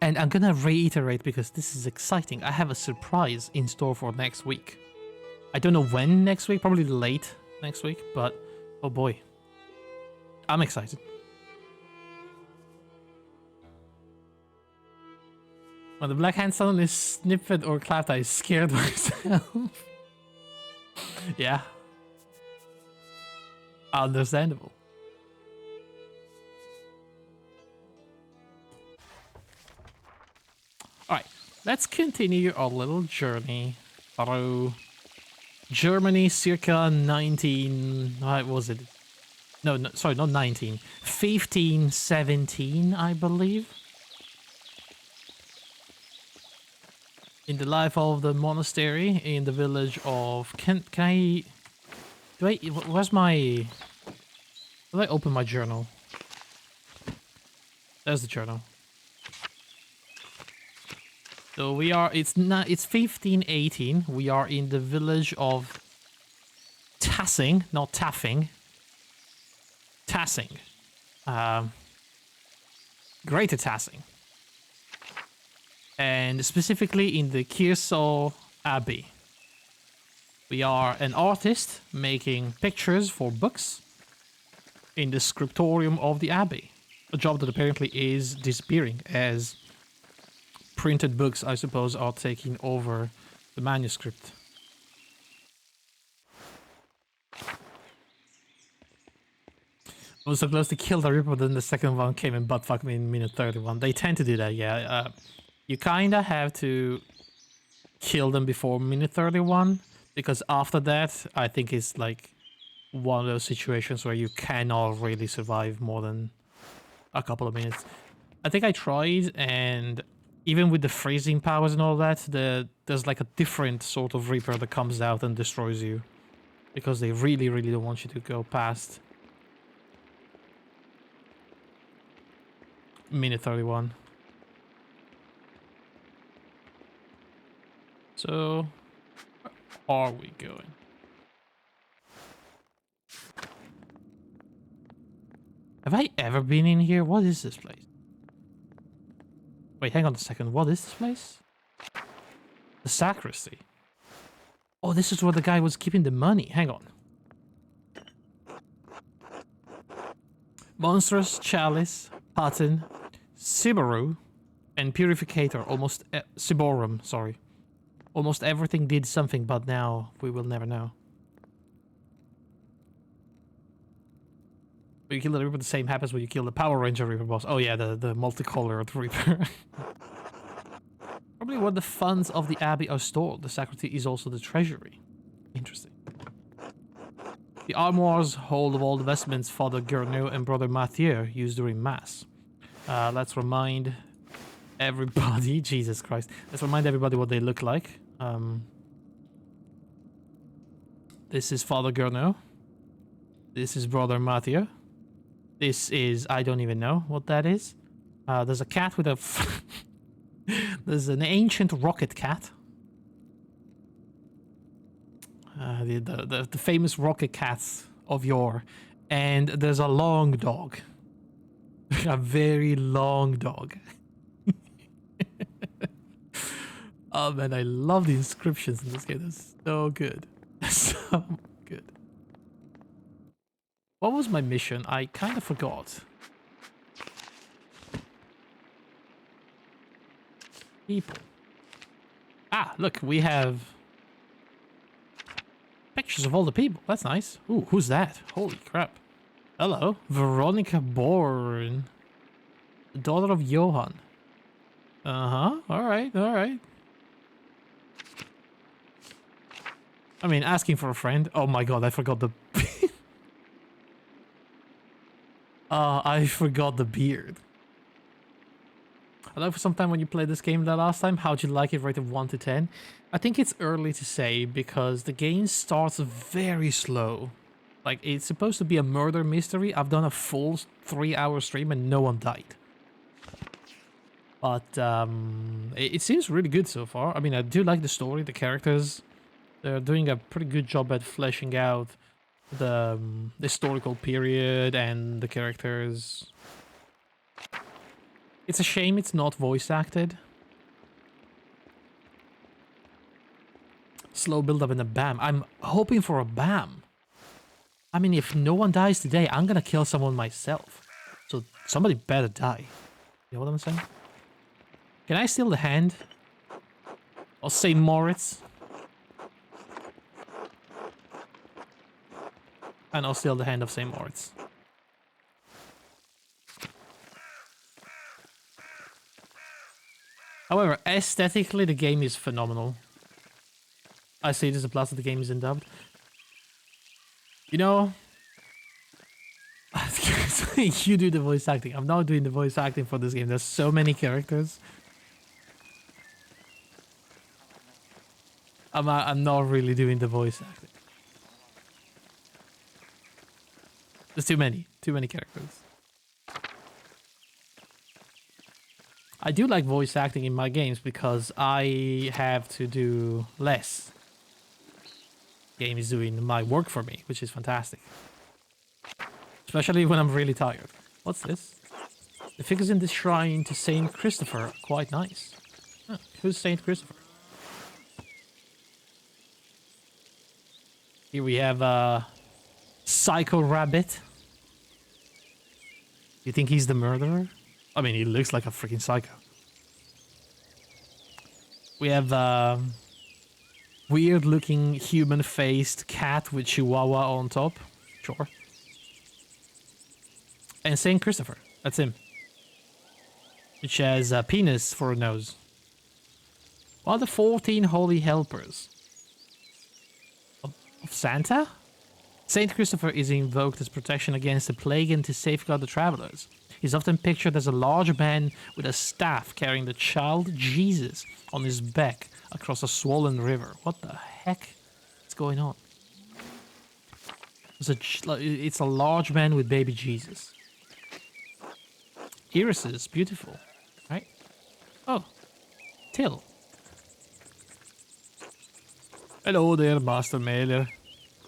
And I'm gonna reiterate because this is exciting. I have a surprise in store for next week. I don't know when next week, probably late next week, but oh boy. I'm excited. When the black hand suddenly snipped or clapped, I scared myself. Yeah. Understandable. Alright, let's continue our little journey through Germany circa 19... What was it? No, sorry, not 19. 1517, I believe. In the life of the monastery in the village of... Can I... Where's my... How do I open my journal? There's the journal. So we are... It's 1518. We are in the village of Tassing, not Taffing. Tassing. Greater Tassing. And specifically in the Kiersau Abbey. We are an artist making pictures for books in the scriptorium of the Abbey. A job that apparently is disappearing as printed books, I suppose, are taking over the manuscript. I was so close to kill the Reaper, then the second one came and butt fucked me in minute 31. They tend to do that, yeah. You kinda have to kill them before minute 31, because after that, I think it's like one of those situations where you cannot really survive more than a couple of minutes. I think I tried, and even with the freezing powers and all that, there's like a different sort of Reaper that comes out and destroys you, because they really, really don't want you to go past minute 31. So, where are we going? Have I ever been in here? What is this place? Wait, hang on a second. What is this place? The sacristy. Oh, this is where the guy was keeping the money. Hang on. Monstrous, Chalice, Paten, Sibaru, and Purificator. Siborum, sorry. Almost everything did something, but now we will never know. When you kill the Reaper, the same happens when you kill the Power Ranger Reaper boss. Oh yeah, the multicolored Reaper. Probably where the funds of the Abbey are stored. The sacristy is also the treasury. Interesting. The armoires hold of all the vestments Father Gurnot and Brother Mathieu used during Mass. Let's remind everybody, Jesus Christ. Let's remind everybody what they look like. This is Father Gurnot. This is Brother Mathieu. This is, I don't even know what that is. There's a cat with a... There's an ancient rocket cat. The famous rocket cats of yore. And there's a long dog. A very long dog. Oh man, I love the inscriptions in this game. They're so good. So good. What was my mission? I kind of forgot. People. Ah, look, we have pictures of all the people. That's nice. Ooh, who's that? Holy crap. Hello. Veronica Born. The daughter of Johann. Uh-huh. Alright, alright. I mean, asking for a friend. Oh my god, I forgot the... I forgot the beard. I know for some time when you played this game the last time, how'd you like it rated 1 to 10? I think it's early to say because the game starts very slow. Like, it's supposed to be a murder mystery. I've done a full 3-hour stream and no one died. But, it seems really good so far. I mean, I do like the story, the characters. They're doing a pretty good job at fleshing out the historical period and the characters. It's a shame it's not voice acted. Slow build up and a bam. I'm hoping for a bam. I mean, if no one dies today, I'm gonna kill someone myself. So somebody better die. You know what I'm saying? Can I steal the hand? Or St. Moritz? And I'll steal the hand of St. Moritz. However, aesthetically, the game is phenomenal. I say this a plus that the game is dubbed. You know, you do the voice acting. I'm not doing the voice acting for this game. There's so many characters. I'm not really doing the voice acting. There's too many characters. I do like voice acting in my games because I have to do less. Game is doing my work for me, which is fantastic. Especially when I'm really tired. What's this? The figures in this shrine to Saint Christopher are quite nice. Huh, who's Saint Christopher? Here we have a Psycho Rabbit. You think he's the murderer? I mean, he looks like a freaking psycho. We have a weird-looking human-faced cat with chihuahua on top. Sure. And Saint Christopher. That's him. Which has a penis for a nose. What are the 14 holy helpers? Of Santa? Saint Christopher is invoked as protection against the plague and to safeguard the travelers. He's often pictured as a large man with a staff carrying the child Jesus on his back across a swollen river. What the heck is going on? It's a large man with baby Jesus. Irises, beautiful, right? Oh, Till. Hello there, Master Mailer.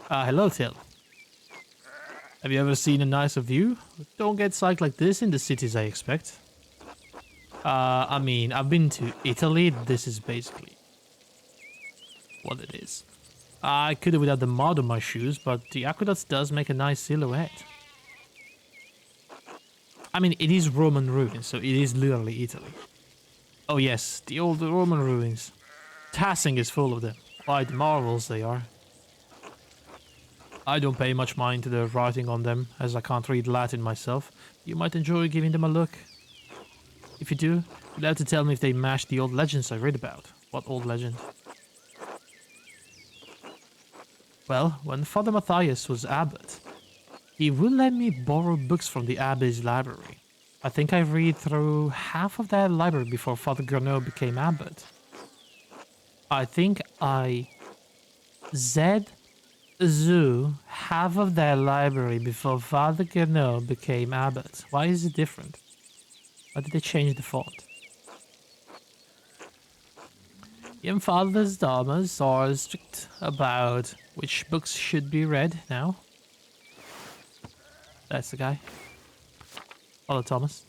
Hello, Till. Have you ever seen a nicer view? Don't get psyched like this in the cities, I expect. I mean, I've been to Italy. This is basically what it is. I could do without the mud on my shoes, but the aqueduct does make a nice silhouette. I mean, it is Roman ruins, so it is literally Italy. Oh yes, the old Roman ruins. Tassing is full of them. Quite marvels they are. I don't pay much mind to the writing on them, as I can't read Latin myself. You might enjoy giving them a look. If you do, you'll have to tell me if they match the old legends I read about. What old legend? Well, when Father Matthias was abbot, he would let me borrow books from the abbey's library. I think I read through half of that library before Father Gernot became abbot. I think I zoo half of that library before Father Gernot became abbot. Why is it different? Why did they change the font? Young fathers daughters are strict about which books should be read now. That's the guy. Father Thomas.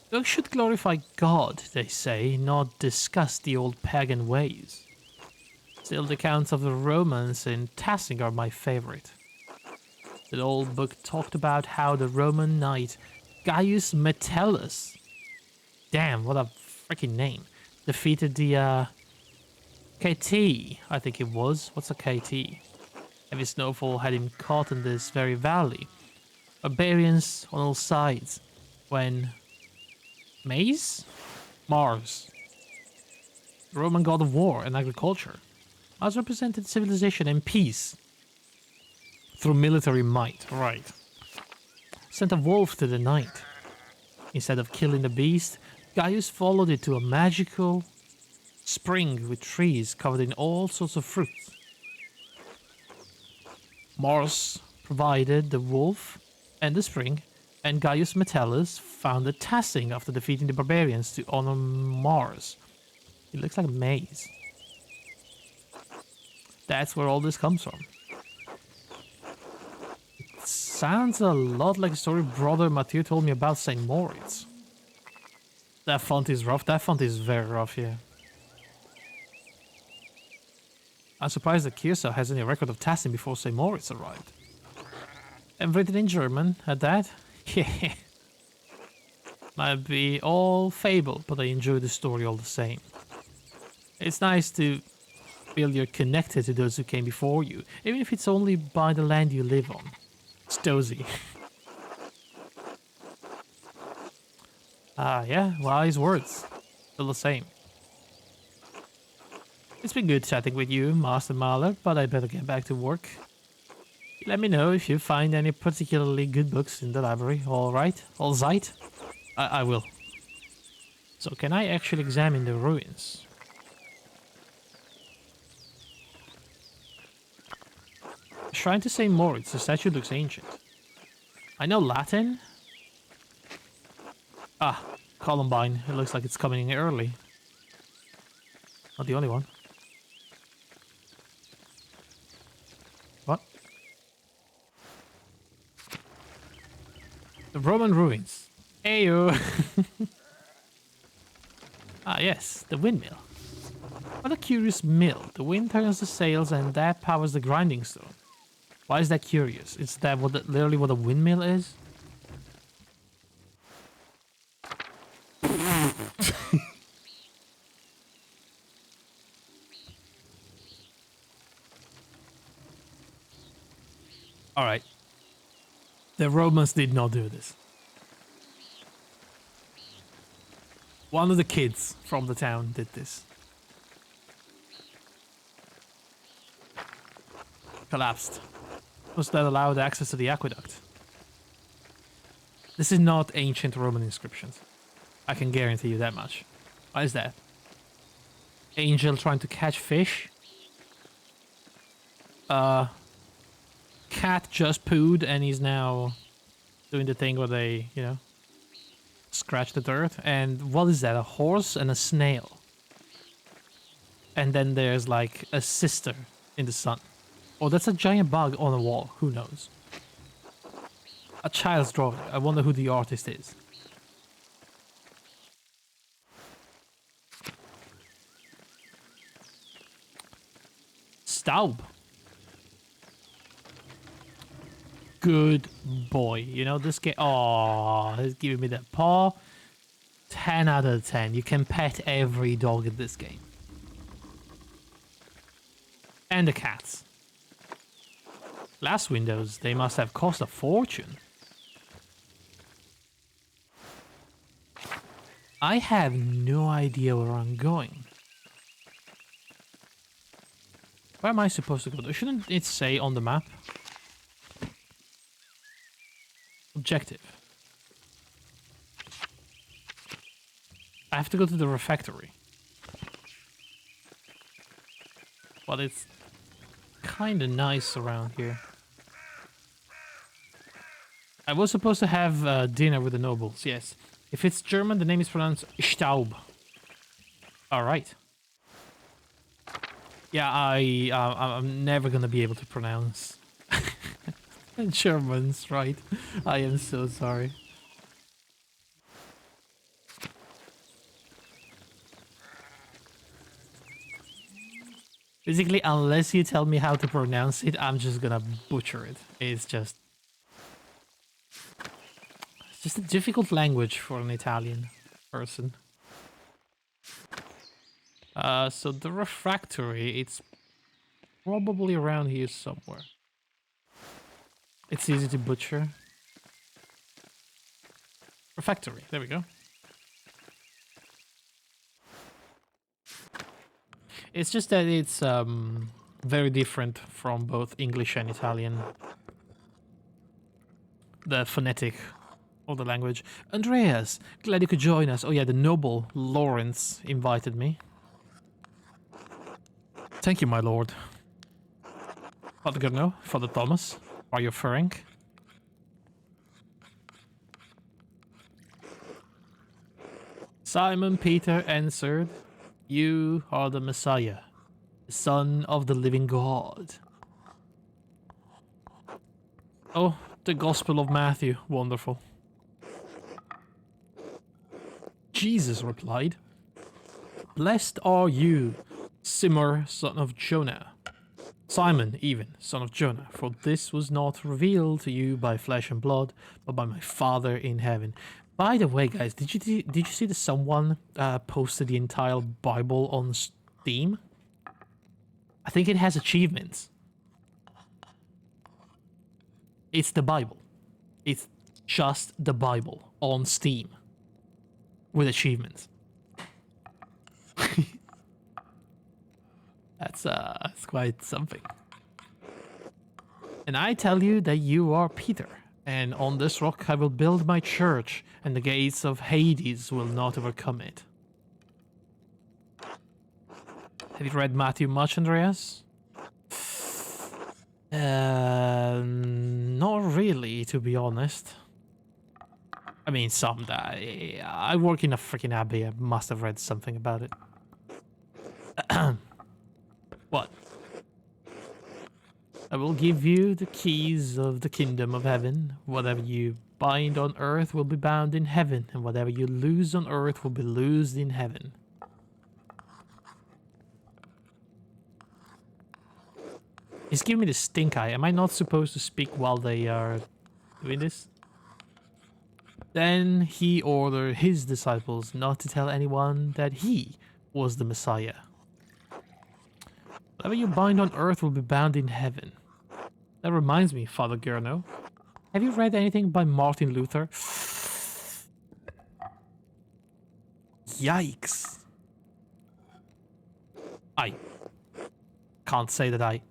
Books should glorify God, they say, not discuss the old pagan ways. Still, the accounts of the Romans in Tassing are my favorite. The old book talked about how the Roman knight Gaius Metellus, damn, what a freaking name, defeated the KT, I think it was. What's a KT? Heavy snowfall had him caught in this very valley. Barbarians on all sides. When Mars, the Roman god of war and agriculture, has represented civilization and peace through military might, right? Sent a wolf to the night. Instead of killing the beast, Gaius followed it to a magical spring with trees covered in all sorts of fruits. Mars provided the wolf and the spring, and Gaius Metellus founded Tassing after defeating the barbarians to honor Mars. It looks like a maze. That's where all this comes from. It sounds a lot like a story brother Mathieu told me about St. Moritz. That font is rough. That font is very rough, yeah. I'm surprised that Kirsa has any record of Tassin before St. Moritz arrived. And written in German at that? Yeah. Might be all fable, but I enjoy the story all the same. It's nice to feel you're connected to those who came before you, even if it's only by the land you live on. It's dozy. Yeah, wise words. Still the same. It's been good chatting with you, Master Mahler, but I better get back to work. Let me know if you find any particularly good books in the library, alright? All right? I will. So can I actually examine the ruins? Shrine to St. Moritz, the statue looks ancient. I know Latin. Ah, Columbine. It looks like it's coming in early. Not the only one. What? The Roman ruins. Ayo! Ah, yes, the windmill. What a curious mill. The wind turns the sails and that powers the grinding stone. Why is that curious? Is that literally what a windmill is? Alright. The Romans did not do this. One of the kids from the town did this. Collapsed. Was that allowed access to the aqueduct? This is not ancient Roman inscriptions. I can guarantee you that much. Why is that? Angel trying to catch fish? Cat just pooed and he's now doing the thing where they, you know, scratch the dirt. And what is that? A horse and a snail. And then there's like a sister in the sun. Oh, that's a giant bug on a wall. Who knows? A child's drawing. I wonder who the artist is. Staub. Good boy. You know, this game... Oh, he's giving me that paw. 10 out of 10. You can pet every dog in this game. And the cats. Glass windows, they must have cost a fortune. I have no idea where I'm going. Where am I supposed to go? Shouldn't it say on the map? Objective. I have to go to the refectory. But it's kind of nice around here. I was supposed to have dinner with the nobles, yes. If it's German, the name is pronounced Staub. Alright. Yeah, I'm never gonna be able to pronounce Germans, right? I am so sorry. Basically, unless you tell me how to pronounce it, I'm just gonna butcher it. It's just a difficult language for an Italian person. So the refractory, it's probably around here somewhere. It's easy to butcher. Refractory, there we go. It's just that it's very different from both English and Italian. The phonetic of the language. Andreas, glad you could join us. Oh yeah, the noble Lawrence invited me. Thank you, my lord. Father Gurno, Father Thomas, are you Frank? Simon Peter answered, "You are the Messiah, the Son of the living God." Oh, the Gospel of Matthew. Wonderful. Jesus replied, "Blessed are you, Simmer, son of Jonah. Simon, even, son of Jonah, for this was not revealed to you by flesh and blood, but by my Father in heaven." By the way, guys, did you see that someone posted the entire Bible on Steam? I think it has achievements. It's the Bible. It's just the Bible on Steam with achievements. That's quite something. "And I tell you that you are Peter, and on this rock I will build my church, and the gates of Hades will not overcome it." Have you read Matthew much, Andreas? Not really, to be honest. I mean, some that I work in a freaking abbey. I must have read something about it. What? "I will give you the keys of the kingdom of heaven. Whatever you bind on earth will be bound in heaven, and whatever you loose on earth will be loosed in heaven." He's giving me the stink eye. Am I not supposed to speak while they are doing this? "Then he ordered his disciples not to tell anyone that he was the Messiah. Whatever you bind on earth will be bound in heaven." That reminds me, Father Gurno. Have you read anything by Martin Luther? Yikes. I can't say that I...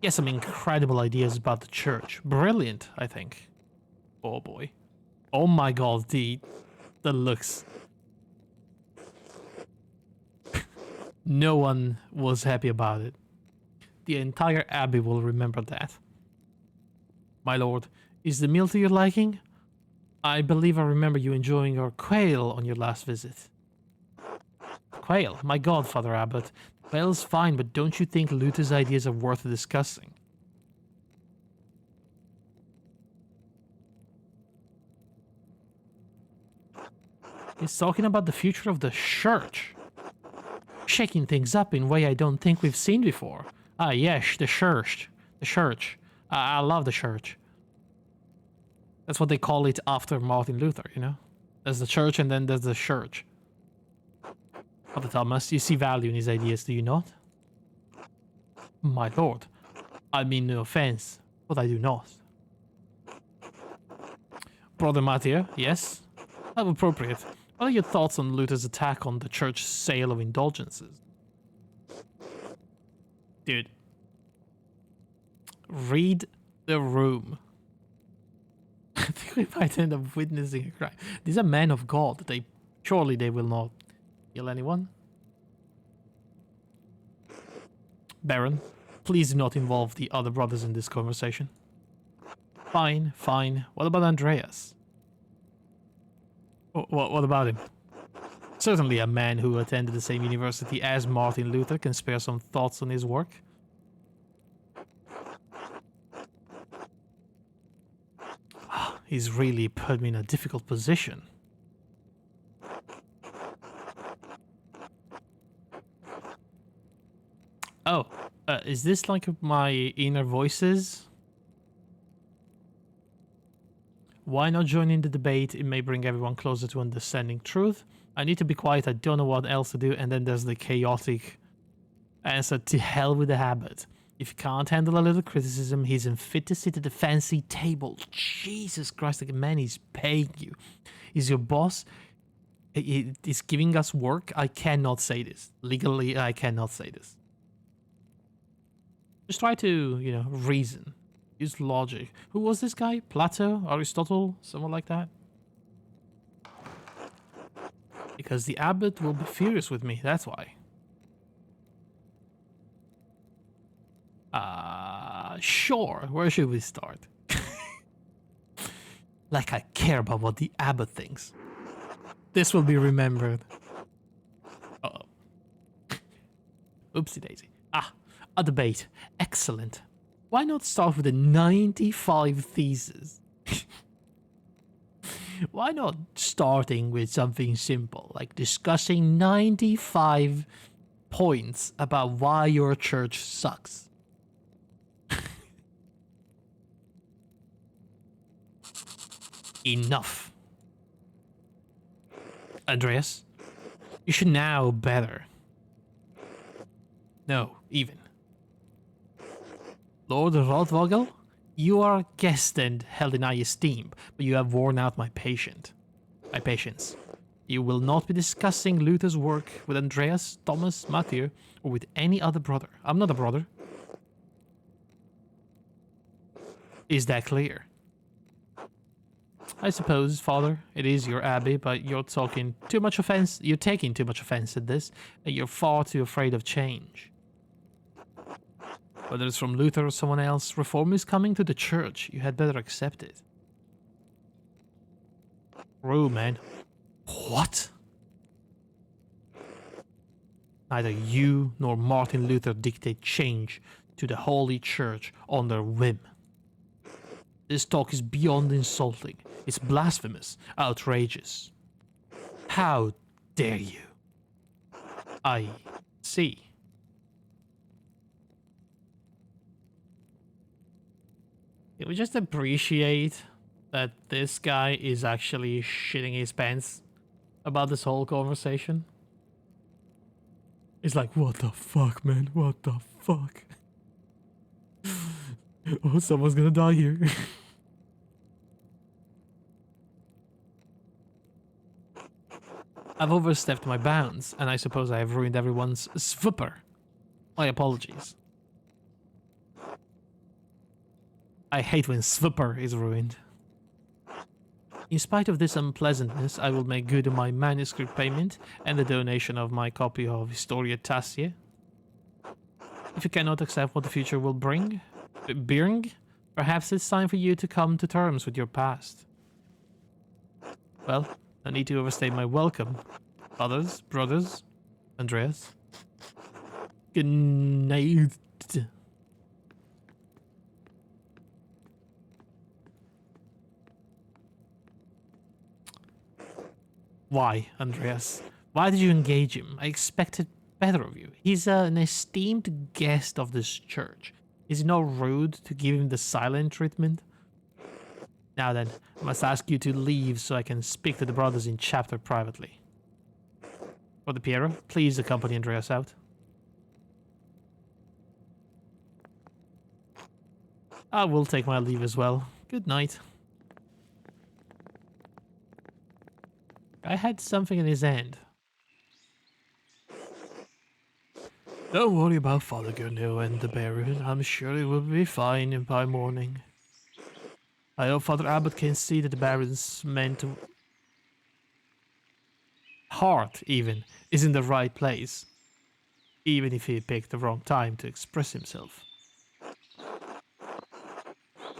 He has some incredible ideas about the church. Brilliant, I think. Oh boy. Oh my god, the looks. No one was happy about it. The entire abbey will remember that. "My lord, is the meal to your liking? I believe I remember you enjoying your quail on your last visit." "Quail? My god, Father Abbot. Quail's fine, but don't you think Luther's ideas are worth discussing?" He's talking about the future of the church. Shaking things up in a way I don't think we've seen before. Ah, yes, the church. The church. I love the church. That's what they call it after Martin Luther, you know? There's the church and then there's the church. Father Thomas, you see value in his ideas, do you not? "My lord, I mean no offense, but I do not." Brother Mattia, yes? How appropriate. What are your thoughts on Luther's attack on the church's sale of indulgences? Dude. Read the room. I think we might end up witnessing a crime. These are men of God. Surely they will not kill anyone. Baron, please do not involve the other brothers in this conversation. Fine, fine. What about Andreas? What about him? Certainly a man who attended the same university as Martin Luther can spare some thoughts on his work. He's really put me in a difficult position. Oh, is this like my inner voices? Why not join in the debate? It may bring everyone closer to understanding truth. I need to be quiet, I don't know what else to do. And then there's the chaotic answer: to hell with the habit. If you can't handle a little criticism, he's unfit to sit at the fancy table. Jesus Christ, like, man, he's paying you. He's your boss. He's giving us work. I cannot say this. Legally, I cannot say this. Just try to, reason. Use logic. Who was this guy? Plato? Aristotle? Someone like that? Because the abbot will be furious with me, that's why. Sure. Where should we start? Like I care about what the abbot thinks. This will be remembered. Uh-oh. Oopsie daisy. A debate. Excellent. Why not start with the 95 theses? Why not starting with something simple, like discussing 95 points about why your church sucks? Enough. Andreas, you should know better. No, even. Lord Rothvogel, you are a guest and held in high esteem, but you have worn out my patience. You will not be discussing Luther's work with Andreas, Thomas, Matthew, or with any other brother. I'm not a brother. Is that clear? I suppose, Father, it is your abbey, but you're taking too much offense at this, and you're far too afraid of change. Whether it's from Luther or someone else, reform is coming to the church. You had better accept it. True, man. What? Neither you nor Martin Luther dictate change to the Holy Church on their whim. This talk is beyond insulting. It's blasphemous, outrageous. How dare you? I see. Can we just appreciate that this guy is actually shitting his pants about this whole conversation? It's like, what the fuck, man? What the fuck? Oh, someone's gonna die here. I've overstepped my bounds, and I suppose I have ruined everyone's swipper. My apologies. I hate when swipper is ruined. In spite of this unpleasantness, I will make good on my manuscript payment and the donation of my copy of Historia Tassia. If you cannot accept what the future will bring, perhaps it's time for you to come to terms with your past. Well, I need to overstay my welcome. Fathers, brothers, Andreas. Good night. Why, Andreas? Why did you engage him? I expected better of you. He's an esteemed guest of this church. Is it not rude to give him the silent treatment? Now then, I must ask you to leave so I can speak to the brothers in chapter privately. Brother Piero, please accompany Andreas out. I will take my leave as well. Good night. I had something in his hand. Don't worry about Father Gurnil and the Baron. I'm sure it will be fine by morning. I hope Father Abbot can see that the Baron's heart, even, is in the right place. Even if he picked the wrong time to express himself. I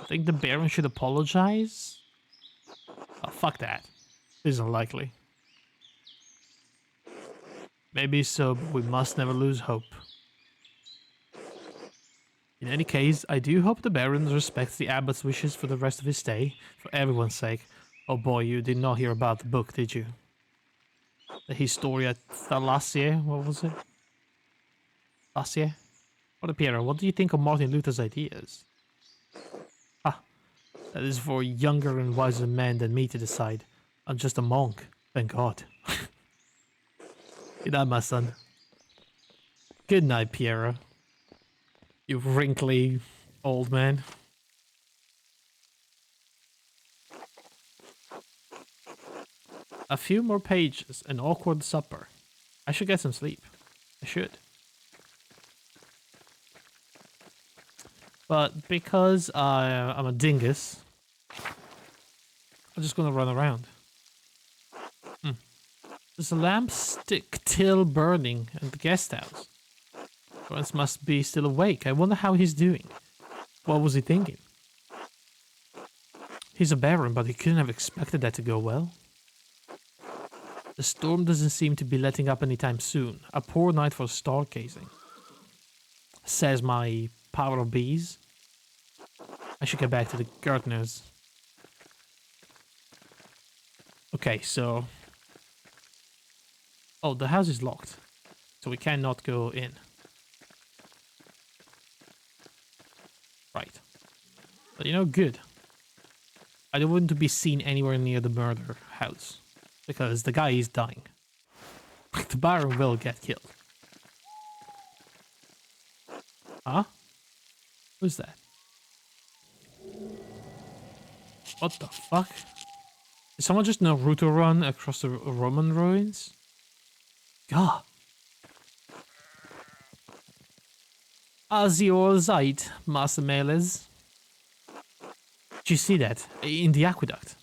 think the Baron should apologize? Oh, fuck that. This is unlikely. Maybe so, but we must never lose hope. In any case, I do hope the Baron respects the Abbot's wishes for the rest of his stay, for everyone's sake. Oh boy, you did not hear about the book, did you? The Historia Thalassie, what was it? Thalassie? Brother Piero, what do you think of Martin Luther's ideas? Ah, that is for younger and wiser men than me to decide. I'm just a monk, thank God. Good night, my son. Good night, Piero. You wrinkly old man. A few more pages, an awkward supper. I should get some sleep. I should. But because I'm a dingus, I'm just gonna run around. There's a lamp still burning at the guest house. Lawrence must be still awake. I wonder how he's doing. What was he thinking? He's a baron, but he couldn't have expected that to go well. The storm doesn't seem to be letting up anytime soon. A poor night for stargazing. Says my power of bees. I should get back to the gardeners. Okay, so... Oh, the house is locked. So we cannot go in. Right. But you know, good. I don't want to be seen anywhere near the murder house. Because the guy is dying. The Baron will get killed. Huh? Who's that? What the fuck? Did someone just Naruto run across the Roman ruins? God. As your sight, Master Meles. Did you see that? In the aqueduct?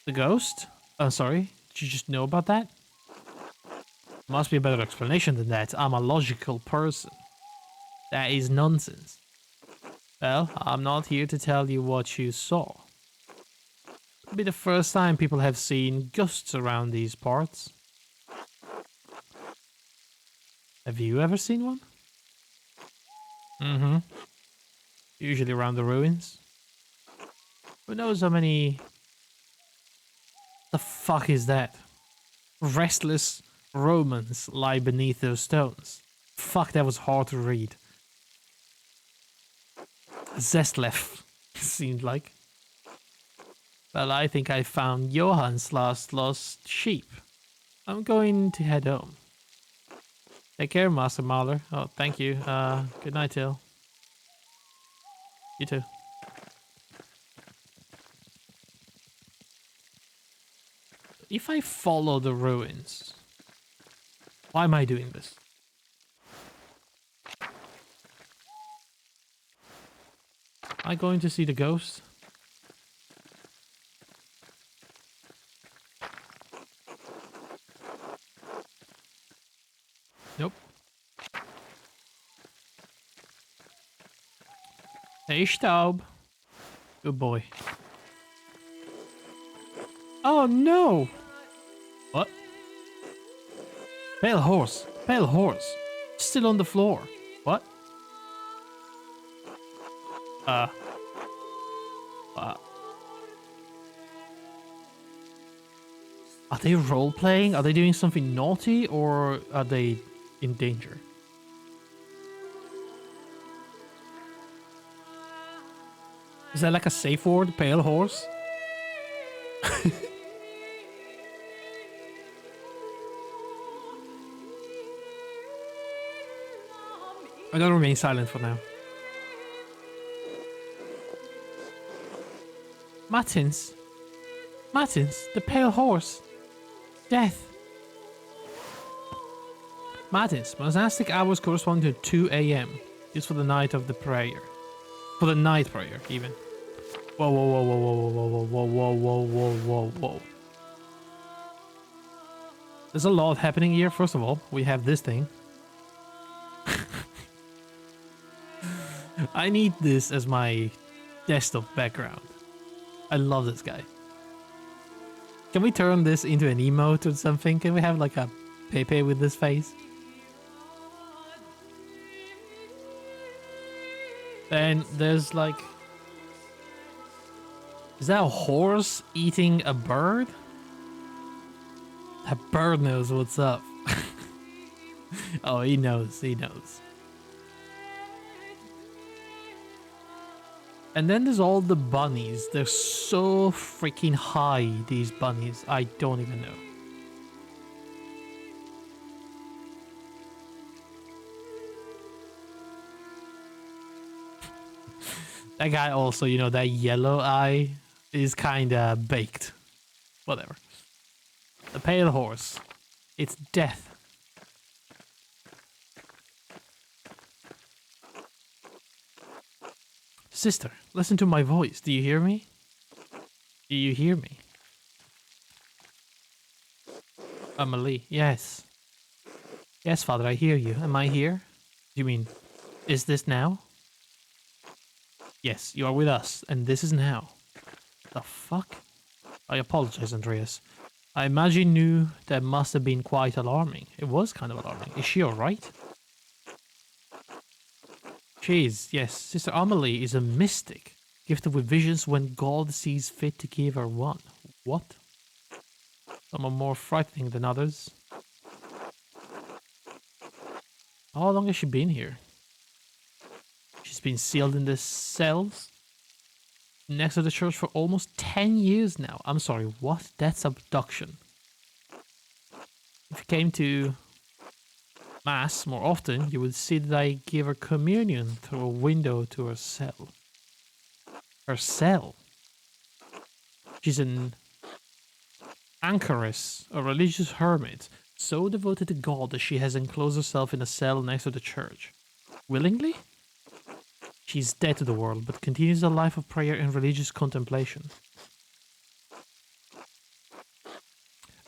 The ghost? Oh, sorry. Did you just know about that? Must be a better explanation than that. I'm a logical person. That is nonsense. Well, I'm not here to tell you what you saw. It'll be the first time people have seen ghosts around these parts. Have you ever seen one? Mm-hmm. Usually around the ruins. Who knows how many... The fuck is that? Restless Romans lie beneath those stones. Fuck, that was hard to read. Zestlev, seemed like. Well, I think I found Johann's last lost sheep. I'm going to head home. Take care, Master Mahler. Oh, thank you. Good night, Till. You too. If I follow the ruins... Why am I doing this? Am I going to see the ghost? Nope. Hey, Staub. Good boy. Oh, no! What? Pale horse. Pale horse. Still on the floor. What? Uh. Are they role-playing? Are they doing something naughty? Or are they in danger? Is that like a safe word? Pale horse? I'm gonna remain silent for now. Matins. Matins, the pale horse. Death. Matins, monastic hours correspond to 2 a.m. Used for the night of the prayer. For the night prayer, even. Whoa, whoa, whoa, whoa, whoa, whoa, whoa, whoa, whoa, whoa, whoa, whoa. There's a lot happening here. First of all, we have this thing. I need this as my desktop background. I love this guy. Can we turn this into an emote or something? Can we have like a Pepe with this face? And there's like... Is that a horse eating a bird? That bird knows what's up. Oh, he knows. He knows. And then there's all the bunnies. They're so freaking high, these bunnies. I don't even know. That guy also, you know, that yellow eye is kinda baked. Whatever. The pale horse. It's death. Sister, listen to my voice. Do you hear me? Do you hear me? Amelie, yes. Yes, father, I hear you. Am I here? You mean, is this now? Yes, you are with us, and this is now. The fuck? I apologize, Andreas. I imagine you that must have been quite alarming. It was kind of alarming. Is she alright? She is, yes. Sister Amelie is a mystic, gifted with visions when God sees fit to give her one. What? Some are more frightening than others. How long has she been here? She's been sealed in the cells next to the church for almost 10 years now. I'm sorry, what? That's abduction. If you came to Mass more often, you would see that I give her communion through a window to her cell. Her cell? She's an anchoress, a religious hermit, so devoted to God that she has enclosed herself in a cell next to the church. Willingly? She's dead to the world, but continues a life of prayer and religious contemplation.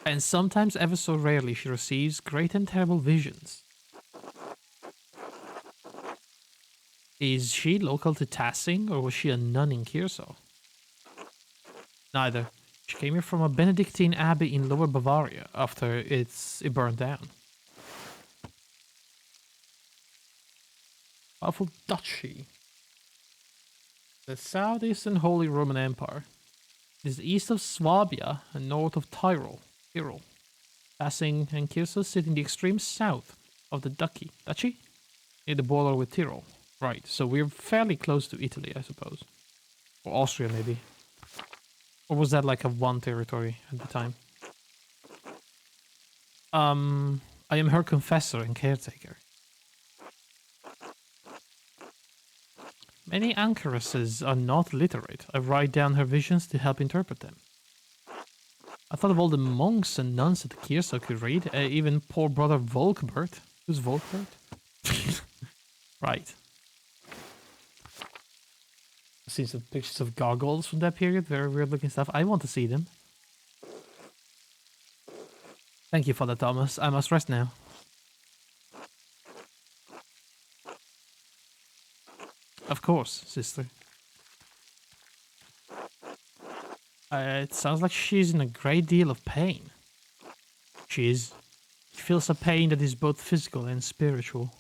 And sometimes, ever so rarely, she receives great and terrible visions. Is she local to Tassing, or was she a nun in Kiersau? Neither. She came here from a Benedictine abbey in Lower Bavaria after it burned down. Powerful duchy. The southeastern Holy Roman Empire is east of Swabia and north of Tyrol. Tassing and Kiersau sit in the extreme south of the duchy, near the border with Tyrol. Right, so we're fairly close to Italy, I suppose. Or Austria, maybe. Or was that like a one territory at the time? I am her confessor and caretaker. Many anchoresses are not literate. I write down her visions to help interpret them. I thought of all the monks and nuns at the Kiersau could read, even poor brother Volkbert. Who's Volkbert? Right. I've seen some pictures of gargoyles from that period, very weird looking stuff. I want to see them. Thank you, Father Thomas. I must rest now. Of course, sister. It sounds like she's in a great deal of pain. She is. She feels a pain that is both physical and spiritual.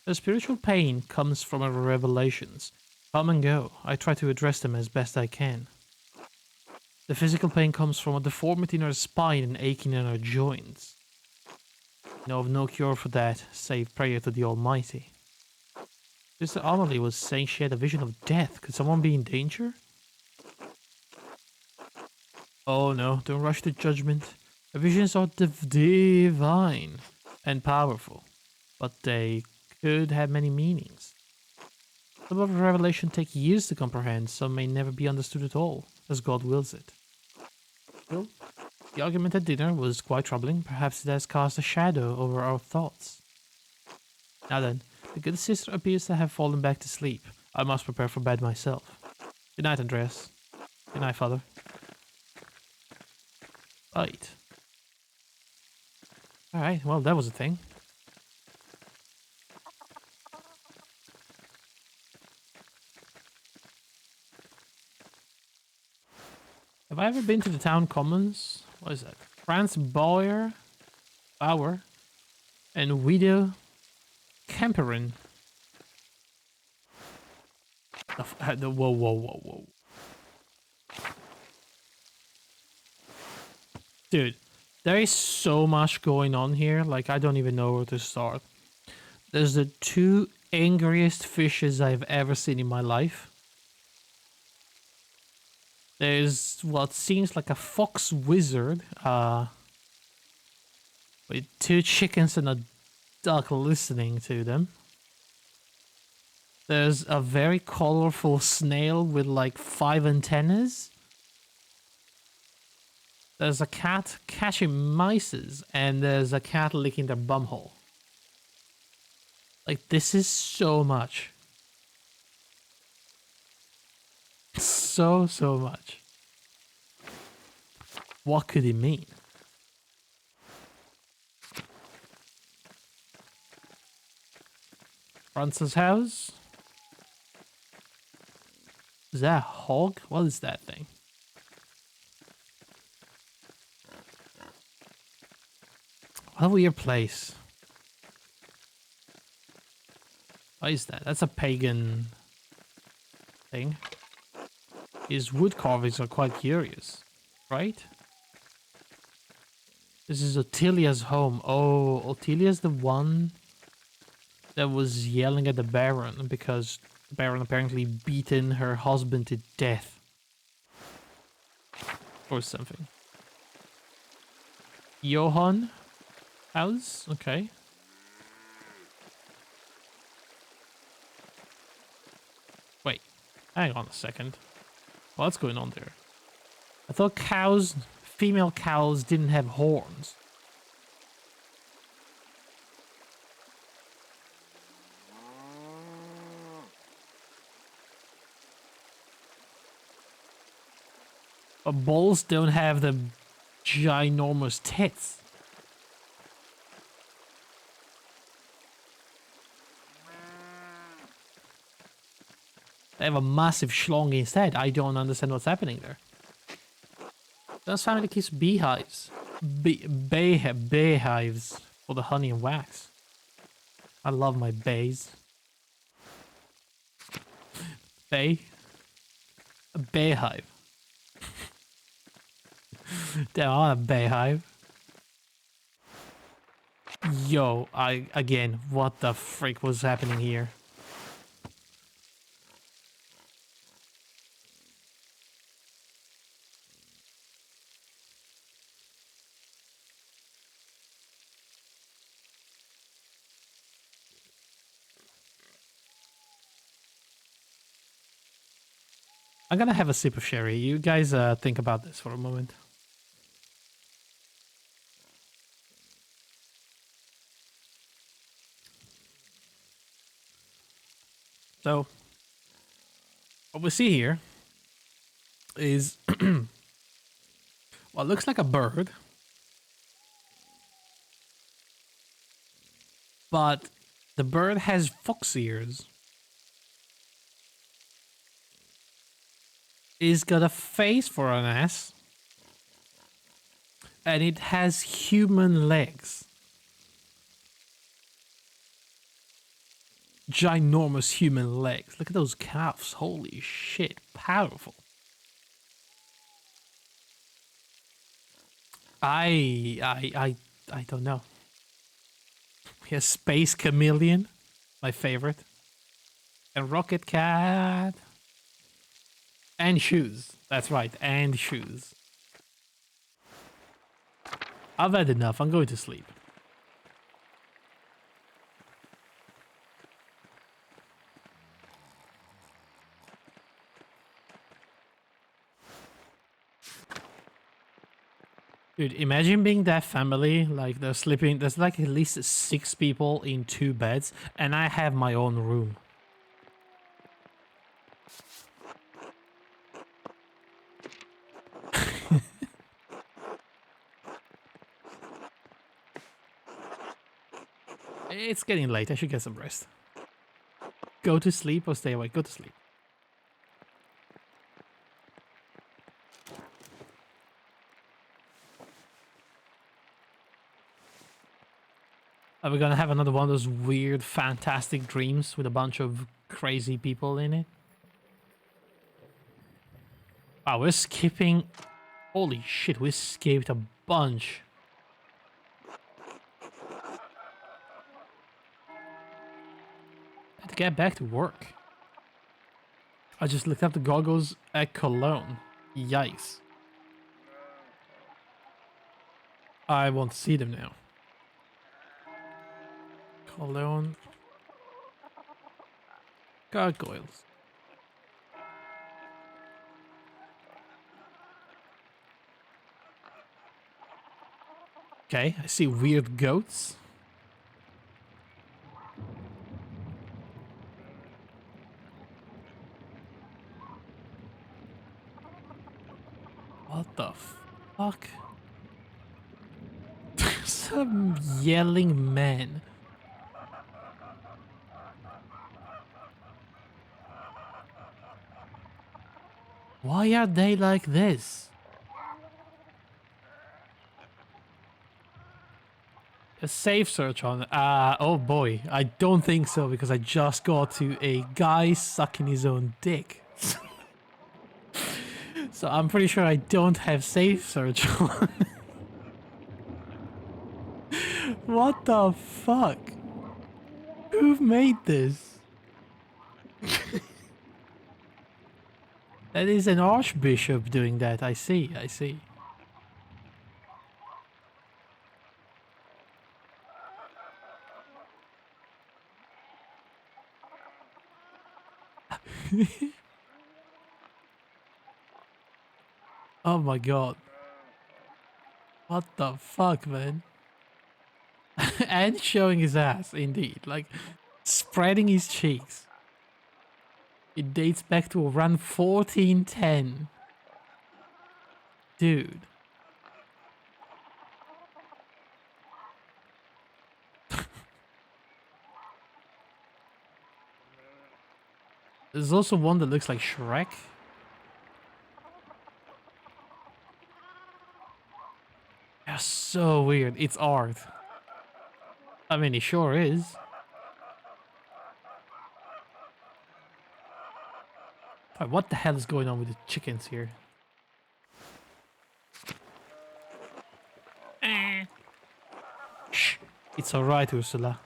The spiritual pain comes from her revelations. Come and go. I try to address them as best I can. The physical pain comes from a deformity in her spine and aching in her joints. I know of no cure for that, save prayer to the Almighty. Sister Amelie was saying she had a vision of death. Could someone be in danger? Oh no, don't rush to judgment. Her visions are divine and powerful, but they could have many meanings. Some of revelation take years to comprehend, some may never be understood at all, as God wills it. Still, the argument at dinner was quite troubling. Perhaps it has cast a shadow over our thoughts. Now then, the good sister appears to have fallen back to sleep. I must prepare for bed myself. Good night, Andreas. Good night, Father. Right. Alright, well, that was a thing. Have I ever been to the town commons? What is that? Franz Bauer, and Widow Kemperin. Whoa. Dude, there is so much going on here, like I don't even know where to start. There's the two angriest fishes I've ever seen in my life. There's what seems like a fox wizard, with two chickens and a duck listening to them. There's a very colorful snail with like 5 antennas. There's a cat catching mice, and there's a cat licking their bumhole. Like, this is so much. So much. What could it mean? Francis' house? Is that a hog? What is that thing? What a weird place. What is that? That's a pagan thing. His wood carvings are quite curious. right? This is Ottilia's home. Oh, Ottilia's the one that was yelling at the Baron because the Baron apparently beaten her husband to death. Or something. Johann house? Okay. Wait, hang on a second. What's going on there? I thought cows, female cows didn't have horns. But bulls don't have the ginormous tits. They have a massive schlong instead. I don't understand what's happening there. This family keeps beehives. Beehives for the honey and wax. I love my bays. Bay? A beehive. Damn, I want a beehive. Yo, again, what the freak was happening here? I'm gonna have a sip of sherry. You guys think about this for a moment. So, what we see here is what looks like a bird, but the bird has fox ears. It's got a face for an ass, and it has human legs. Ginormous human legs. Look at those calves. Holy shit. Powerful. I don't know. We have Space Chameleon, my favorite. And Rocket Cat. And shoes. That's right, and shoes. I've had enough. I'm going to sleep. Dude, imagine being that family, like they're sleeping, there's like at least 6 people in 2 beds, and I have my own room. It's getting late, I should get some rest. Go to sleep or stay awake, go to sleep. Are we gonna have another one of those weird, fantastic dreams with a bunch of crazy people in it? Wow, we're skipping... Holy shit, we skipped a bunch. I had to get back to work. I just looked up the goggles at Cologne. Yikes. I want to see them now. Cologne. Gargoyles. Okay, I see weird goats. What the fuck? Some yelling man. Why are they like this? A safe search on... oh boy. I don't think so, because I just got to a guy sucking his own dick. So I'm pretty sure I don't have safe search on. What the fuck? Who made this? That is an archbishop doing that. I see, I see. Oh my god. What the fuck, man? And showing his ass, indeed. Like, spreading his cheeks. It dates back to around 1410. Dude. There's also one that looks like Shrek. That's so weird. It's art. I mean, it sure is. But what the hell is going on with the chickens here? Shh. It's alright, Ursula.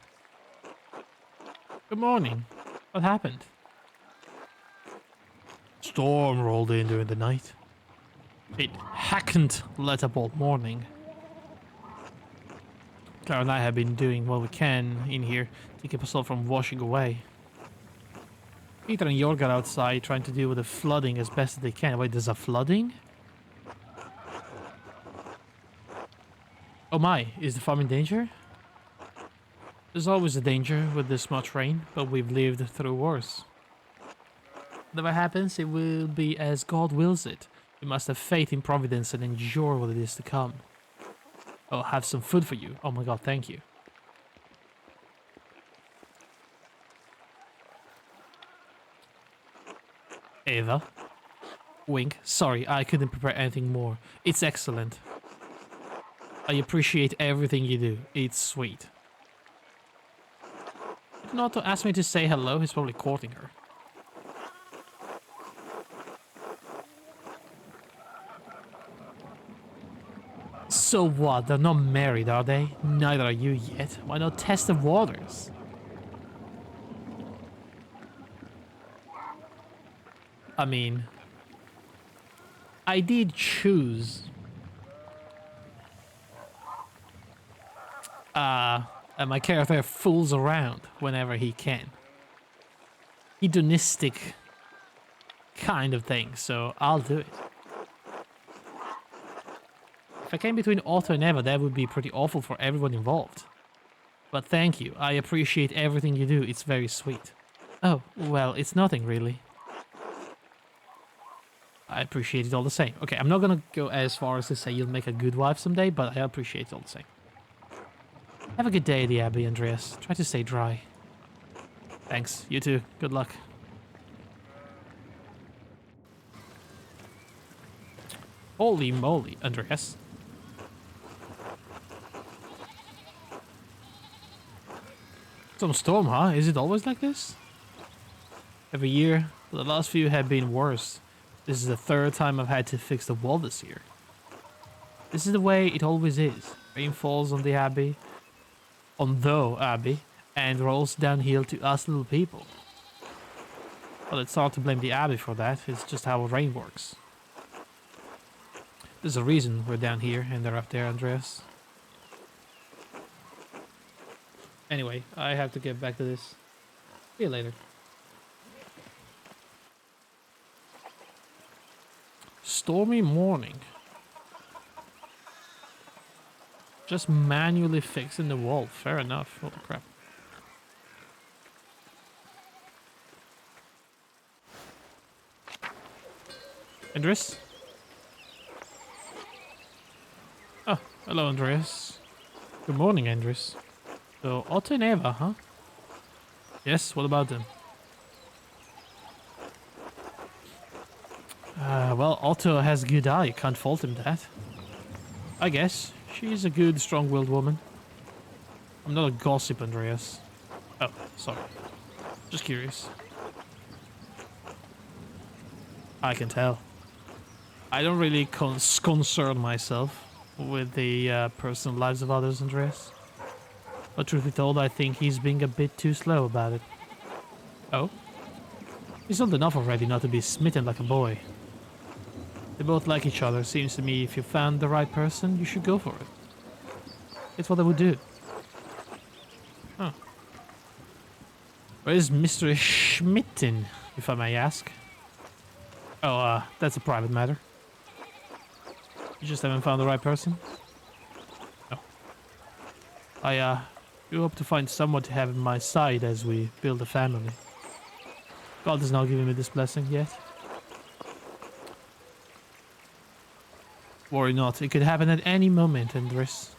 Good morning. What happened? Storm rolled in during the night. It hadn't let up all morning. Clara and I have been doing what we can in here to keep us all from washing away. Peter and Jorg are outside trying to deal with the flooding as best as they can. Wait, there's a flooding? Oh my, is the farm in danger? There's always a danger with this much rain, but we've lived through worse. Whatever happens, it will be as God wills it. We must have faith in Providence and endure what it is to come. I'll have some food for you. Oh my god, thank you. Eva. Wink. Sorry, I couldn't prepare anything more. It's excellent. I appreciate everything you do. It's sweet. Not to ask me to say hello, he's probably courting her. So what? They're not married, are they? Neither are you yet. Why not test the waters? I mean, I did choose. And my character fools around whenever he can. Hedonistic kind of thing, so I'll do it. If I came between Otto and Eva, that would be pretty awful for everyone involved. But thank you, I appreciate everything you do, it's very sweet. Oh, well, it's nothing really. I appreciate it all the same. Okay, I'm not gonna go as far as to say you'll make a good wife someday, but I appreciate it all the same. Have a good day at the Abbey, Andreas. Try to stay dry. Thanks, you too. Good luck. Holy moly, Andreas. Some storm, huh? Is it always like this? Every year, the last few have been worse. This is the third time I've had to fix the wall this year. This is the way it always is. Rain falls on the Abbey, Abbey, and rolls downhill to us little people. Well, it's hard to blame the Abbey for that. It's just how rain works. There's a reason we're down here and they're up there, Andreas. Anyway, I have to get back to this. See you later. Stormy morning. Just manually fixing the wall. Fair enough. Holy crap. Andres? Oh, hello, Andreas. Good morning, Andres. So, Otto and Eva, huh? Yes, what about them? Well, Otto has a good eye. Can't fault him that. I guess. She's a good, strong-willed woman. I'm not a gossip, Andreas. Oh, sorry. Just curious. I can tell. I don't really concern myself with the personal lives of others, Andreas. But truth be told, I think he's being a bit too slow about it. Oh? He's old enough already not to be smitten like a boy. They both like each other. Seems to me if you found the right person, you should go for it. It's what I would do. Huh. Where is Mr. Schmitten, if I may ask? Oh, that's a private matter. You just haven't found the right person? No. I do hope to find someone to have in my side as we build a family. God has not given me this blessing yet. Worry not, it could happen at any moment, Andres.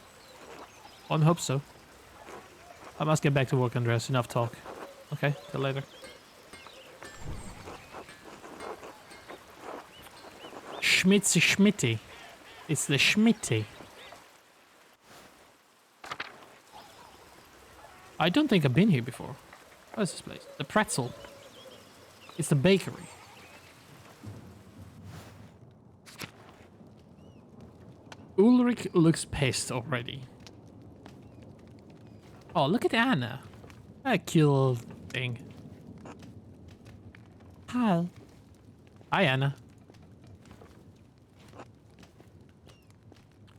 One hopes so. I must get back to work, Andres. Enough talk. Okay, till later. Schmitzy Schmitty. It's the Schmitty. I don't think I've been here before. What is this place? The Pretzel. It's the bakery. Ulrich looks pissed already. Oh, look at Anna. That cute thing. Hi. Hi, Anna.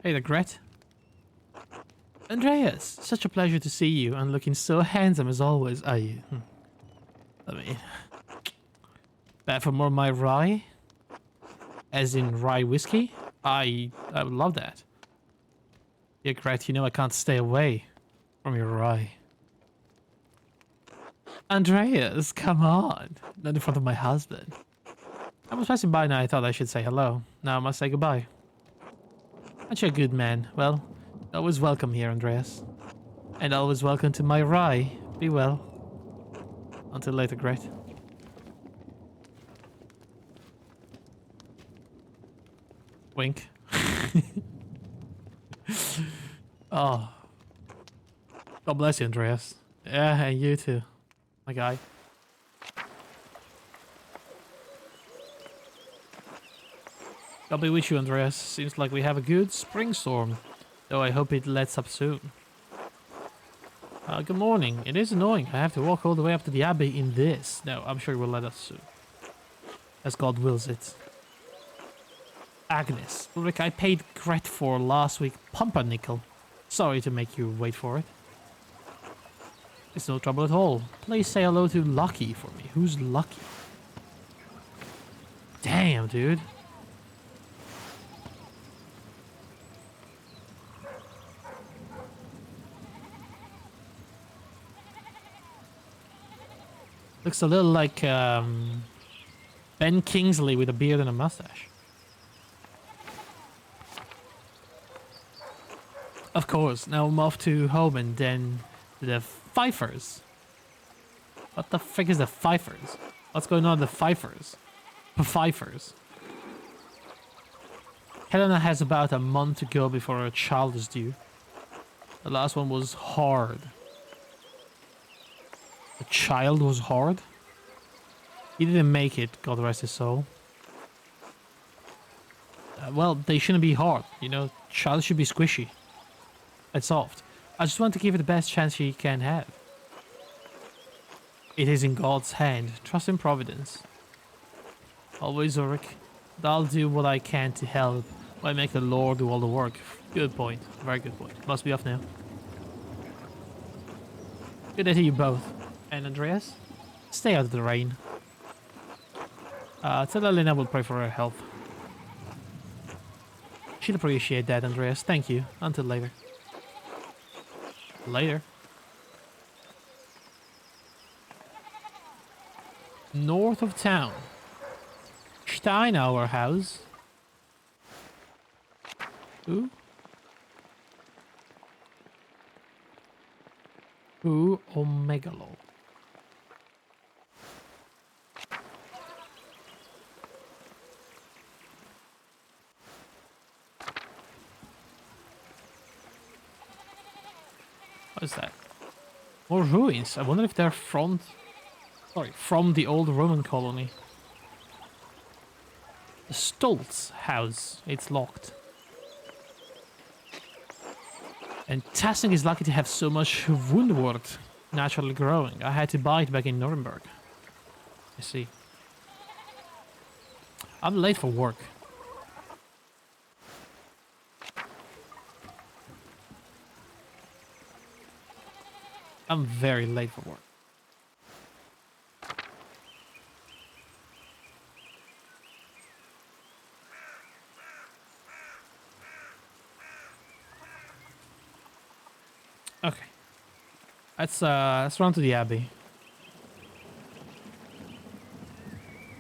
Hey there, Gret. Andreas, such a pleasure to see you and looking so handsome as always, are you? I mean, back for more of my rye? As in rye whiskey? I would love that. Yeah, Gret, you know I can't stay away from your rye. Andreas, come on. Not in front of my husband. I was passing by and I thought I should say hello. Now I must say goodbye. Aren't you a good man? Well, always welcome here, Andreas. And always welcome to my rye. Be well. Until later, Gret. Wink. Oh. God bless you, Andreas. Yeah, and you too, my guy. God be with you, Andreas. Seems like we have a good spring storm, though I hope it lets up soon. Good morning. It is annoying. I have to walk all the way up to the Abbey in this. No, I'm sure it will let us soon. As God wills it. Agnes. Ulrich, I paid Gret for last week pumpernickel. Sorry to make you wait for it. It's no trouble at all. Please say hello to Lucky for me. Who's Lucky? Damn, dude. Looks a little like Ben Kingsley with a beard and a mustache. Of course, now I'm off to home and then to the Pfeiffers. What the frick is the Pfeiffers? What's going on with the Pfeiffers? Pfeiffers. Helena has about a month to go before her child is due. The last one was hard. The child was hard? He didn't make it, God rest his soul. Well, they shouldn't be hard, you know. Child should be squishy. And soft. I just want to give it the best chance she can have. It is in God's hand. Trust in Providence. Always, Ulrich. I'll do what I can to help. Why make the Lord do all the work? Good point. Very good point. Must be off now. Good day to you both. And Andreas, stay out of the rain. Tell Elena we'll pray for her health. She'll appreciate that, Andreas. Thank you. Until later. Later. North of town. Steinauer House. Who? Who Omegalo? What is that? More ruins. I wonder if they're from the old Roman colony. The Stoltz house. It's locked. And Tasnik is lucky to have so much woundwort naturally growing. I had to buy it back in Nuremberg. I see. I'm late for work. I'm very late for work. Okay. Let's run to the Abbey.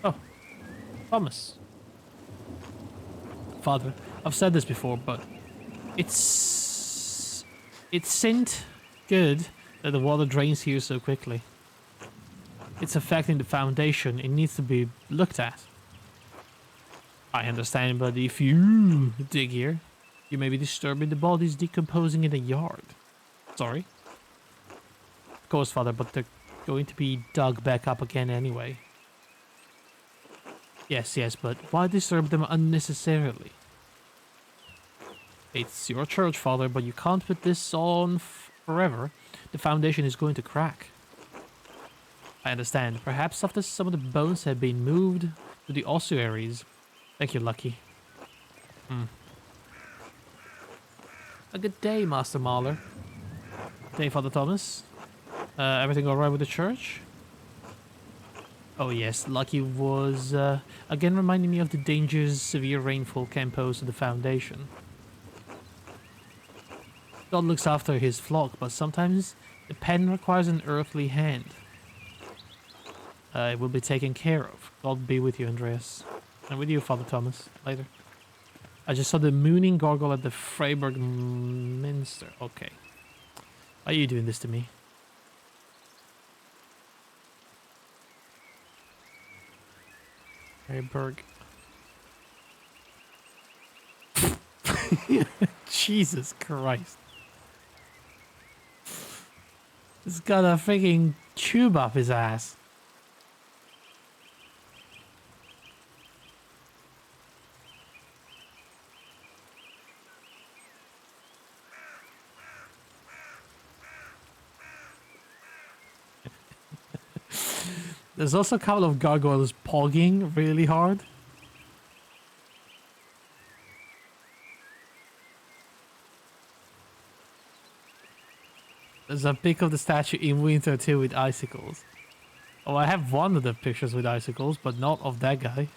Oh, Thomas. Father, I've said this before, but it seemed good that the water drains here so quickly. It's affecting the foundation. It needs to be looked at. I understand, but if you dig here, you may be disturbing the bodies decomposing in the yard. Sorry. Of course, Father, but they're going to be dug back up again anyway. Yes, but why disturb them unnecessarily? It's your church, Father, but you can't put this on forever. The foundation is going to crack. I understand. Perhaps after some of the bones have been moved to the ossuaries. Thank you, Lucky. A good day, Master Mahler. Day, Father Thomas. Everything alright with the church? Oh yes, Lucky was again reminding me of the dangers severe rainfall can pose to the foundation. God looks after his flock, but sometimes the pen requires an earthly hand. It will be taken care of. God be with you, Andreas. And with you, Father Thomas. Later. I just saw the mooning gargoyle at the Freiburg Minster. Okay. Why are you doing this to me? Freiburg. Jesus Christ. He's got a freaking tube up his ass. There's also a couple of gargoyles pogging really hard. There's a pic of the statue in winter too with icicles. Oh, I have one of the pictures with icicles, but not of that guy.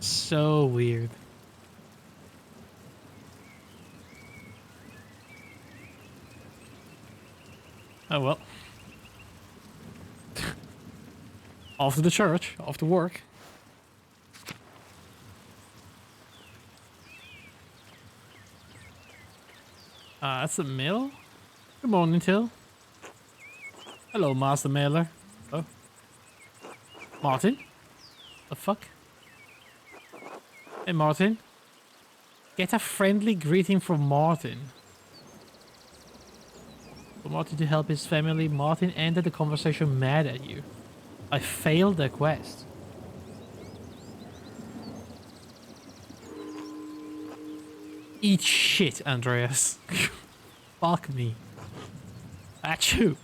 So weird. Oh well. Off to the church, off to work. That's a mill? Good morning, Till. Hello, Master Mailer. Oh. Martin? The fuck? Hey, Martin. Get a friendly greeting from Martin. For Martin to help his family, Martin ended the conversation mad at you. I failed the quest. Eat shit, Andreas. Fuck me. Achoo.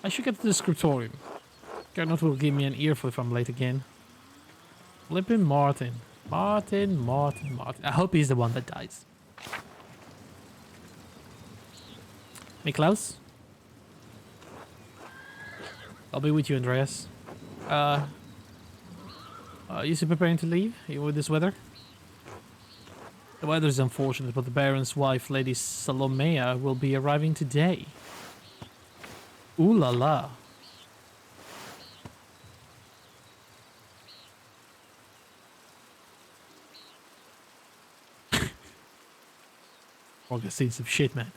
I should get to the scriptorium. Gernot will give me an earful if I'm late again. Flippin' Martin. Martin. I hope he's the one that dies. Miklaus? I'll be with you, Andreas. You still preparing to leave, even with this weather? The weather is unfortunate, but the Baron's wife, Lady Salomea, will be arriving today. Ooh la la. August seen some shit, man.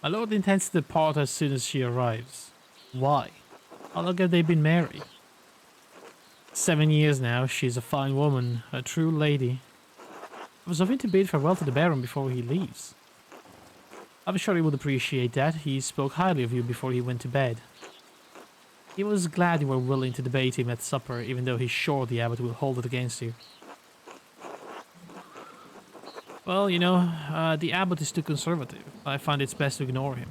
My lord intends to depart as soon as she arrives. Why? How long have they been married? 7 years now. She's a fine woman, a true lady. I was hoping to bid farewell to the Baron before he leaves. I'm sure he would appreciate that. He spoke highly of you before he went to bed. He was glad you were willing to debate him at supper, even though he's sure the abbot will hold it against you. Well, you know, the abbot is too conservative. I find it's best to ignore him.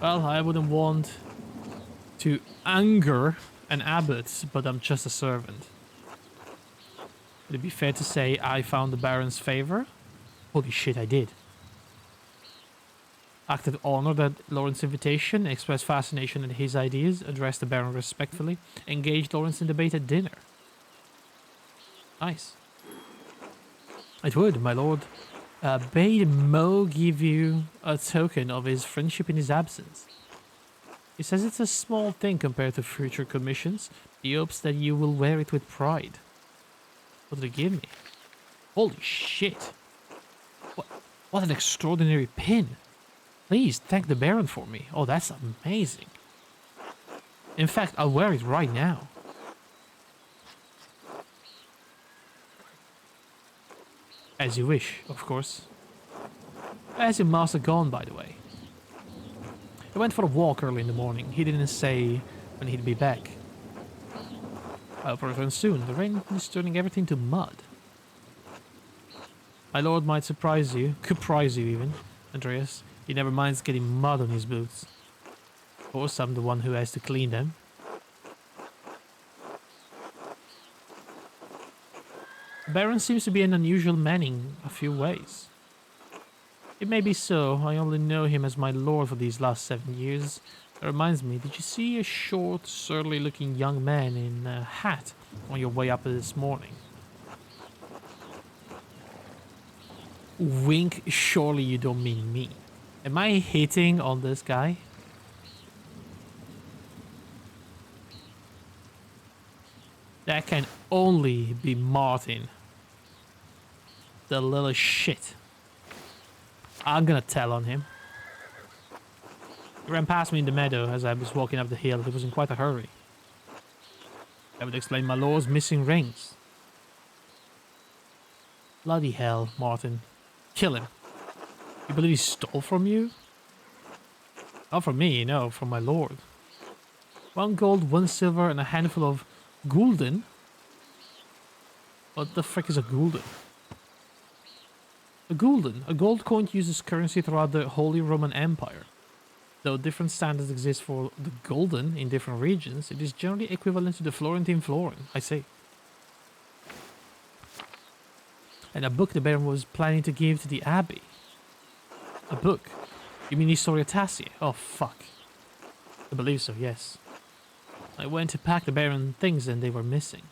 Well, I wouldn't want to anger an abbot, but I'm just a servant. Would it be fair to say I found the Baron's favor? Holy shit, I did. Acted honored at Lawrence's invitation, expressed fascination at his ideas, addressed the Baron respectfully, engaged Lawrence in debate at dinner. Nice. It would, my lord. Bade Mo give you a token of his friendship in his absence. He says it's a small thing compared to future commissions. He hopes that you will wear it with pride. What did he give me? Holy shit. What an extraordinary pin. Please thank the Baron for me. Oh, that's amazing. In fact, I'll wear it right now. As you wish, of course. Where's your master gone, by the way? He went for a walk early in the morning. He didn't say when he'd be back. I'll return soon. The rain is turning everything to mud. My lord might surprise you. Surprise you even, Andreas. He never minds getting mud on his boots. Of course, I'm the one who has to clean them. The Baron seems to be an unusual man in a few ways. It may be so. I only know him as my lord for these last 7 years. That reminds me, did you see a short, surly-looking young man in a hat on your way up this morning? Wink, surely you don't mean me. Am I hitting on this guy? That can only be Martin. The little shit. I'm gonna tell on him. He ran past me in the meadow as I was walking up the hill. He was in quite a hurry. That would explain my lord's missing rings. Bloody hell, Martin. Kill him. You believe he stole from you? Not from me, no, from my lord. 1 gold, 1 silver, and a handful of gulden? What the frick is a gulden? A gulden, a gold coin used as currency throughout the Holy Roman Empire. Though different standards exist for the gulden in different regions, it is generally equivalent to the Florentine florin, I say. And a book the Baron was planning to give to the Abbey. A book? You mean Historia Tassia? Oh, fuck. I believe so, yes. I went to pack the Baron things and they were missing.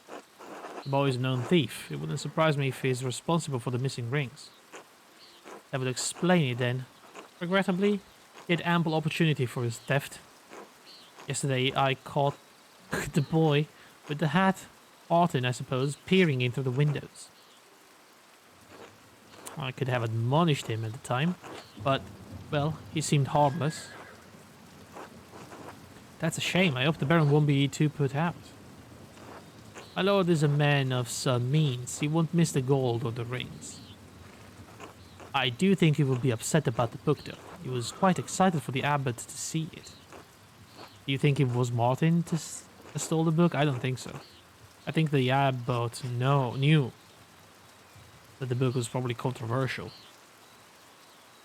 The boy is a known thief. It wouldn't surprise me if he's responsible for the missing rings. That would explain it then. Regrettably, he had ample opportunity for his theft. Yesterday I caught the boy with the hat, Martin I suppose, peering in through the windows. I could have admonished him at the time, but, well, he seemed harmless. That's a shame. I hope the Baron won't be too put out. My lord is a man of some means. He won't miss the gold or the rings. I do think he will be upset about the book, though. He was quite excited for the abbot to see it. Do you think it was Martin that stole the book? I don't think so. I think the abbot knew that the book was probably controversial.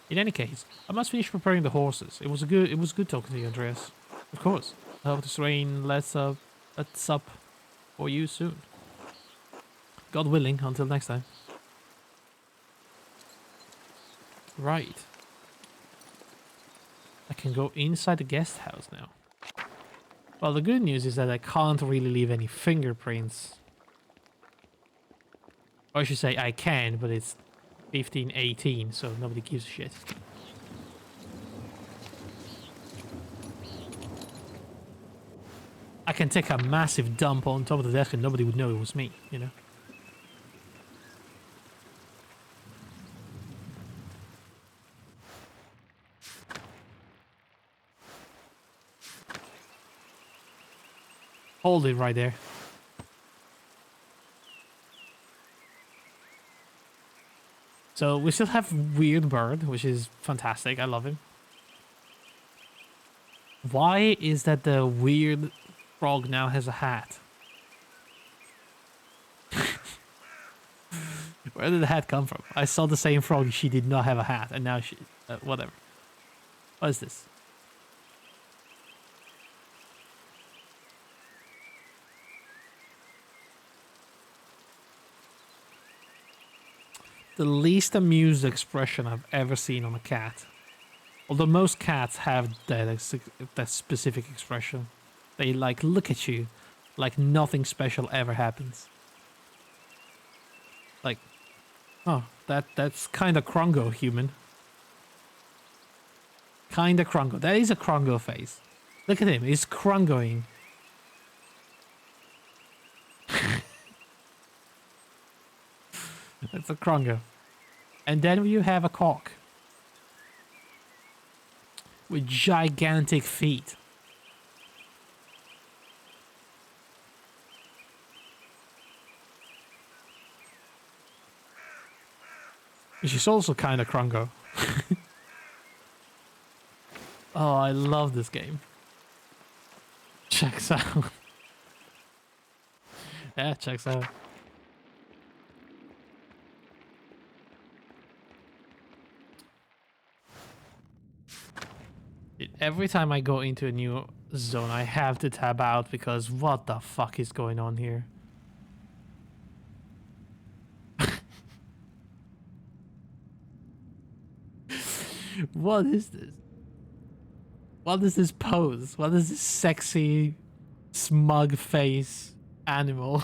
In any case, I must finish preparing the horses. It was good talking to you, Andreas. Of course. I hope this rain lets up for you soon. God willing, until next time. Right. I can go inside the guest house now. Well, the good news is that I can't really leave any fingerprints. Or I should say I can, but it's 1518, so nobody gives a shit. I can take a massive dump on top of the desk and nobody would know it was me, you know? Hold it right there. So we still have Weird Bird, which is fantastic. I love him. Why is that the weird frog now has a hat? Where did the hat come from? I saw the same frog. She did not have a hat, and now she... whatever. What is this? The least amused expression I've ever seen on a cat. Although most cats have that specific expression. They like look at you like nothing special ever happens. Like, oh, that's kinda Krongo, human. Kinda Krongo. That is a Krongo face. Look at him, he's Krongoing. That's a Krongo. And then you have a cock. With gigantic feet. She's also kind of Krongo. Oh, I love this game. Checks out. Yeah, checks out. Every time I go into a new zone, I have to tab out because what the fuck is going on here? What is this? What is this pose? What is this sexy, smug face animal?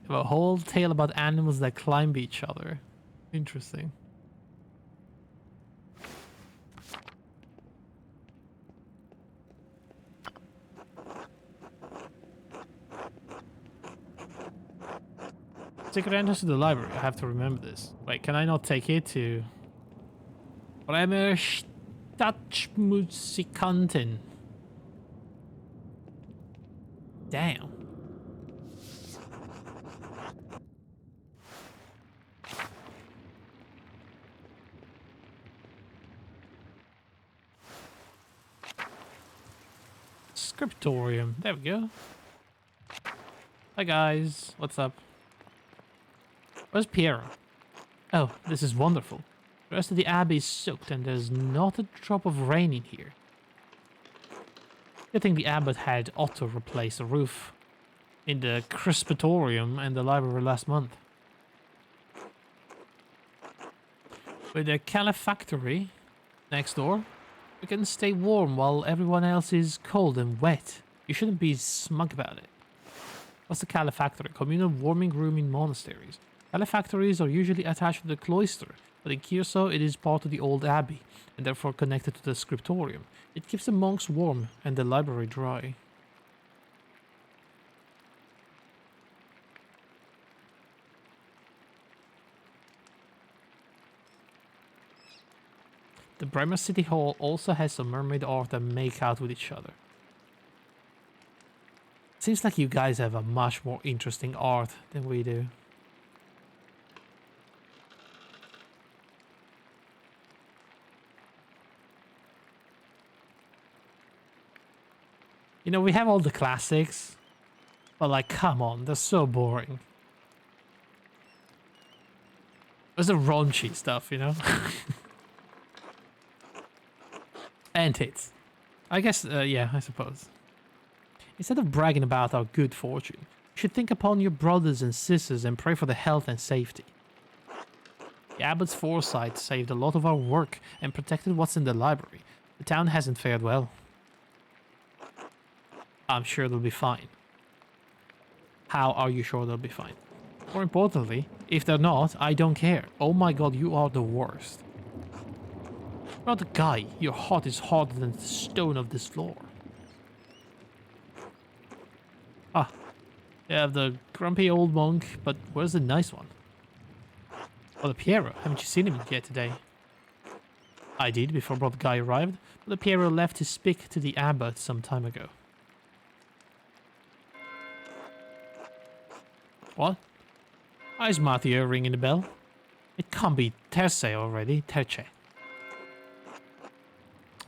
A whole tale about animals that climb each other. Interesting. Secret entrance to the library. I have to remember this. Wait, can I not take it to... Bremer Stadtmusikanten. Damn. Scriptorium. There we go. Hi guys. What's up? Where's Piero? Oh, this is wonderful. The rest of the abbey is soaked and there's not a drop of rain in here. I think the abbot had Otto replace the roof in the Crispatorium and the library last month. With a calefactory next door, we can stay warm while everyone else is cold and wet. You shouldn't be smug about it. What's a calefactory? Communal warming room in monasteries. Calefactories are usually attached to the cloister, but in Kyrso it is part of the old abbey, and therefore connected to the scriptorium. It keeps the monks warm and the library dry. The Bremer City Hall also has some mermaid art that make out with each other. Seems like you guys have a much more interesting art than we do. You know, we have all the classics, but like, come on, they're so boring. There's the raunchy stuff, you know? And tits. I guess, yeah, I suppose. Instead of bragging about our good fortune, you should think upon your brothers and sisters and pray for their health and safety. The abbot's foresight saved a lot of our work and protected what's in the library. The town hasn't fared well. I'm sure they'll be fine. How are you sure they'll be fine? More importantly, if they're not, I don't care. Oh my god, you are the worst. You're not a guy. Your heart is harder than the stone of this floor. Ah, you have the grumpy old monk, but where's the nice one? Oh, the Piero. Haven't you seen him yet today? I did before Brother Guy arrived, but the Piero left to speak to the abbot some time ago. What? Why is Matteo ringing the bell? It can't be Terce already, Terce.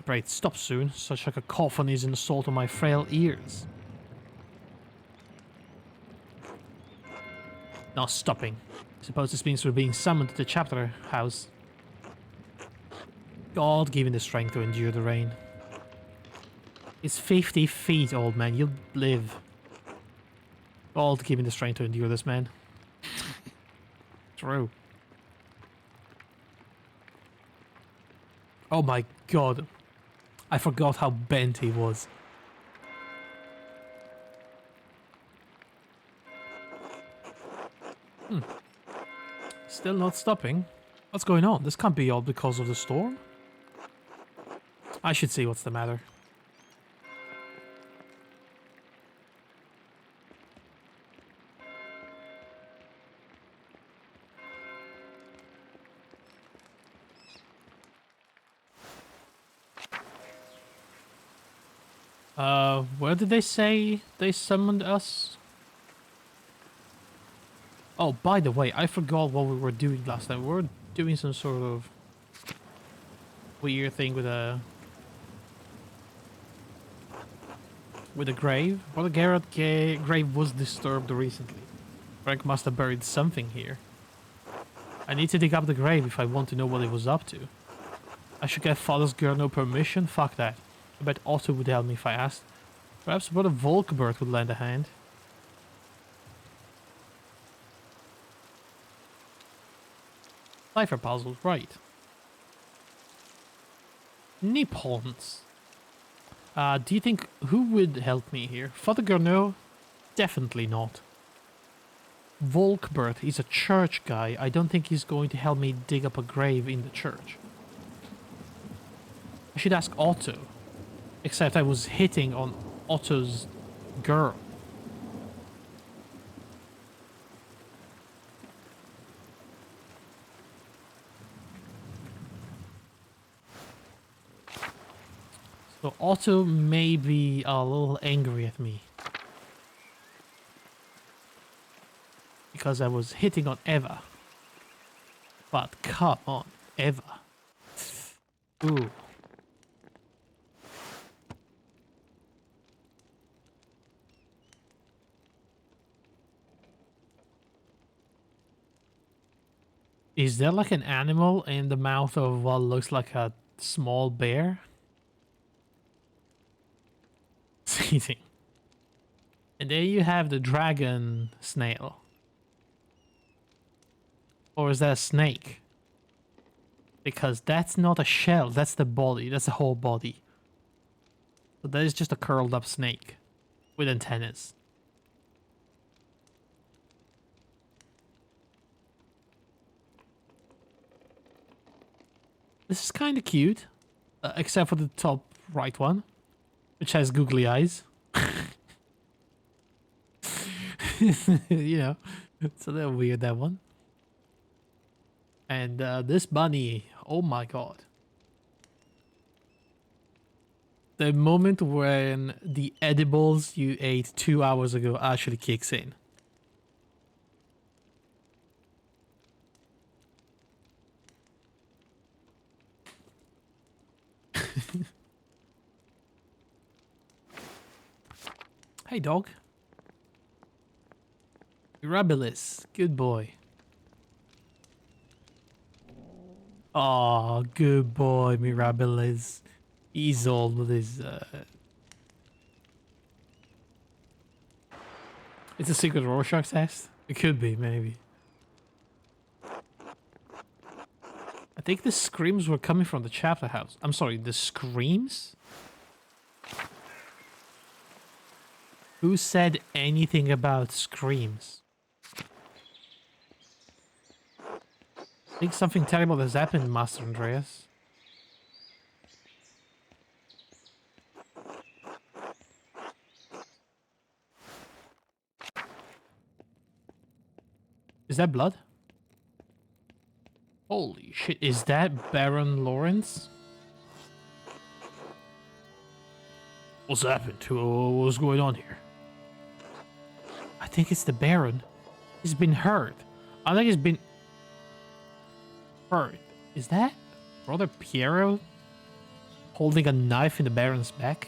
Pray it stops soon, such a cacophony is an assault on my frail ears. Not stopping. I suppose this means we're being summoned to the chapter house. God give him the strength to endure the rain. It's 50 feet, old man. You'll live. God give him the strength to endure this, man. True. Oh my god. I forgot how bent he was. Still not stopping. What's going on? This can't be all because of the storm. I should see what's the matter. Where did they say they summoned us? Oh, by the way, I forgot what we were doing last time. We were doing some sort of weird thing with a grave. Well, the Garrett grave was disturbed recently. Frank must have buried something here. I need to dig up the grave if I want to know what it was up to. I should get Father's girl no permission? Fuck that. I bet Otto would help me if I asked. Perhaps Brother Volkbert would lend a hand. Cipher puzzles, right. Nippons. Do you think who would help me here? Father Gernot? Definitely not. Volkbert, he's a church guy. I don't think he's going to help me dig up a grave in the church. I should ask Otto. Except I was hitting on Otto's girl. So Otto may be a little angry at me. Because I was hitting on Eva. But come on, Eva. Ooh. Is there like an animal in the mouth of what looks like a small bear? It's eating. And there you have the dragon snail. Or is that a snake? Because that's not a shell, that's the body, that's the whole body. So that is just a curled up snake with antennas. This is kind of cute, except for the top right one, which has googly eyes. You know, it's a little weird, that one. And this bunny, oh my god. The moment when the edibles you ate 2 hours ago actually kicks in. Hey, dog. Mirabilis, good boy. Oh, good boy, Mirabilis. He's old with his. It's a secret Rorschach test. It could be, maybe. I think the screams were coming from the chapter house. I'm sorry, the screams? Who said anything about screams? I think something terrible has happened, Master Andreas. Is that blood? Holy shit, is that Baron Lawrence? What's happened? What's going on here? I think it's the Baron. He's been hurt. I think he's been hurt. Is that Brother Piero holding a knife in the Baron's back?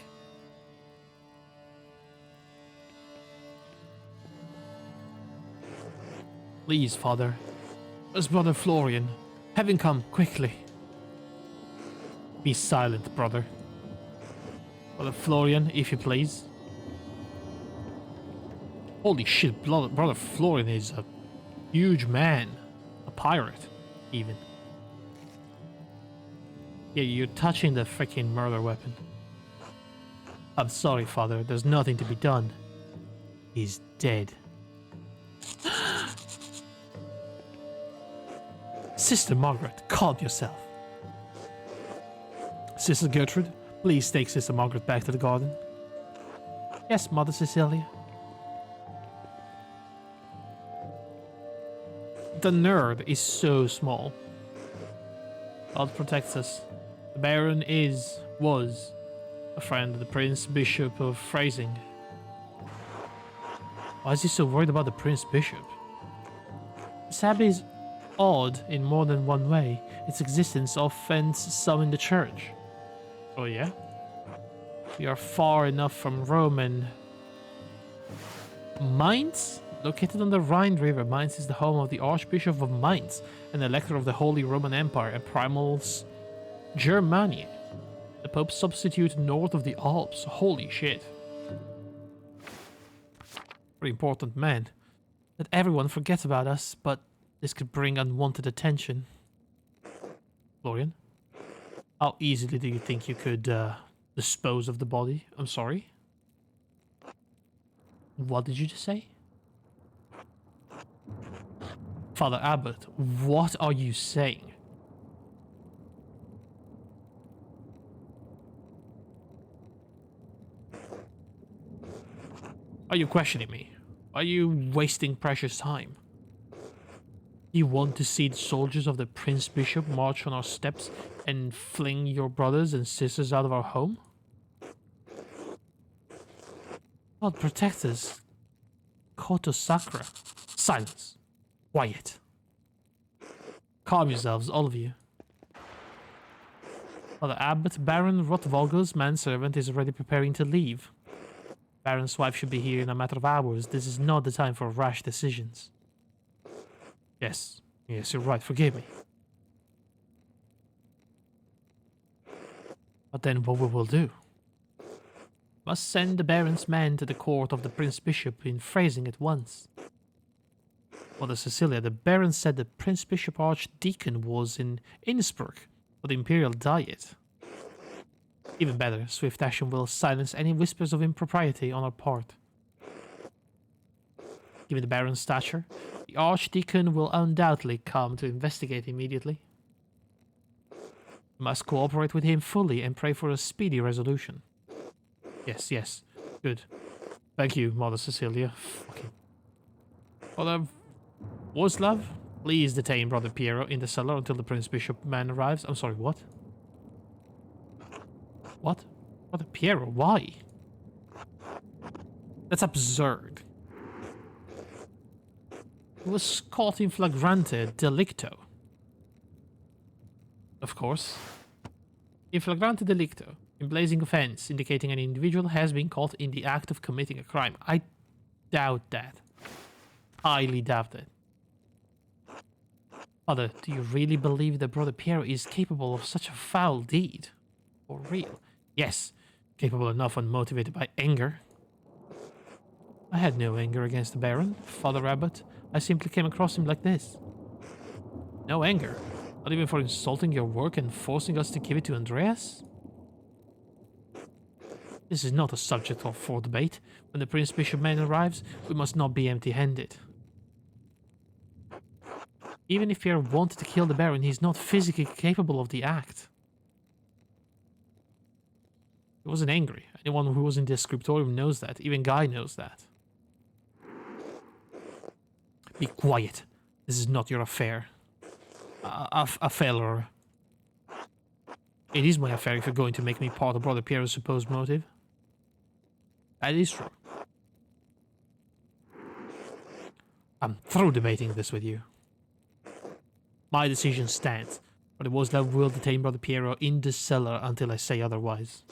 Please, Father. Where's Brother Florian? Have him come, quickly. Be silent, brother. Brother Florian, if you please. Holy shit, Brother Florian is a huge man. A pirate, even. Yeah, you're touching the freaking murder weapon. I'm sorry, Father. There's nothing to be done. He's dead. Sister Margaret, calm yourself. Sister Gertrude, please take Sister Margaret back to the garden. Yes, Mother Cecilia. The nerd is so small. God protects us. The Baron was a friend of the Prince Bishop of Phrasing. Why is he so worried about the Prince Bishop? This abbey is odd in more than one way. Its existence offends some in the church. Oh yeah? We are far enough from Rome and... Mainz? Located on the Rhine River, Mainz is the home of the Archbishop of Mainz, an elector of the Holy Roman Empire and Primal's Germania, the Pope's substitute north of the Alps. Holy shit. Very important man. That everyone forgets about us, but this could bring unwanted attention. Florian, how easily do you think you could dispose of the body? I'm sorry? What did you just say? Father Abbot, what are you saying? Are you questioning me? Are you wasting precious time? You want to see the soldiers of the Prince Bishop march on our steps and fling your brothers and sisters out of our home? God protect us. Koto Sakura. Silence. Quiet. Calm yourselves, all of you. Father Abbot, Baron Rottwalger's manservant is already preparing to leave. Baron's wife should be here in a matter of hours. This is not the time for rash decisions. Yes, you're right, forgive me. But then what we will do? Must send the Baron's men to the court of the Prince Bishop in Phrasing at once. Mother Cecilia, the Baron said the Prince Bishop Archdeacon was in Innsbruck for the Imperial Diet. Even better, swift action will silence any whispers of impropriety on our part. Given the Baron's stature, the Archdeacon will undoubtedly come to investigate immediately. We must cooperate with him fully and pray for a speedy resolution. Yes, good. Thank you, Mother Cecilia. Fucking... Father Wozlav, please detain Brother Piero in the cellar until the Prince Bishop man arrives. I'm sorry, what? What? Brother Piero, why? That's absurd. He was caught in flagrante delicto. Of course. In flagrante delicto, in blazing offense, indicating an individual has been caught in the act of committing a crime. I doubt that. Highly doubt it. Father, do you really believe that Brother Piero is capable of such a foul deed? For real? Yes, capable enough when motivated by anger. I had no anger against the Baron, Father Abbot. I simply came across him like this. No anger? Not even for insulting your work and forcing us to give it to Andreas? This is not a subject for debate. When the Prince Bishop man arrives, we must not be empty-handed. Even if Pierre wanted to kill the Baron, he's not physically capable of the act. He wasn't angry. Anyone who was in the scriptorium knows that. Even Guy knows that. Be quiet. This is not your affair. A failure. It is my affair if you're going to make me part of Brother Pierre's supposed motive. That is true. I'm through debating this with you. My decision stands, but it was that will detain Brother Piero in the cellar until I say otherwise.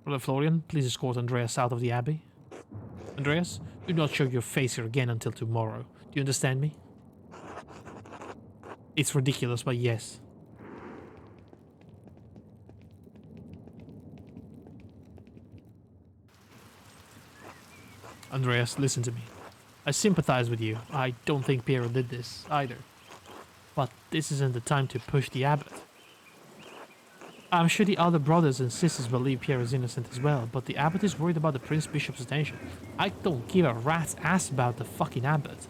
Brother Florian, please escort Andreas out of the abbey. Andreas, do not show your face here again until tomorrow. Do you understand me? It's ridiculous, but yes. Andreas, listen to me. I sympathize with you. I don't think Piero did this, either. But this isn't the time to push the abbot. I'm sure the other brothers and sisters believe Piero is innocent as well, but the abbot is worried about the Prince Bishop's attention. I don't give a rat's ass about the fucking abbot.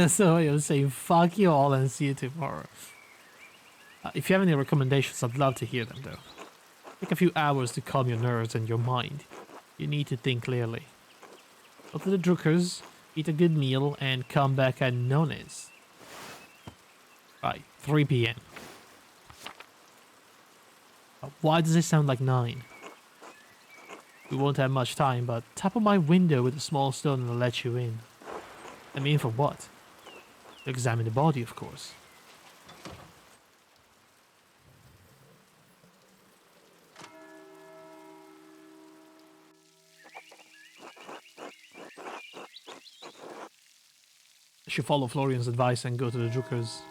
So you'll say fuck you all and see you tomorrow. If you have any recommendations, I'd love to hear them though. Take a few hours to calm your nerves and your mind. You need to think clearly. Go to the Druckers, eat a good meal, and come back at Nones. Right, 3 p.m. Why does it sound like 9? We won't have much time, but tap on my window with a small stone and I'll let you in. I mean, for what? To examine the body, of course. I should follow Florian's advice and go to the Druckers.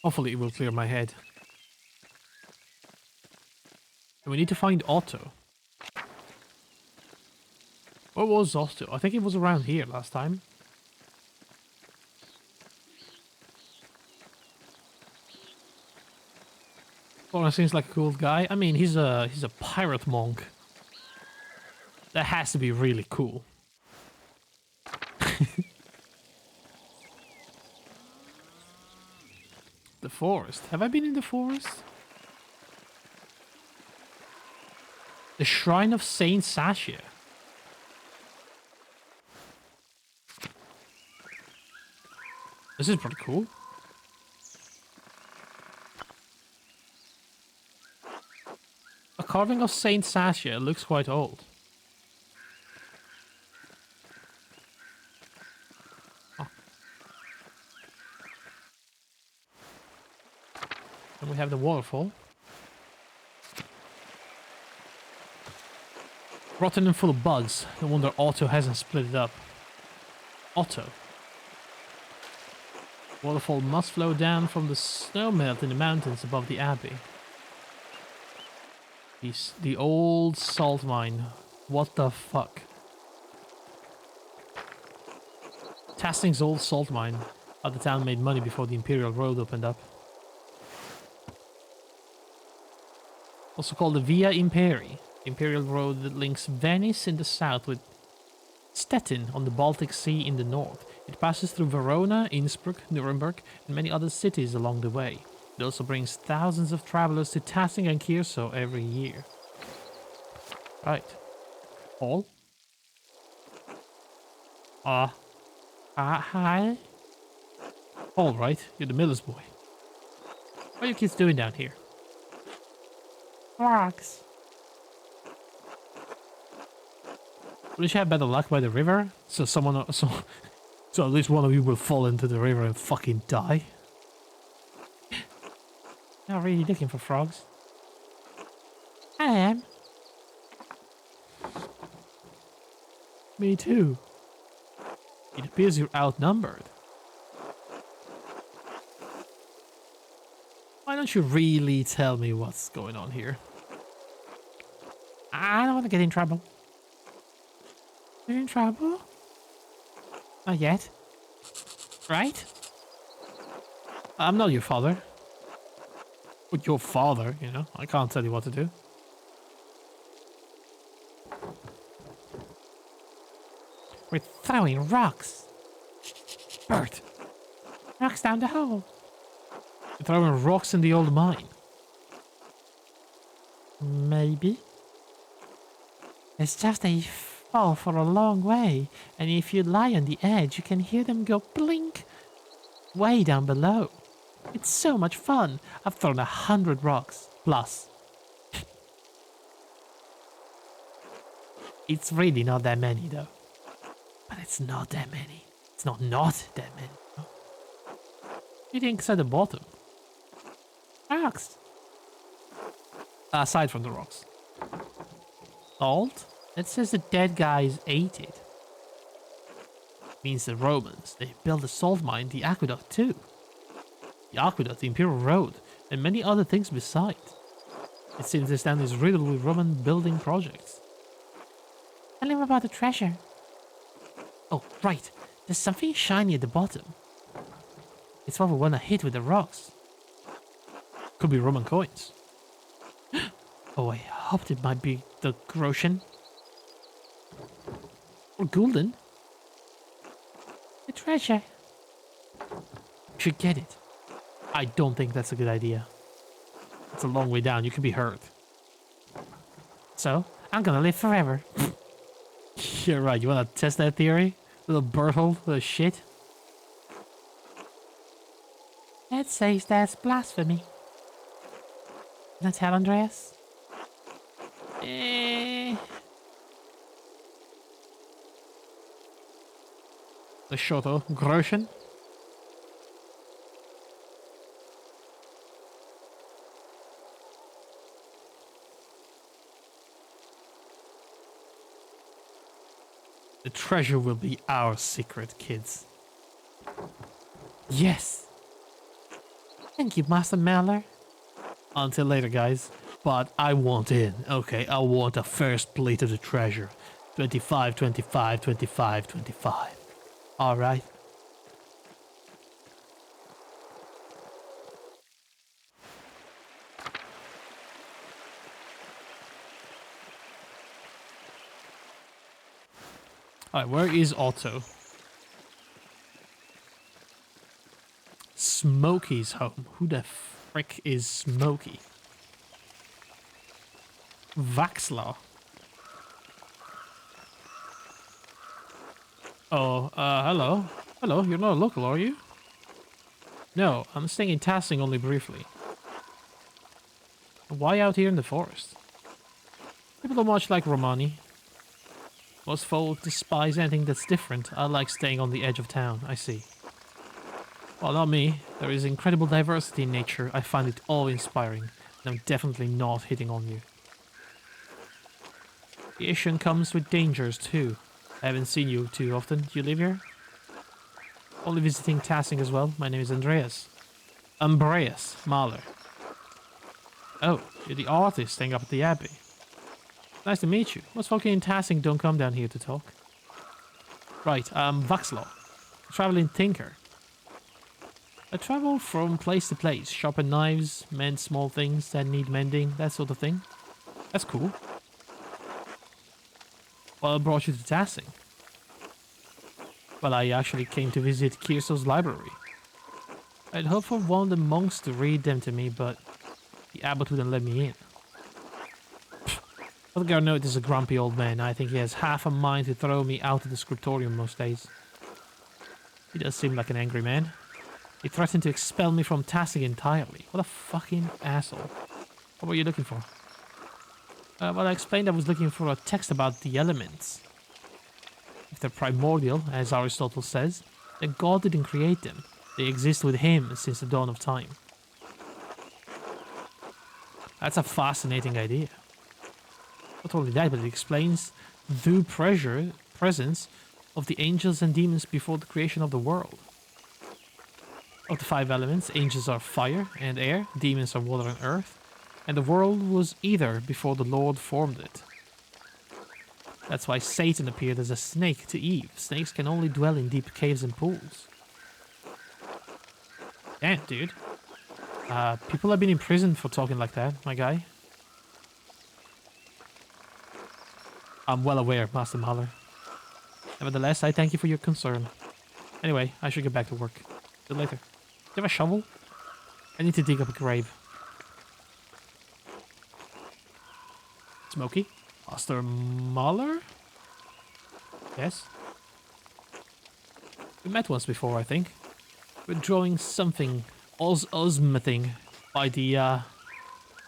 Hopefully it will clear my head. And we need to find Otto. Where was Otto? I think he was around here last time. Florian seems like a cool guy. I mean, he's a pirate monk. That has to be really cool. The forest. Have I been in the forest? The Shrine of Saint Sasha. This is pretty cool. A carving of Saint Sasha looks quite old. Oh. And we have the waterfall. Rotten and full of bugs. No wonder Otto hasn't split it up. Otto. Waterfall must flow down from the snow melt in the mountains above the abbey. The old salt mine. What the fuck? Tasting's old salt mine. How the town made money before the Imperial Road opened up. Also called the Via Imperi. Imperial Road that links Venice in the south with Stettin on the Baltic Sea in the north. It passes through Verona, Innsbruck, Nuremberg, and many other cities along the way. It also brings thousands of travelers to Tassing and Kierso every year. Right. Paul? Hi? Paul, right? You're the miller's boy. What are you kids doing down here? Rocks. Wouldn't you have better luck by the river? So at least one of you will fall into the river and fucking die. Not really looking for frogs. I am. Me too. It appears you're outnumbered. Why don't you really tell me what's going on here? I don't want to get in trouble. You're in trouble? Not yet. Right? I'm not your father. But your father, you know? I can't tell you what to do. We're throwing rocks. Bert. Rocks down the hole. You're throwing rocks in the old mine. Maybe. It's just a fall for a long way, and if you lie on the edge, you can hear them go blink way down below. It's so much fun. I've thrown 100 rocks plus. It's really not that many though. But it's not that many. It's not that many. No. You think at the bottom? Rocks. Aside from the rocks. Salt? It says the dead guys ate it. Means the Romans. They built a salt mine, the aqueduct too. The aqueduct, the Imperial Road, and many other things besides. It seems this town is riddled with Roman building projects. Tell him about the treasure. Oh, right. There's something shiny at the bottom. It's what we want to hit with the rocks. Could be Roman coins. Oh, I hoped it might be the Groshen. Or Gulden. The treasure. We should get it. I don't think that's a good idea. It's a long way down. You could be hurt. So, I'm gonna live forever. You're right. You wanna test that theory? Little Berthold, little shit. It says that's blasphemy. Can I tell Andreas? The Shoto Groshen. The treasure will be our secret, kids. Yes! Thank you, Master Mallor. Until later, guys. But I want in, okay? I want the first plate of the treasure. 25, 25, 25, 25. Alright? Alright, where is Otto? Smokey's home. Who the frick is Smokey? Vaxlar. Oh, hello. Hello, you're not a local, are you? No, I'm staying in Tassing only briefly. Why out here in the forest? People don't much like Romani. Most folk despise anything that's different. I like staying on the edge of town, I see. Well, not me. There is incredible diversity in nature. I find it awe-inspiring, and I'm definitely not hitting on you. Creation comes with dangers, too. I haven't seen you too often. Do you live here? Only visiting Tassing as well. My name is Andreas. Andreas Mahler. Oh, you're the artist staying up at the Abbey. Nice to meet you. Most folk in Tassing don't come down here to talk. Right, Vaxlar. A traveling thinker. I travel from place to place, sharpen knives, mend small things that need mending, that sort of thing. That's cool. What brought you to Tassing? Well, I actually came to visit Kirso's library. I'd hoped for one of the monks to read them to me, but the abbot wouldn't let me in. I think I know this is a grumpy old man. I think he has half a mind to throw me out of the scriptorium most days. He does seem like an angry man. He threatened to expel me from Tassing entirely. What a fucking asshole. What were you looking for? Well, I explained I was looking for a text about the elements. If they're primordial, as Aristotle says, then God didn't create them. They exist with him since the dawn of time. That's a fascinating idea. Not only that, but it explains the presence of the angels and demons before the creation of the world. Of the 5 elements, angels are fire and air, demons are water and earth, and the world was ether before the Lord formed it. That's why Satan appeared as a snake to Eve. Snakes can only dwell in deep caves and pools. Damn, dude. People have been in prison for talking like that, my guy. I'm well aware, Master Mahler. Nevertheless, I thank you for your concern. Anyway, I should get back to work. See you later. Do you have a shovel? I need to dig up a grave. Smokey? Master Mahler? Yes? We met once before, I think. We're drawing something osmating by the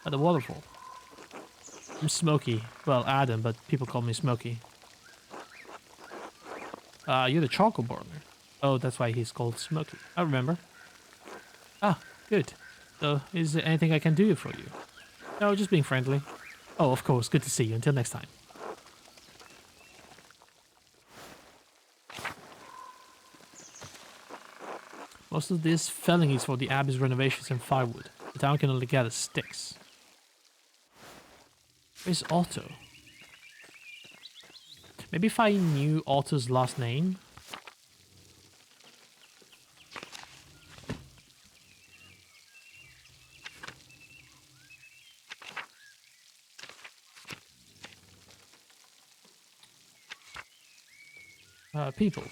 waterfall. I'm Smokey. Well, Adam, but people call me Smokey. You're the charcoal burner. Oh, that's why he's called Smokey. I remember. Ah, good. So, is there anything I can do for you? No, just being friendly. Oh, of course. Good to see you. Until next time. Most of this felling is for the abbey's renovations and firewood. The town can only gather sticks. Where's Otto? Maybe if I knew Otto's last name? People.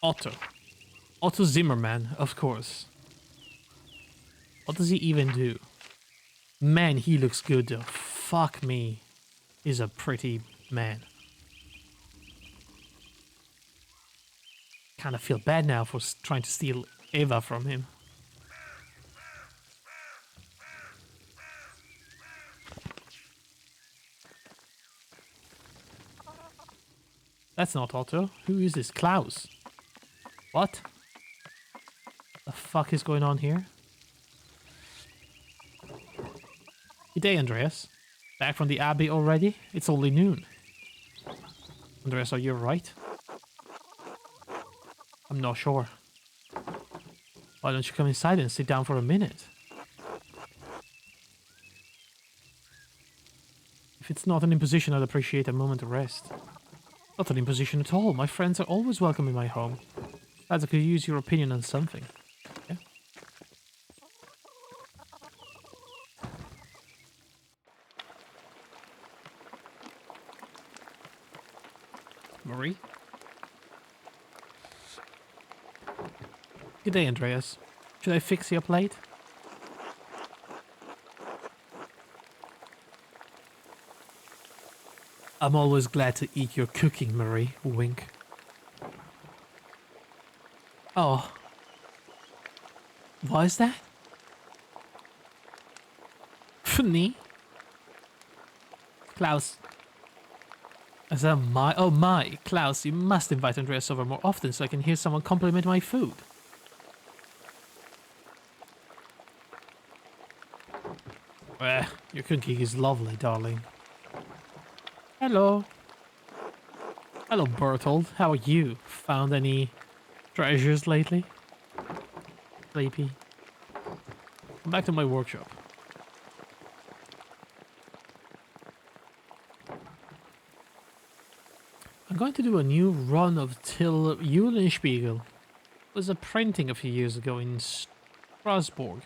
Otto. Otto Zimmerman, of course. What does he even do? Man, he looks good though. Fuck me. He's a pretty man. Kind of feel bad now for trying to steal Eva from him. That's not Otto. Who is this? Klaus. What? The fuck is going on here? Good day, Andreas. Back from the Abbey already? It's only noon. Andreas, are you right? I'm not sure. Why don't you come inside and sit down for a minute? If it's not an imposition, I'd appreciate a moment of rest. Not an imposition at all. My friends are always welcome in my home. Besides, I could use your opinion on something. Yeah? Marie? Good day, Andreas. Should I fix your plate? I'm always glad to eat your cooking, Marie. Wink. Oh. What is that? Funny. Klaus. Is that my... Oh my. Klaus, you must invite Andreas over more often so I can hear someone compliment my food. Your cooking is lovely, darling. Hello. Hello, Bertold. How are you? Found any treasures lately? Sleepy. Come back to my workshop. I'm going to do a new run of Till Eulenspiegel. It was a printing a few years ago in Strasbourg,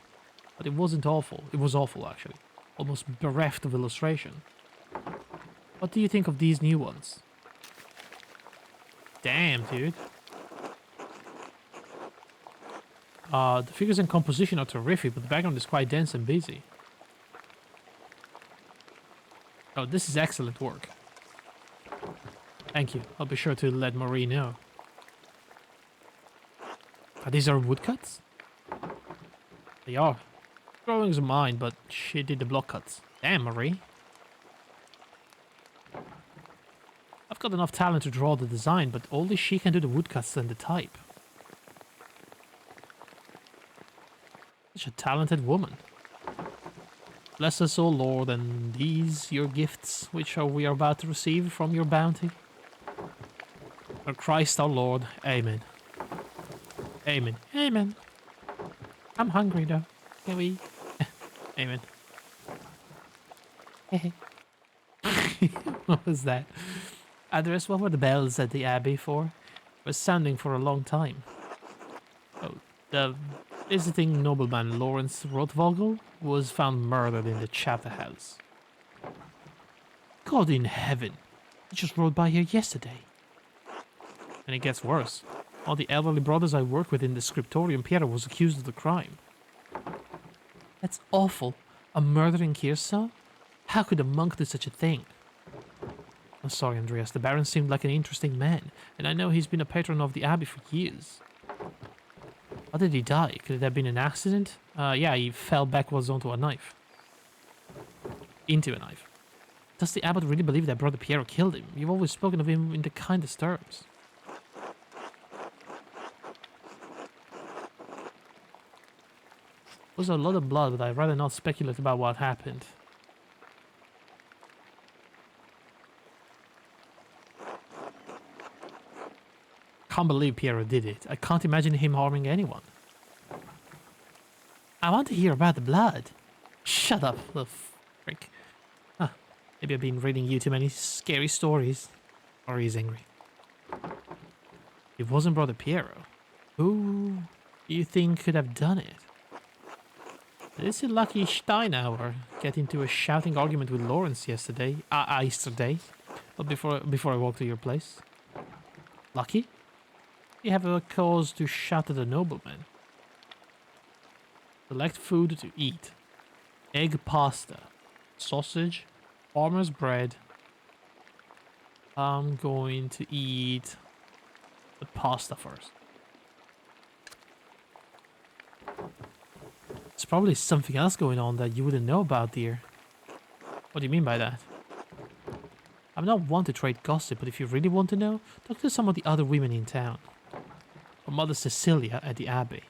but it wasn't awful. It was awful, actually. Almost bereft of illustration. What do you think of these new ones? Damn, dude. The figures and composition are terrific, but the background is quite dense and busy. Oh, this is excellent work. Thank you. I'll be sure to let Marie know. These are woodcuts? They are. Drawings are mine, but she did the block cuts. Damn, Marie. I've got enough talent to draw the design, but only she can do the woodcuts and the type. Such a talented woman. Bless us, O Lord, and these your gifts, which we are about to receive from your bounty. For Christ our Lord. Amen. Amen. Amen. I'm hungry though. Can we? Amen. What was that? Andreas, what were the bells at the Abbey for? It was sounding for a long time. Oh, the visiting nobleman Lawrence Rothvogel was found murdered in the chapter house. God in heaven! He just rode by here yesterday. And it gets worse. All the elderly brothers I work with in the scriptorium, Piero was accused of the crime. That's awful. A murder in Kierso? How could a monk do such a thing? I'm sorry, Andreas. The Baron seemed like an interesting man, and I know he's been a patron of the Abbey for years. How did he die? Could it have been an accident? Yeah, he fell backwards onto a knife. Into a knife. Does the abbot really believe that Brother Piero killed him? You've always spoken of him in the kindest terms. There was a lot of blood, but I'd rather not speculate about what happened. Can't believe Piero did it. I can't imagine him harming anyone. I want to hear about the blood. Shut up, little freak. Huh. Maybe I've been reading you too many scary stories. Or he's angry. It wasn't Brother Piero. Who do you think could have done it? This is lucky Steinauer get into a shouting argument with Lawrence yesterday. But before I walked to your place. Lucky? You have a cause to shout at a nobleman. Select food to eat. Egg pasta. Sausage. Farmer's bread. I'm going to eat the pasta first. There's probably something else going on that you wouldn't know about, dear. What do you mean by that? I'm not one to trade gossip, but if you really want to know, talk to some of the other women in town. Or Mother Cecilia at the Abbey.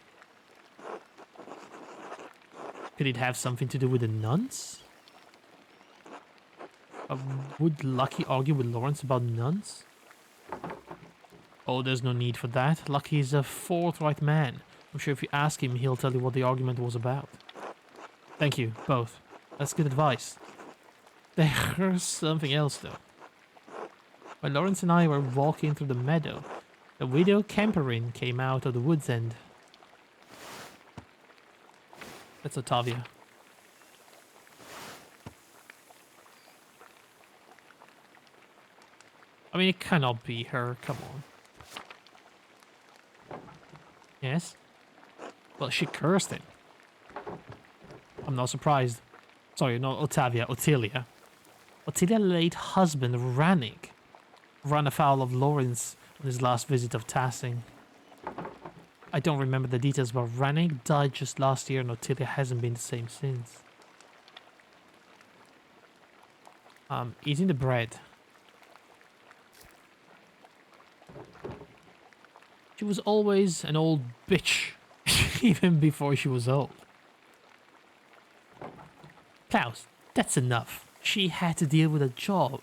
Could it have something to do with the nuns? Would Lucky argue with Lawrence about nuns? Oh, there's no need for that. Lucky is a forthright man. I'm sure if you ask him, he'll tell you what the argument was about. Thank you, both. That's good advice. There's something else, though. When Lawrence and I were walking through the meadow, the widow Kemperin came out of the wood's end. That's Ottavia. I mean, it cannot be her. Come on. Yes? Well, she cursed him. I'm not surprised. Sorry, not Ottavia, Ottilia. Ottilia's late husband, Rannig, ran afoul of Lawrence on his last visit of tassing. I don't remember the details, but Rannig died just last year and Ottilia hasn't been the same since. Eating the bread. She was always an old bitch, even before she was old. Klaus, that's enough. She had to deal with a job.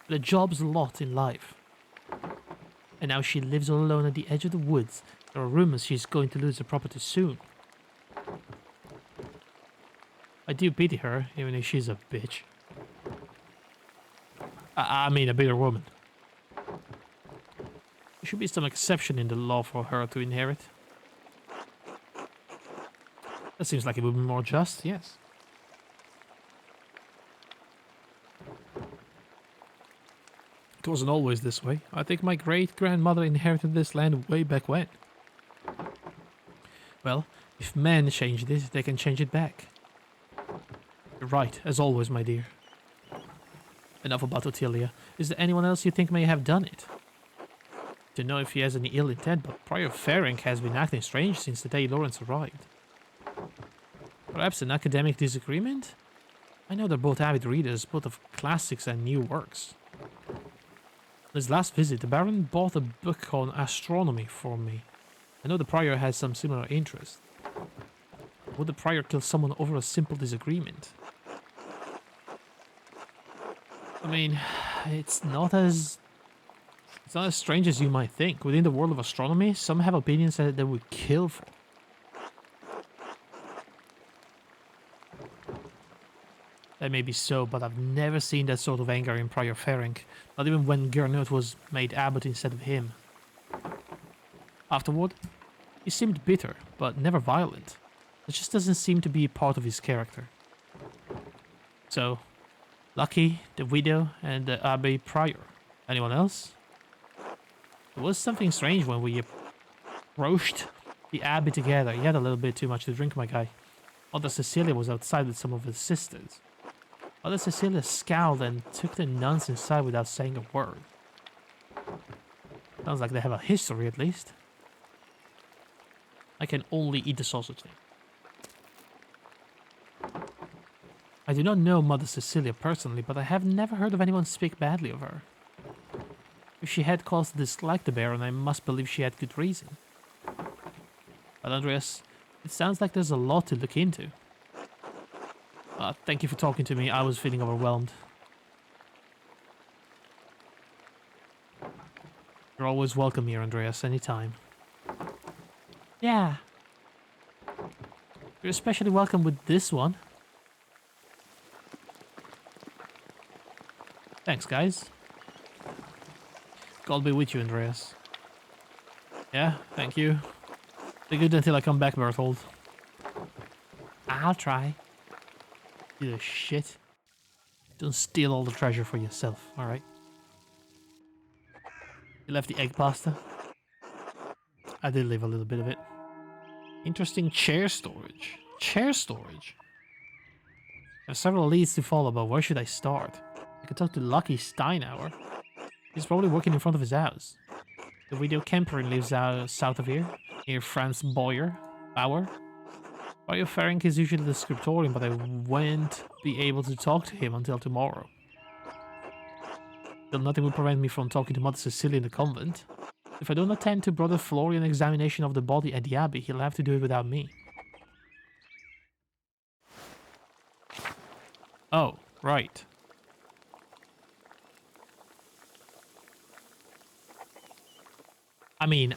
The job's a lot in life. And now she lives all alone at the edge of the woods. There are rumors she's going to lose her property soon. I do pity her, even if she's a bitch. I mean a bigger woman. There should be some exception in the law for her to inherit. That seems like it would be more just, yes. It wasn't always this way. I think my great-grandmother inherited this land way back when. Well, if men changed it, they can change it back. You're right, as always, my dear. Enough about Ottilia. Is there anyone else you think may have done it? Don't know if he has any ill intent, but Prior Ferenc has been acting strange since the day Lawrence arrived. Perhaps an academic disagreement? I know they're both avid readers, both of classics and new works. On his last visit, the Baron bought a book on astronomy for me. I know the Prior has some similar interest. Would the Prior kill someone over a simple disagreement? I mean, it's not as strange as you might think. Within the world of astronomy, some have opinions that they would kill for. That may be so, but I've never seen that sort of anger in Prior Ferenc, not even when Gernot was made abbot instead of him. Afterward, he seemed bitter, but never violent. It just doesn't seem to be part of his character. So, Lucky, the widow, and the Abbey Prior. Anyone else? There was something strange when we approached the Abbey together. You had a little bit too much to drink, my guy. Mother Cecilia was outside with some of her sisters. Mother Cecilia scowled and took the nuns inside without saying a word. Sounds like they have a history, at least. I can only eat the sausage thing. I do not know Mother Cecilia personally, but I have never heard of anyone speak badly of her. If she had cause to dislike the Baron, I must believe she had good reason. But Andreas, it sounds like there's a lot to look into. Thank you for talking to me. I was feeling overwhelmed. You're always welcome here, Andreas, anytime. Yeah. You're especially welcome with this one. Thanks, guys. God be with you, Andreas. Yeah, thank you. Be good until I come back, Berthold. I'll try. You shit. Don't steal all the treasure for yourself, alright? You left the egg pasta? I did leave a little bit of it. Interesting chair storage. Chair storage? I have several leads to follow, but where should I start? I could talk to Lucky Steinauer. He's probably working in front of his house. The widow Kemperin lives out south of here, near Franz Bauer. Bio Ferenc is usually the scriptorium, but I won't be able to talk to him until tomorrow. Still, nothing will prevent me from talking to Mother Cecilia in the convent. If I don't attend to Brother Florian's examination of the body at the Abbey, he'll have to do it without me. Oh, right. I mean,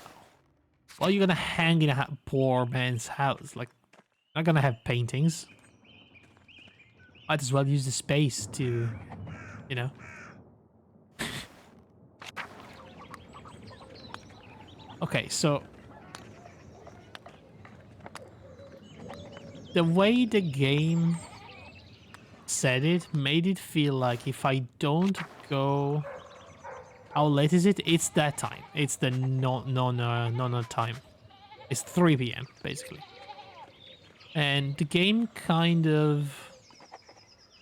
well, you're gonna hang in a poor man's house. Like, not gonna have paintings. Might as well use the space to, you know. Okay, so the way the game said it made it feel like if I don't go, how late is it? It's that time. It's the no time. It's 3 p.m. basically, and the game kind of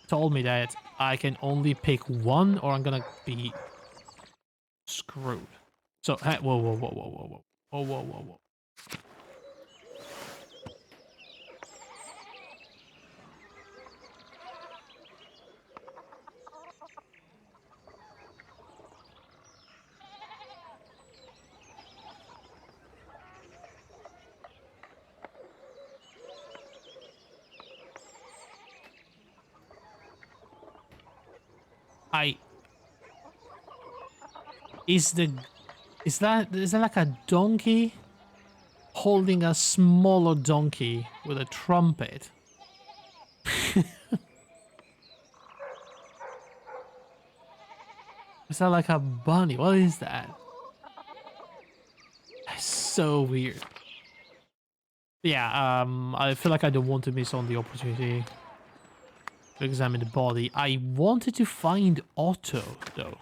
told me that I can only pick one, or I'm gonna be screwed. So, whoa. Is that like a donkey holding a smaller donkey with a trumpet? Is that like a bunny? What is that? That's so weird. Yeah, I feel like I don't want to miss on the opportunity to examine the body. I wanted to find Otto, though.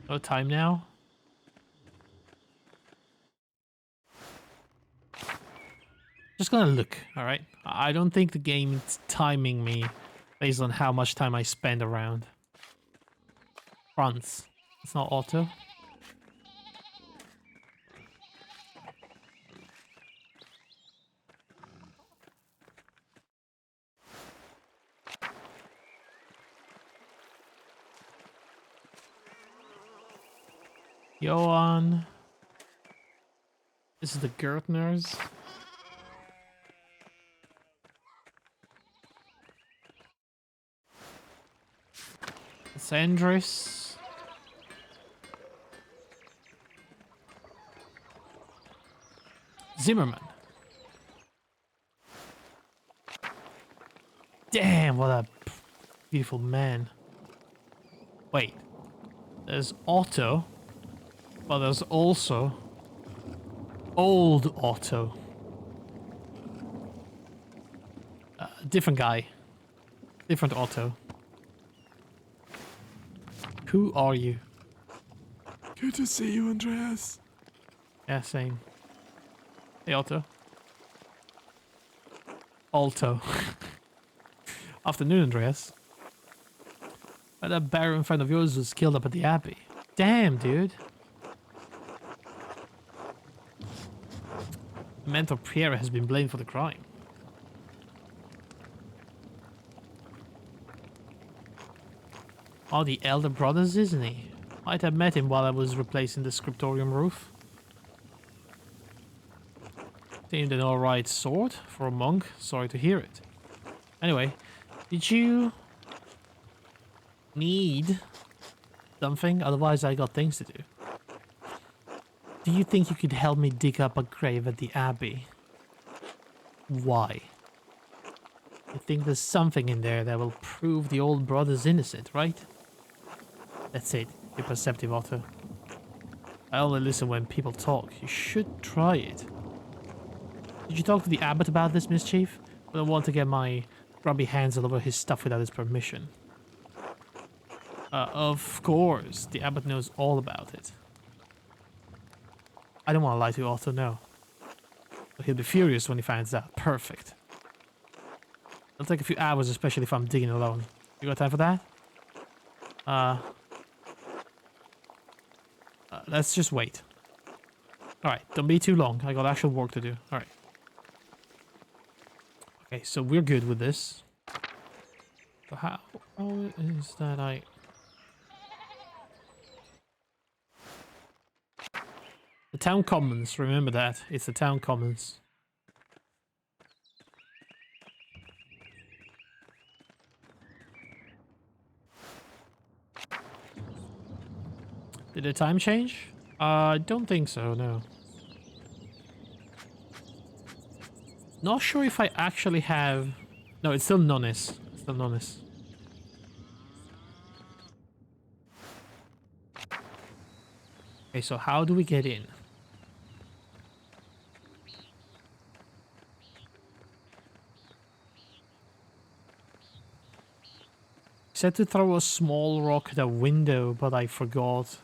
No time now? Just gonna look, alright? I don't think the game is timing me based on how much time I spend around. Franz. It's not Otto. Johan. This is the Gertners. It's Andres. Zimmerman. Damn, what a beautiful man. Wait. There's Otto. But there's also old Otto. Different guy. Different Otto. Who are you? Good to see you, Andreas. Yeah, same. Hey, Otto. Alto. Afternoon, Andreas. That baron friend of yours was killed up at the Abbey. Damn, dude. Mentor Pierre has been blamed for the crime. Oh, the elder brothers, isn't he? Might have met him while I was replacing the scriptorium roof. Seemed an alright sword for a monk. Sorry to hear it. Anyway, did you need something? Otherwise, I got things to do. Do you think you could help me dig up a grave at the Abbey? Why? I think there's something in there that will prove the old brother's innocent, right? That's it. Be perceptive, Otto. I only listen when people talk. You should try it. Did you talk to the abbot about this mischief? I don't want to get my grubby hands all over his stuff without his permission. Of course. The abbot knows all about it. I don't want to lie to Otto, no. But he'll be furious when he finds out. Perfect. It'll take a few hours, especially if I'm digging alone. You got time for that? Let's just wait. Alright, don't be too long. I got actual work to do. Alright. Okay, so we're good with this. But how is that I... The town commons, remember that. It's the town commons. Did the time change? I don't think so, no. Not sure if I actually have... No, it's still Nonis. It's still Nonis. Okay, so how do we get in? Said to throw a small rock at a window, but I forgot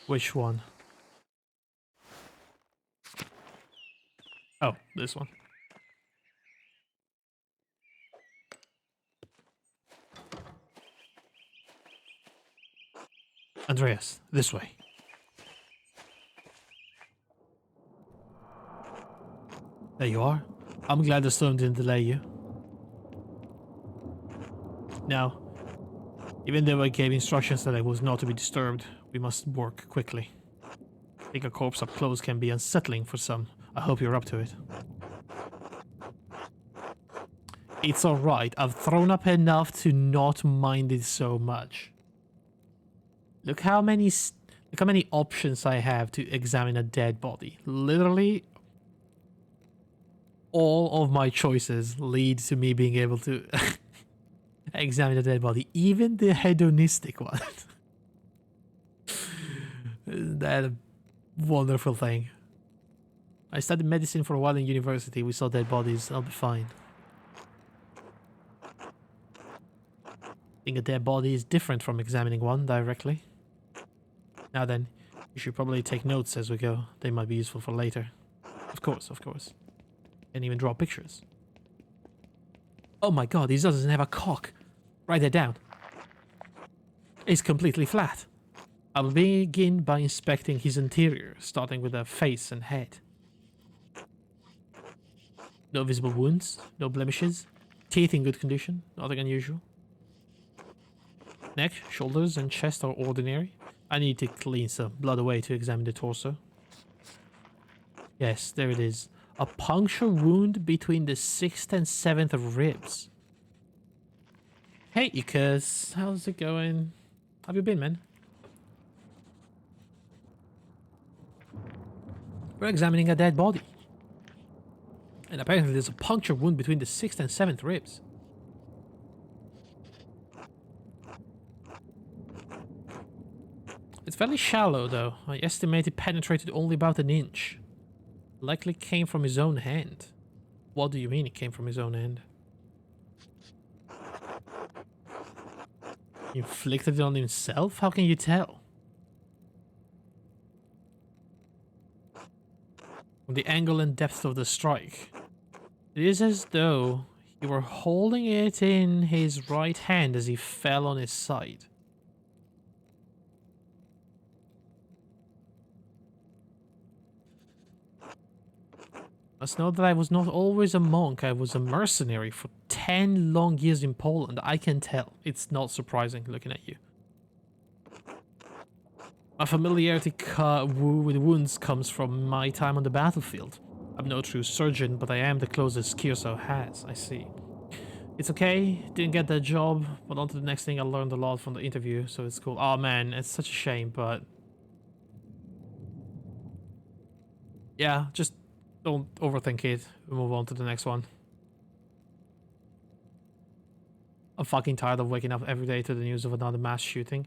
which one. Oh, this one. Andreas, this way. There you are. I'm glad the storm didn't delay you. Now, even though I gave instructions that I was not to be disturbed, we must work quickly. I think a corpse up close can be unsettling for some. I hope you're up to it. It's alright. I've thrown up enough to not mind it so much. Look how many options I have to examine a dead body. Literally, all of my choices lead to me being able to examine a dead body, even the hedonistic one. Isn't that a wonderful thing? I studied medicine for a while in university. We saw dead bodies. I'll be fine. I think a dead body is different from examining one directly. Now then, you should probably take notes as we go. They might be useful for later. Of course, of course. And even draw pictures. Oh my god, he doesn't have a cock. Write that down. It's completely flat. I will begin by inspecting his interior, starting with the face and head. No visible wounds, no blemishes. Teeth in good condition, nothing unusual. Neck, shoulders, and chest are ordinary. I need to clean some blood away to examine the torso. Yes, there it is. A puncture wound between the 6th and 7th ribs. Hey, Icarus. How's it going? How have you been, man? We're examining a dead body. And apparently there's a puncture wound between the 6th and 7th ribs. It's fairly shallow, though. I estimate it penetrated only about an inch. Likely came from his own hand. What do you mean it came from his own hand? Inflicted it on himself? How can you tell? From the angle and depth of the strike, it is as though he were holding it in his right hand as he fell on his side. Must know that I was not always a monk, I was a mercenary for 10 long years in Poland. I can tell. It's not surprising looking at you. My familiarity with wounds comes from my time on the battlefield. I'm no true surgeon, but I am the closest Kirso has, I see. It's okay, didn't get that job, but on to the next thing. I learned a lot from the interview, so it's cool. Oh man, it's such a shame, but... yeah, just don't overthink it. We'll move on to the next one. I'm fucking tired of waking up every day to the news of another mass shooting.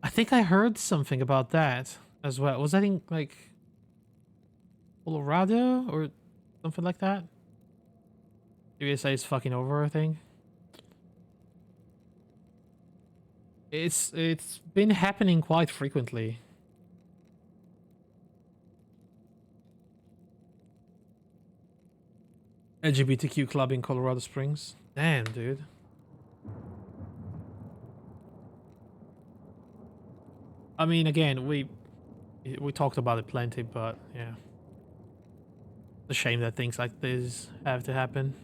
I think I heard something about that as well. Was that in, like, Colorado or something like that? USA is fucking over, I think. It's been happening quite frequently. LGBTQ club in Colorado Springs. Damn, dude. I mean, again, we talked about it plenty, but yeah. It's a shame that things like this have to happen.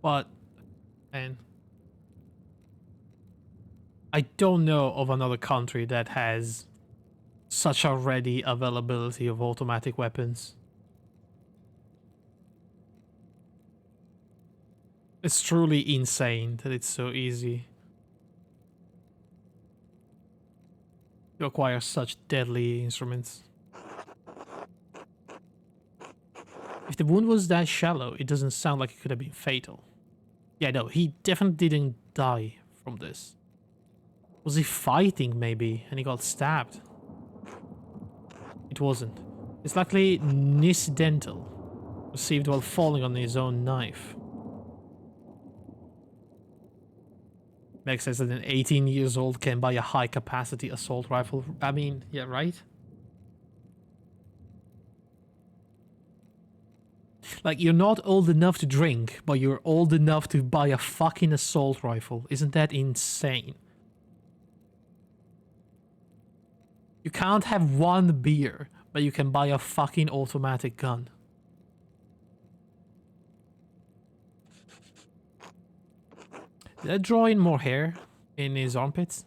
But, man, I don't know of another country that has such a ready availability of automatic weapons. It's truly insane that it's so easy to acquire such deadly instruments. If the wound was that shallow, it doesn't sound like it could have been fatal. Yeah, no, he definitely didn't die from this. Was he fighting, maybe, and he got stabbed? It wasn't. It's likely incidental, received while falling on his own knife. Makes sense that an 18 years old can buy a high-capacity assault rifle. I mean, yeah, right? Like, you're not old enough to drink, but you're old enough to buy a fucking assault rifle. Isn't that insane? You can't have one beer, but you can buy a fucking automatic gun. Did I draw in more hair in his armpits?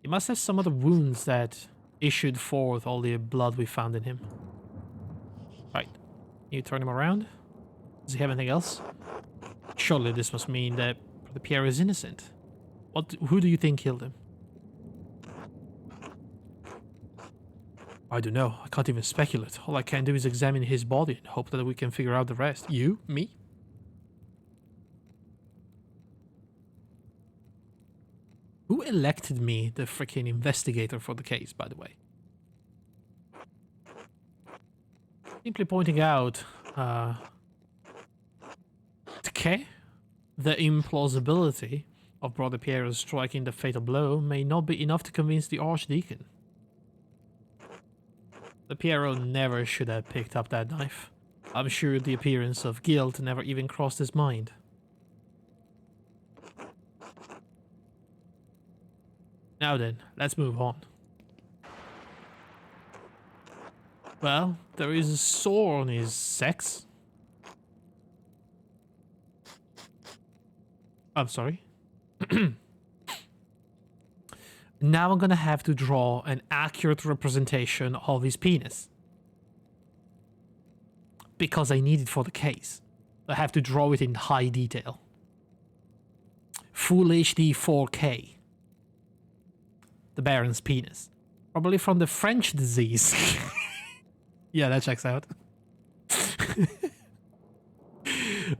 He must have some other wounds that issued forth all the blood we found in him. Right. You turn him around? Does he have anything else? Surely this must mean that the Pierre is innocent. Who do you think killed him? I don't know. I can't even speculate. All I can do is examine his body and hope that we can figure out the rest. You? Me? Who elected me the freaking investigator for the case, by the way? Simply pointing out, okay, the implausibility of Brother Pierre striking the fatal blow may not be enough to convince the Archdeacon. The Piero never should have picked up that knife. I'm sure the appearance of guilt never even crossed his mind. Now then, let's move on. Well, there is a sore on his sex. I'm sorry. Now I'm gonna have to draw an accurate representation of his penis. Because I need it for the case. I have to draw it in high detail. Full HD 4K. The Baron's penis. Probably from the French disease. Yeah, that checks out.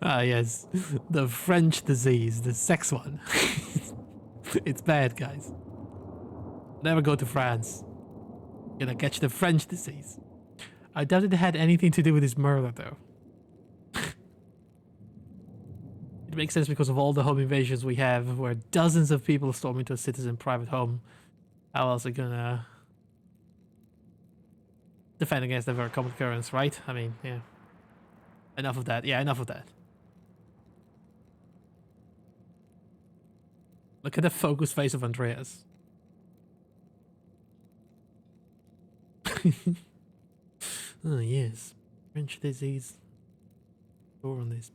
Ah, yes. The French disease, the sex one. It's bad, guys. Never go to France. You're gonna catch the French disease. I doubt it had anything to do with his murder, though. It It makes sense because of all the home invasions we have, where dozens of people storm into a citizen private home. How else are they gonna defend against a very common occurrence, right? I mean, yeah. Enough of that. Yeah, enough of that. Look at the focused face of Andreas. Oh, yes. French disease. Or on this.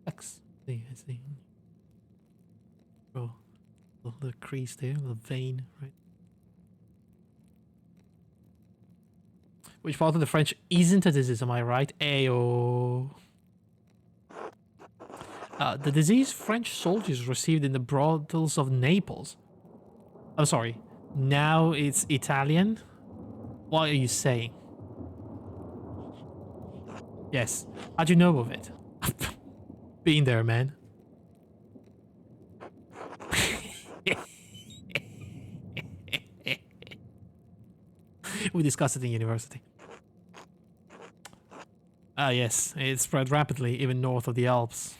X. See, I see. Oh, a little crease there, a little vein, right? Which part of the French isn't a disease, am I right? Ayo. The disease French soldiers received in the brothels of Naples. I'm sorry. Now it's Italian? What are you saying? Yes. How'd you know of it? Been there, man. We discussed it in university. Ah, yes. It spread rapidly, even north of the Alps.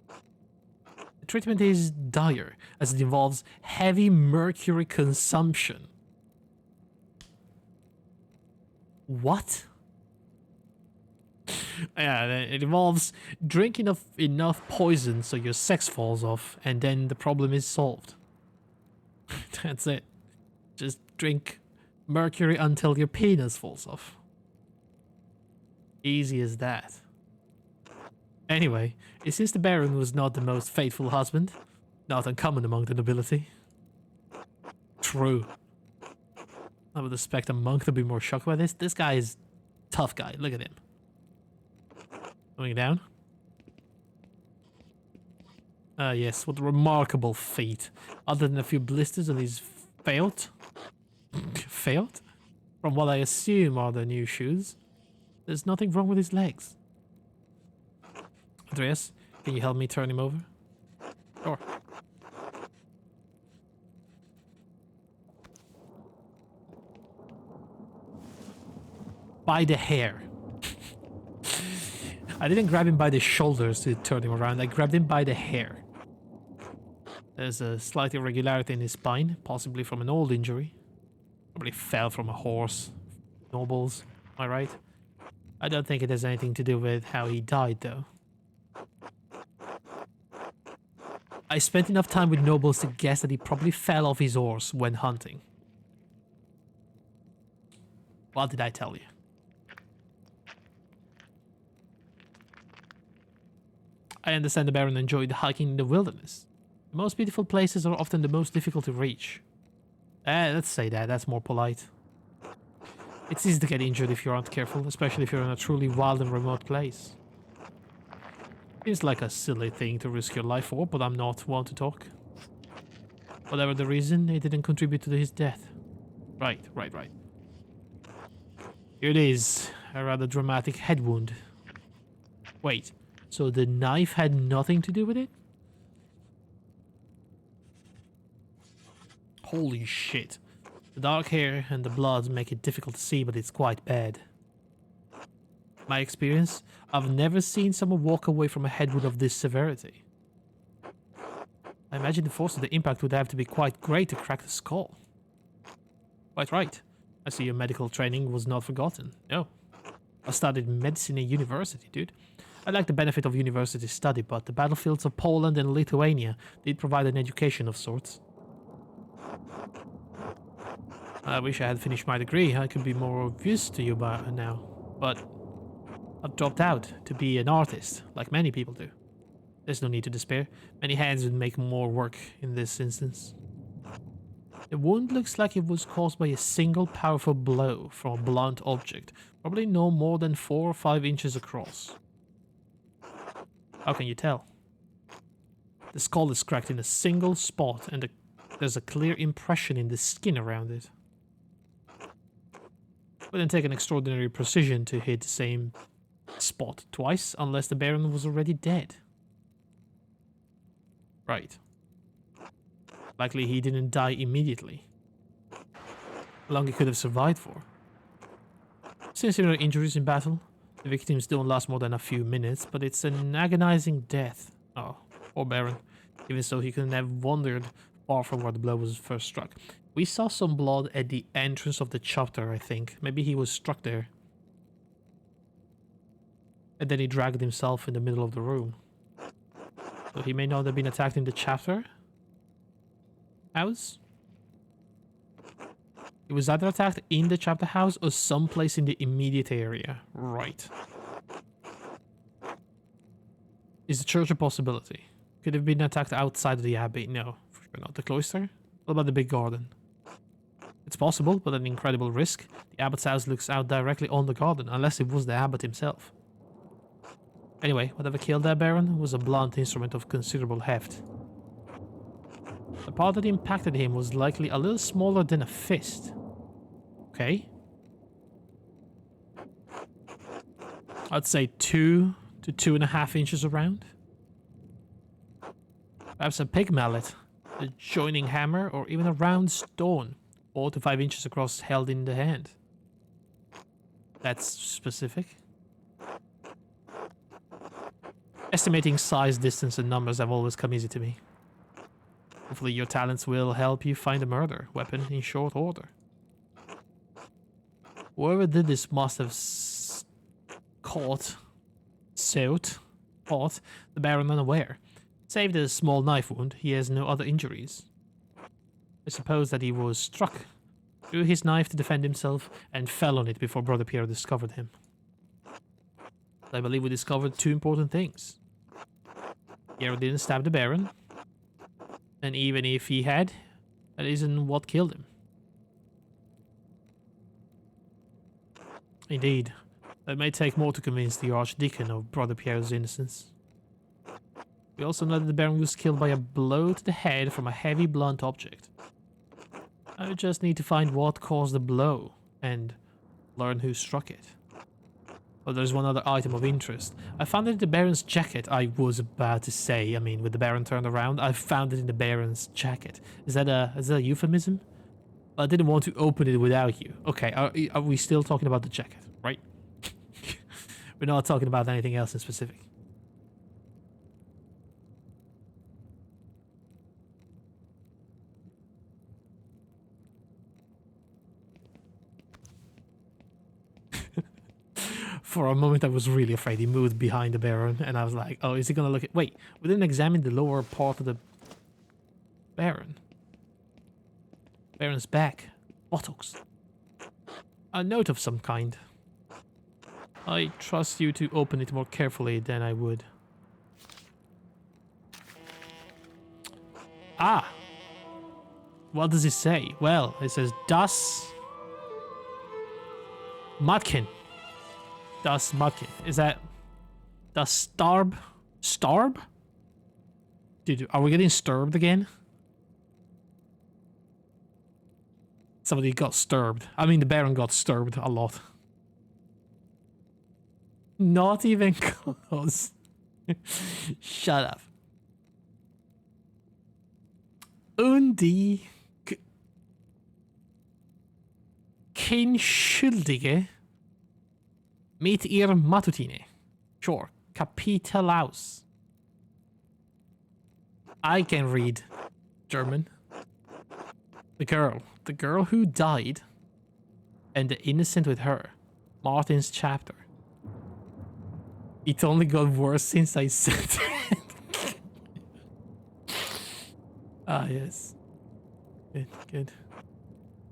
The treatment is dire, as it involves heavy mercury consumption. What? Yeah, it involves drinking enough poison so your sex falls off, and then the problem is solved. That's it. Just drink mercury until your penis falls off. Easy as that. Anyway, it seems the Baron was not the most faithful husband. Not uncommon among the nobility. True. I would expect a monk to be more shocked by this. This guy is a tough guy. Look at him. Going down. Ah, yes. What a remarkable feat. Other than a few blisters on his failed? Failed? From what I assume are the new shoes. There's nothing wrong with his legs. Andreas, can you help me turn him over? Sure. By the hair. I didn't grab him by the shoulders to turn him around. I grabbed him by the hair. There's a slight irregularity in his spine, possibly from an old injury. Probably fell from a horse. Nobles, am I right? I don't think it has anything to do with how he died, though. I spent enough time with nobles to guess that he probably fell off his horse when hunting. What did I tell you? I understand the Baron enjoyed hiking in the wilderness. The most beautiful places are often the most difficult to reach. Let's say that, that's more polite. It's easy to get injured if you aren't careful, especially if you're in a truly wild and remote place. Seems like a silly thing to risk your life for, but I'm not one to talk. Whatever the reason, it didn't contribute to his death. Right. Here it is, a rather dramatic head wound. Wait, so the knife had nothing to do with it? Holy shit. The dark hair and the blood make it difficult to see, but it's quite bad. My experience, I've never seen someone walk away from a head wound of this severity. I imagine the force of the impact would have to be quite great to crack the skull. Quite right. I see your medical training was not forgotten. No. I studied medicine at university, dude. I like the benefit of university study, but the battlefields of Poland and Lithuania did provide an education of sorts. I wish I had finished my degree. I could be more of use to you by now. But I've dropped out to be an artist, like many people do. There's no need to despair. Many hands would make more work in this instance. The wound looks like it was caused by a single powerful blow from a blunt object, probably no more than 4 or 5 inches across. How can you tell? The skull is cracked in a single spot, and there's a clear impression in the skin around it. It wouldn't take an extraordinary precision to hit the same spot twice, unless the Baron was already dead. Right. Likely he didn't die immediately. How long he could have survived for? Since there are injuries in battle, the victims don't last more than a few minutes, but it's an agonizing death, Oh, poor Baron. Even so, he couldn't have wandered far from where the blow was first struck. We saw some blood at the entrance of the chapter, I think. Maybe he was struck there. And then he dragged himself in the middle of the room. So he may not have been attacked in the chapter house. He was either attacked in the chapter house or someplace in the immediate area. Right. Is the church a possibility? Could have been attacked outside of the abbey? No, for sure not. The cloister? What about the big garden? It's possible, but an incredible risk. The abbot's house looks out directly on the garden, unless it was the abbot himself. Anyway, whatever killed that Baron was a blunt instrument of considerable heft. The part that impacted him was likely a little smaller than a fist. Okay. I'd say 2 to 2.5 inches around. Perhaps a pig mallet, a joining hammer, or even a round stone, 4 to 5 inches across, held in the hand. That's specific. Estimating size, distance, and numbers have always come easy to me. Hopefully your talents will help you find a murder weapon in short order. Whoever did this must have caught the Baron unaware. Save the small knife wound, he has no other injuries. I suppose that he was struck, drew his knife to defend himself, and fell on it before Brother Pierre discovered him. I believe we discovered 2 important things. Pierre didn't stab the Baron, and even if he had, that isn't what killed him. Indeed, it may take more to convince the Archdeacon of Brother Pierre's innocence. We also know that the Baron was killed by a blow to the head from a heavy blunt object. I just need to find what caused the blow and learn who struck it. Oh, there's one other item of interest. I found it in the Baron's jacket. I was about to say, I mean, with the Baron turned around, I found it in the Baron's jacket. Is that a euphemism? I didn't want to open it without you. Okay, are we still talking about the jacket, right? We're not talking about anything else in specific. For a moment, I was really afraid. He moved behind the Baron, and I was like, oh, is he gonna look at... Wait, we didn't examine the lower part of the Baron. Baron's back. Buttocks. A note of some kind. I trust you to open it more carefully than I would. Ah! What does it say? Well, it says, Das Matkin. Das Matkin. Is that... Das Starb? Starb? Dude, are we getting sturbed again? Somebody got sturbed. I mean, the Baron got sturbed a lot. Not even close. Shut up. Die Kinschuldige mit ihrem Matutine. Sure. Kapitelaus. I can read German. The girl who died, and the innocent with her. Martin's chapter. It only got worse since I said it. Ah, yes. Good, good.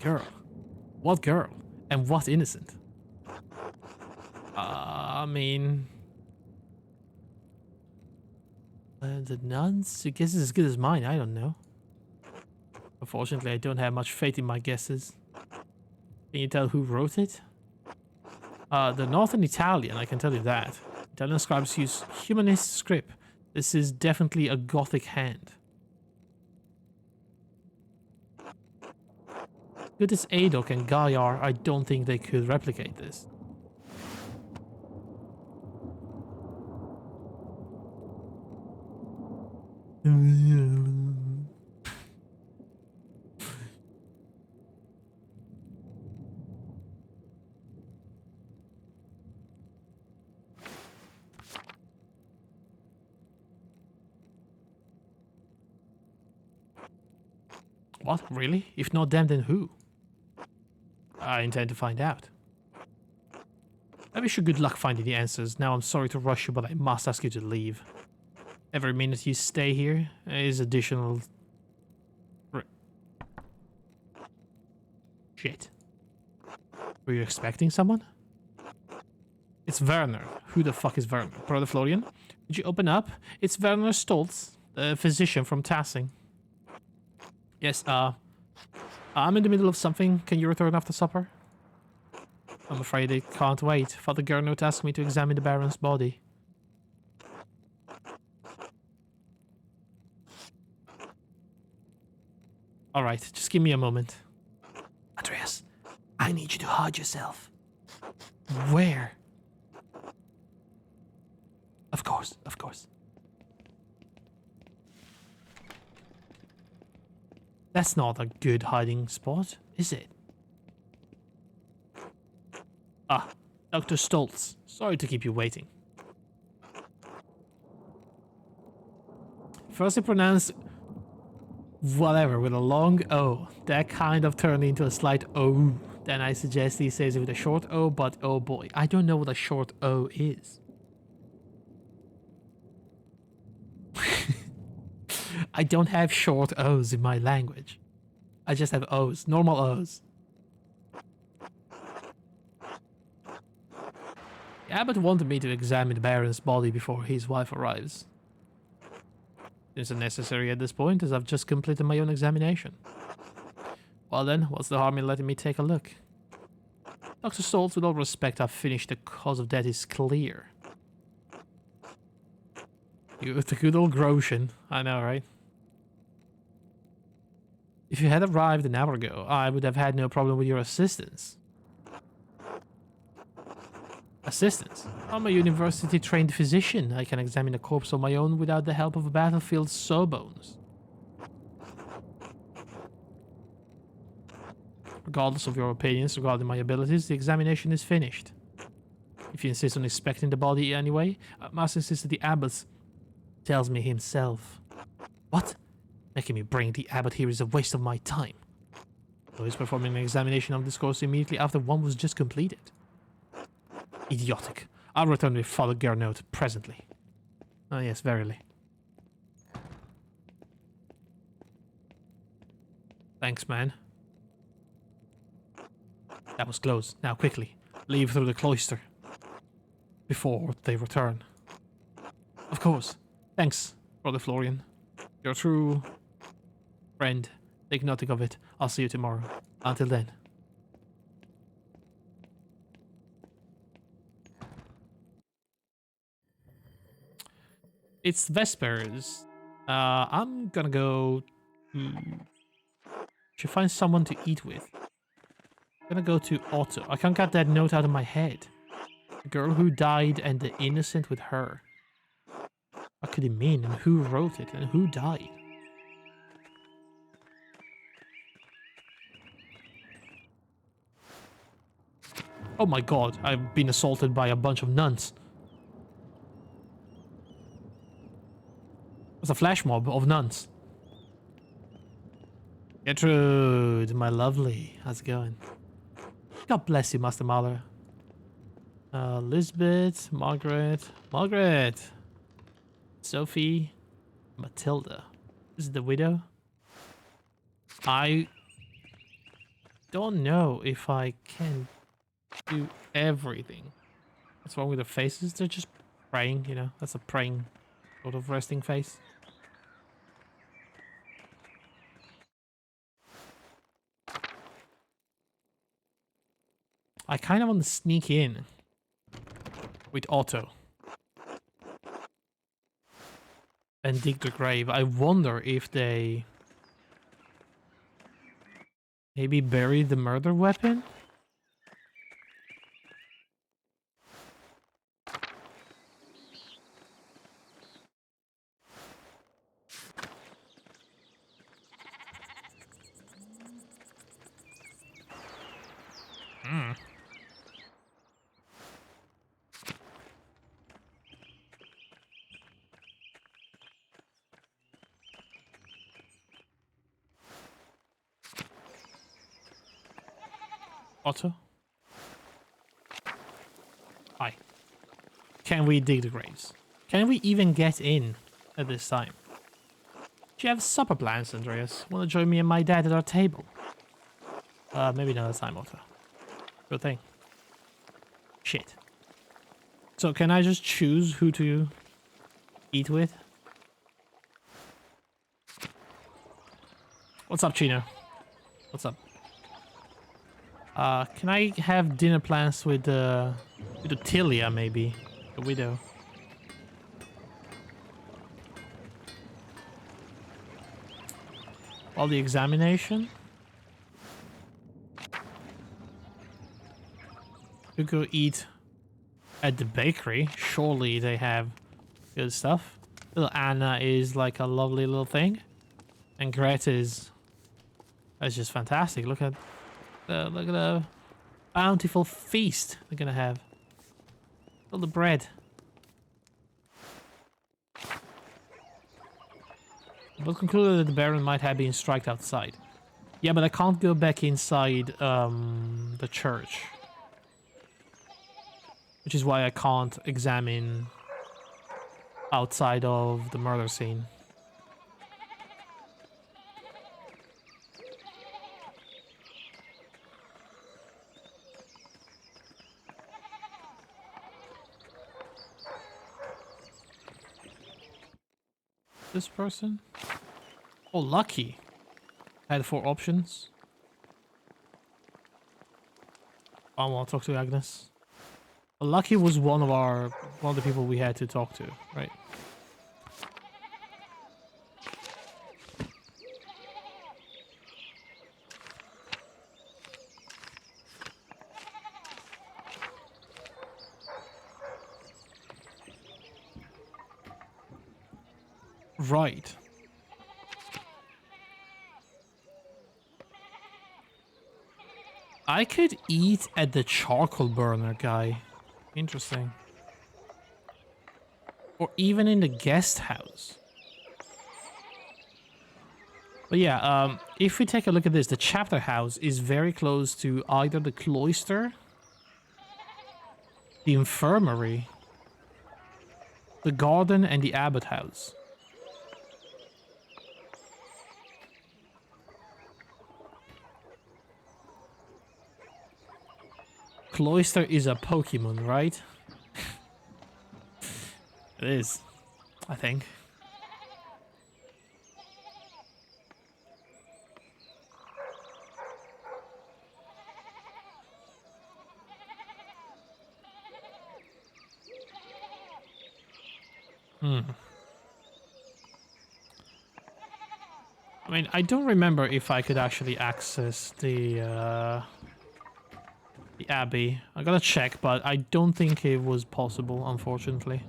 Girl. What girl? And what innocent? I mean... the nuns? Your guess is as good as mine, I don't know. Unfortunately, I don't have much faith in my guesses. Can you tell who wrote it? The Northern Italian, I can tell you that. Italian scribes use humanist script. This is definitely a Gothic hand. Good as Adok and Guy are, I don't think they could replicate this. What? Really? If not them, then who? I intend to find out. I wish you good luck finding the answers. Now I'm sorry to rush you, but I must ask you to leave. Every minute you stay here is additional... Shit. Were you expecting someone? It's Werner. Who the fuck is Werner? Brother Florian? Did you open up? It's Werner Stoltz, the physician from Tassing. Yes, I'm in the middle of something. Can you return after supper? I'm afraid I can't wait. Father Gernot asked me to examine the Baron's body. Alright, just give me a moment. Andreas, I need you to hide yourself. Where? Of course, of course. That's not a good hiding spot, is it? Ah, Dr. Stoltz. Sorry to keep you waiting. First he pronounced whatever with a long O. That kind of turned into a slight O. Then I suggest he says it with a short O, but oh boy, I don't know what a short O is. I don't have short O's in my language. I just have O's, normal O's. The abbot wanted me to examine the Baron's body before his wife arrives. It's unnecessary at this point, as I've just completed my own examination. Well then, what's the harm in letting me take a look? Dr. Stoltz, with all respect, I've finished. The cause of death is clear. You, the good old Grosjean. I know, right? If you had arrived an hour ago, I would have had no problem with your assistance. Assistance? I'm a university-trained physician. I can examine a corpse on my own without the help of a battlefield sawbones. Regardless of your opinions regarding my abilities, the examination is finished. If you insist on inspecting the body anyway, I must insist that the abbot tells me himself. What? Making me bring the abbot here is a waste of my time. So he's performing an examination of this course immediately after one was just completed. Idiotic. I'll return with Father Gernot presently. Oh yes, verily. Thanks, man. That was close. Now quickly, leave through the cloister. Before they return. Of course. Thanks, Brother Florian. You're a true friend. Take nothing of it. I'll see you tomorrow. Until then. It's Vespers. I'm gonna go should find someone to eat with. I'm gonna go to Otto. I can't get that note out of my head. The girl who died and the innocent with her. What could it mean? And who wrote it? And who died? Oh my god, I've been assaulted by a bunch of nuns. It's a flash mob of nuns. Gertrude, my lovely. How's it going? God bless you, Master Mahler. Lisbeth, Margaret, Sophie, Matilda. This is the widow. I don't know if I can do everything. What's wrong with their faces? They're just praying, you know. That's a praying sort of resting face. I kind of want to sneak in with Otto and dig the grave. I wonder if they maybe buried the murder weapon? Otto? Hi. Can we dig the graves? Can we even get in at this time? Do you have supper plans, Andreas? Want to join me and my dad at our table? Maybe another time, Otto. Good thing. Shit. So can I just choose who to eat with? What's up, Chino? What's up? Can I have dinner plans with Tilia, maybe? The widow. While the examination? You go eat at the bakery. Surely they have good stuff. Little Anna is like a lovely little thing. And Greta is... That's just fantastic. Look at the bountiful feast they're gonna have. All the bread. But concluded that the Baron might have been striked outside. Yeah, but I can't go back inside the church. Which is why I can't examine outside of the murder scene. This person? Oh, lucky. I had 4 options. I want to talk to Agnes. Lucky was one of the people we had to talk to, right? Right. I could eat at the charcoal burner guy. Interesting. Or even in the guest house. But yeah, if we take a look at this, the chapter house is very close to either the cloister, the infirmary, the garden, and the abbot house. Cloister is a Pokemon, right? It is, I think. I mean, I don't remember if I could actually access the abbey. I gotta check, but I don't think it was possible, unfortunately.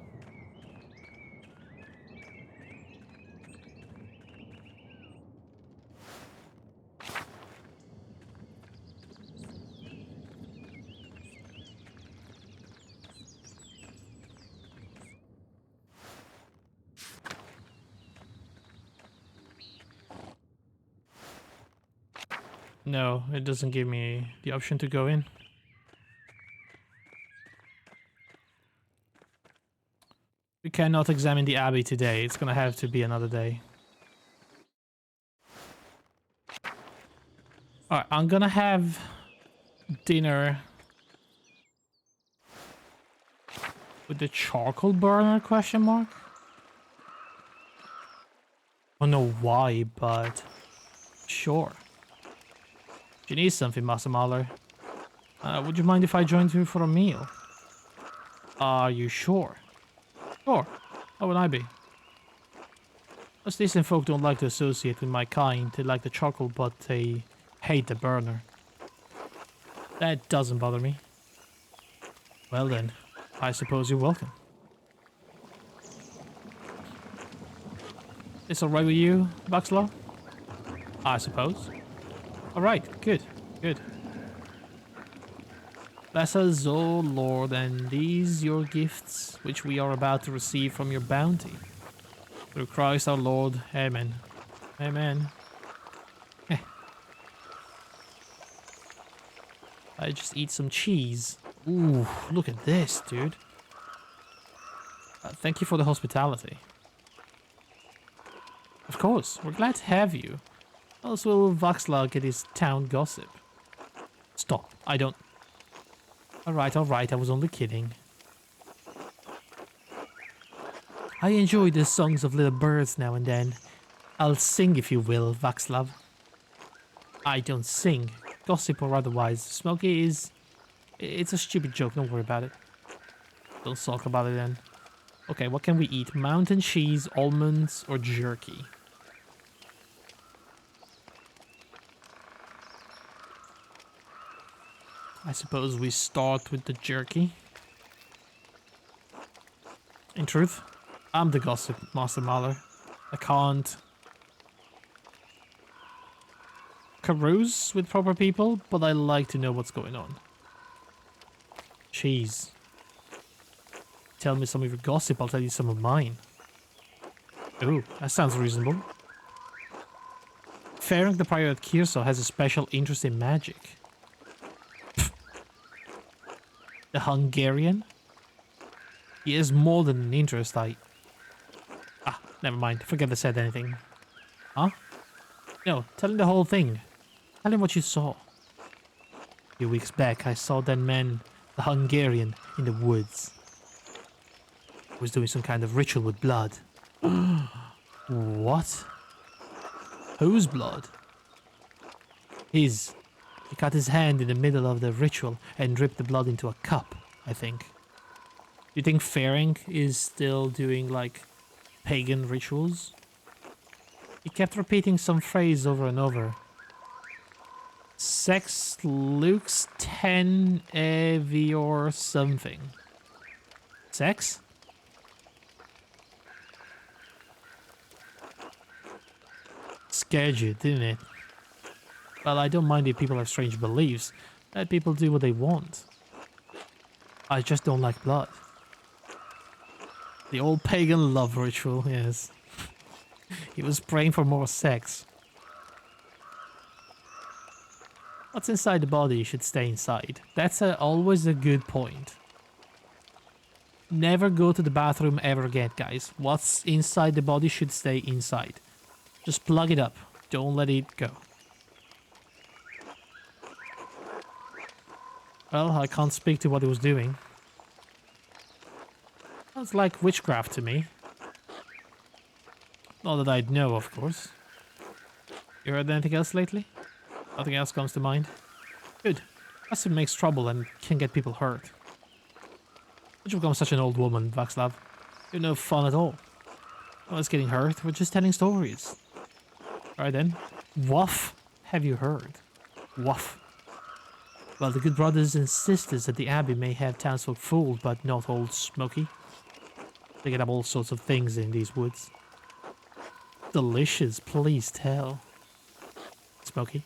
No, it doesn't give me the option to go in. We cannot examine the abbey today. It's gonna have to be another day. Alright, I'm gonna have dinner with the charcoal burner, question mark? I don't know why, but sure. If you need something, Master Mahler, would you mind if I joined you for a meal? Are you sure? Sure. How would I be? Us decent folk don't like to associate with my kind. They like the charcoal, but they hate the burner. That doesn't bother me. Well then, I suppose you're welcome. It's alright with you, Buxlaw? I suppose. Alright, good, good. Bless us, O Lord, and these your gifts, which we are about to receive from your bounty. Through Christ our Lord. Amen. Amen. I just eat some cheese. Ooh, look at this, dude. Thank you for the hospitality. Of course, we're glad to have you. How else will Vaxla get his town gossip? Stop, I don't... Alright, I was only kidding. I enjoy the songs of little birds now and then. I'll sing if you will, Vaxlav. I don't sing, gossip or otherwise. Smokey is... It's a stupid joke, don't worry about it. Don't talk about it then. Okay, what can we eat? Mountain cheese, almonds, or jerky? I suppose we start with the jerky. In truth, I'm the gossip master Mahler. I can't carouse with proper people, but I like to know what's going on. Cheese. Tell me some of your gossip, I'll tell you some of mine. Ooh, that sounds reasonable. Ferenc the Prior at Kirso has a special interest in magic. The Hungarian? He is more than an interest, Ah, never mind. Forget I said anything. Huh? No, tell him the whole thing. Tell him what you saw. A few weeks back, I saw that man, the Hungarian, in the woods. He was doing some kind of ritual with blood. What? Whose blood? His. He cut his hand in the middle of the ritual and dripped the blood into a cup, I think. Do you think Ferenc is still doing, like, pagan rituals? He kept repeating some phrase over and over. Sex Luke's 10 Evior something. Sex? Scared you, didn't it? Well, I don't mind if people have strange beliefs. Let people do what they want. I just don't like blood. The old pagan love ritual, yes. He was praying for more sex. What's inside the body should stay inside. That's always a good point. Never go to the bathroom ever again, guys. What's inside the body should stay inside. Just plug it up. Don't let it go. Well, I can't speak to what he was doing. Sounds like witchcraft to me. Not that I'd know, of course. You heard anything else lately? Nothing else comes to mind? Good. Gossip makes trouble and can get people hurt. Don't you become such an old woman, Vaxlav? You're no fun at all. No one's getting hurt, we're just telling stories. Alright then. What have you heard? What? Well, the good brothers and sisters at the Abbey may have townsfolk fooled, but not old Smoky. They get up all sorts of things in these woods. Delicious, please tell. Smoky?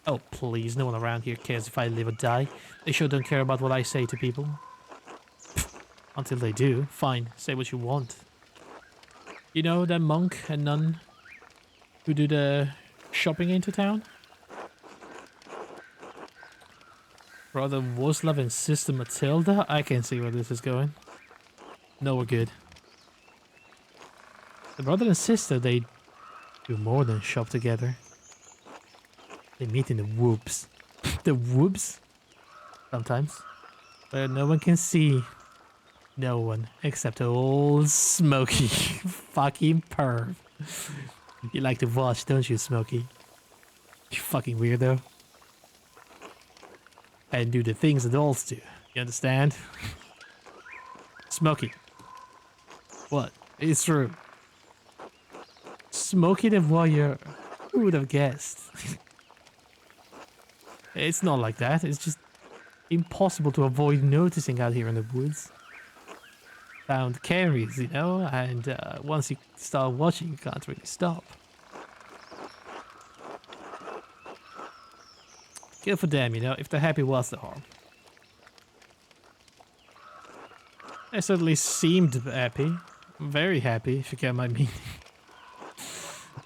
Oh, please, no one around here cares if I live or die. They sure don't care about what I say to people. Until they do. Fine, say what you want. You know that monk and nun who do the shopping into town? Brother Voslav and Sister Matilda? I can see where this is going. No, we're good. The brother and sister, they do more than shop together. They meet in the woods. The woods? Sometimes. Where no one can see. No one except old Smokey. Fucking perv. You like to watch, don't you, Smokey? You fucking weirdo. And do the things adults do. You understand? Smokey. What? It's true. Smokey the Warrior. Who would have guessed? It's not like that. It's just impossible to avoid noticing out here in the woods. Found carries, you know, and once you start watching, you can't really stop. Good for them, you know, if they're happy, what's the harm? They certainly seemed happy. Very happy, if you get my meaning.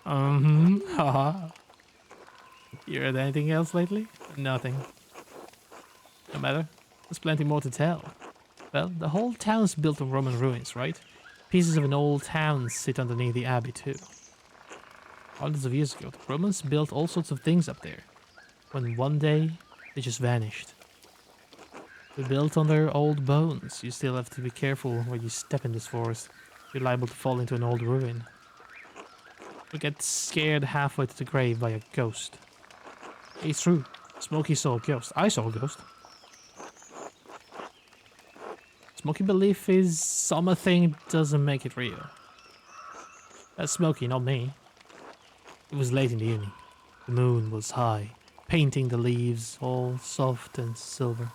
Haha. You heard anything else lately? Nothing. No matter. There's plenty more to tell. Well, the whole town's built on Roman ruins, right? Pieces of an old town sit underneath the abbey too. Hundreds of years ago, the Romans built all sorts of things up there. When one day, they just vanished. They built on their old bones. You still have to be careful where you step in this forest. You're liable to fall into an old ruin. Or get scared halfway to the grave by a ghost. It's true. Smokey saw a ghost. I saw a ghost. Smokey belief is something doesn't make it real. That's Smokey, not me. It was late in the evening. The moon was high, painting the leaves all soft and silver.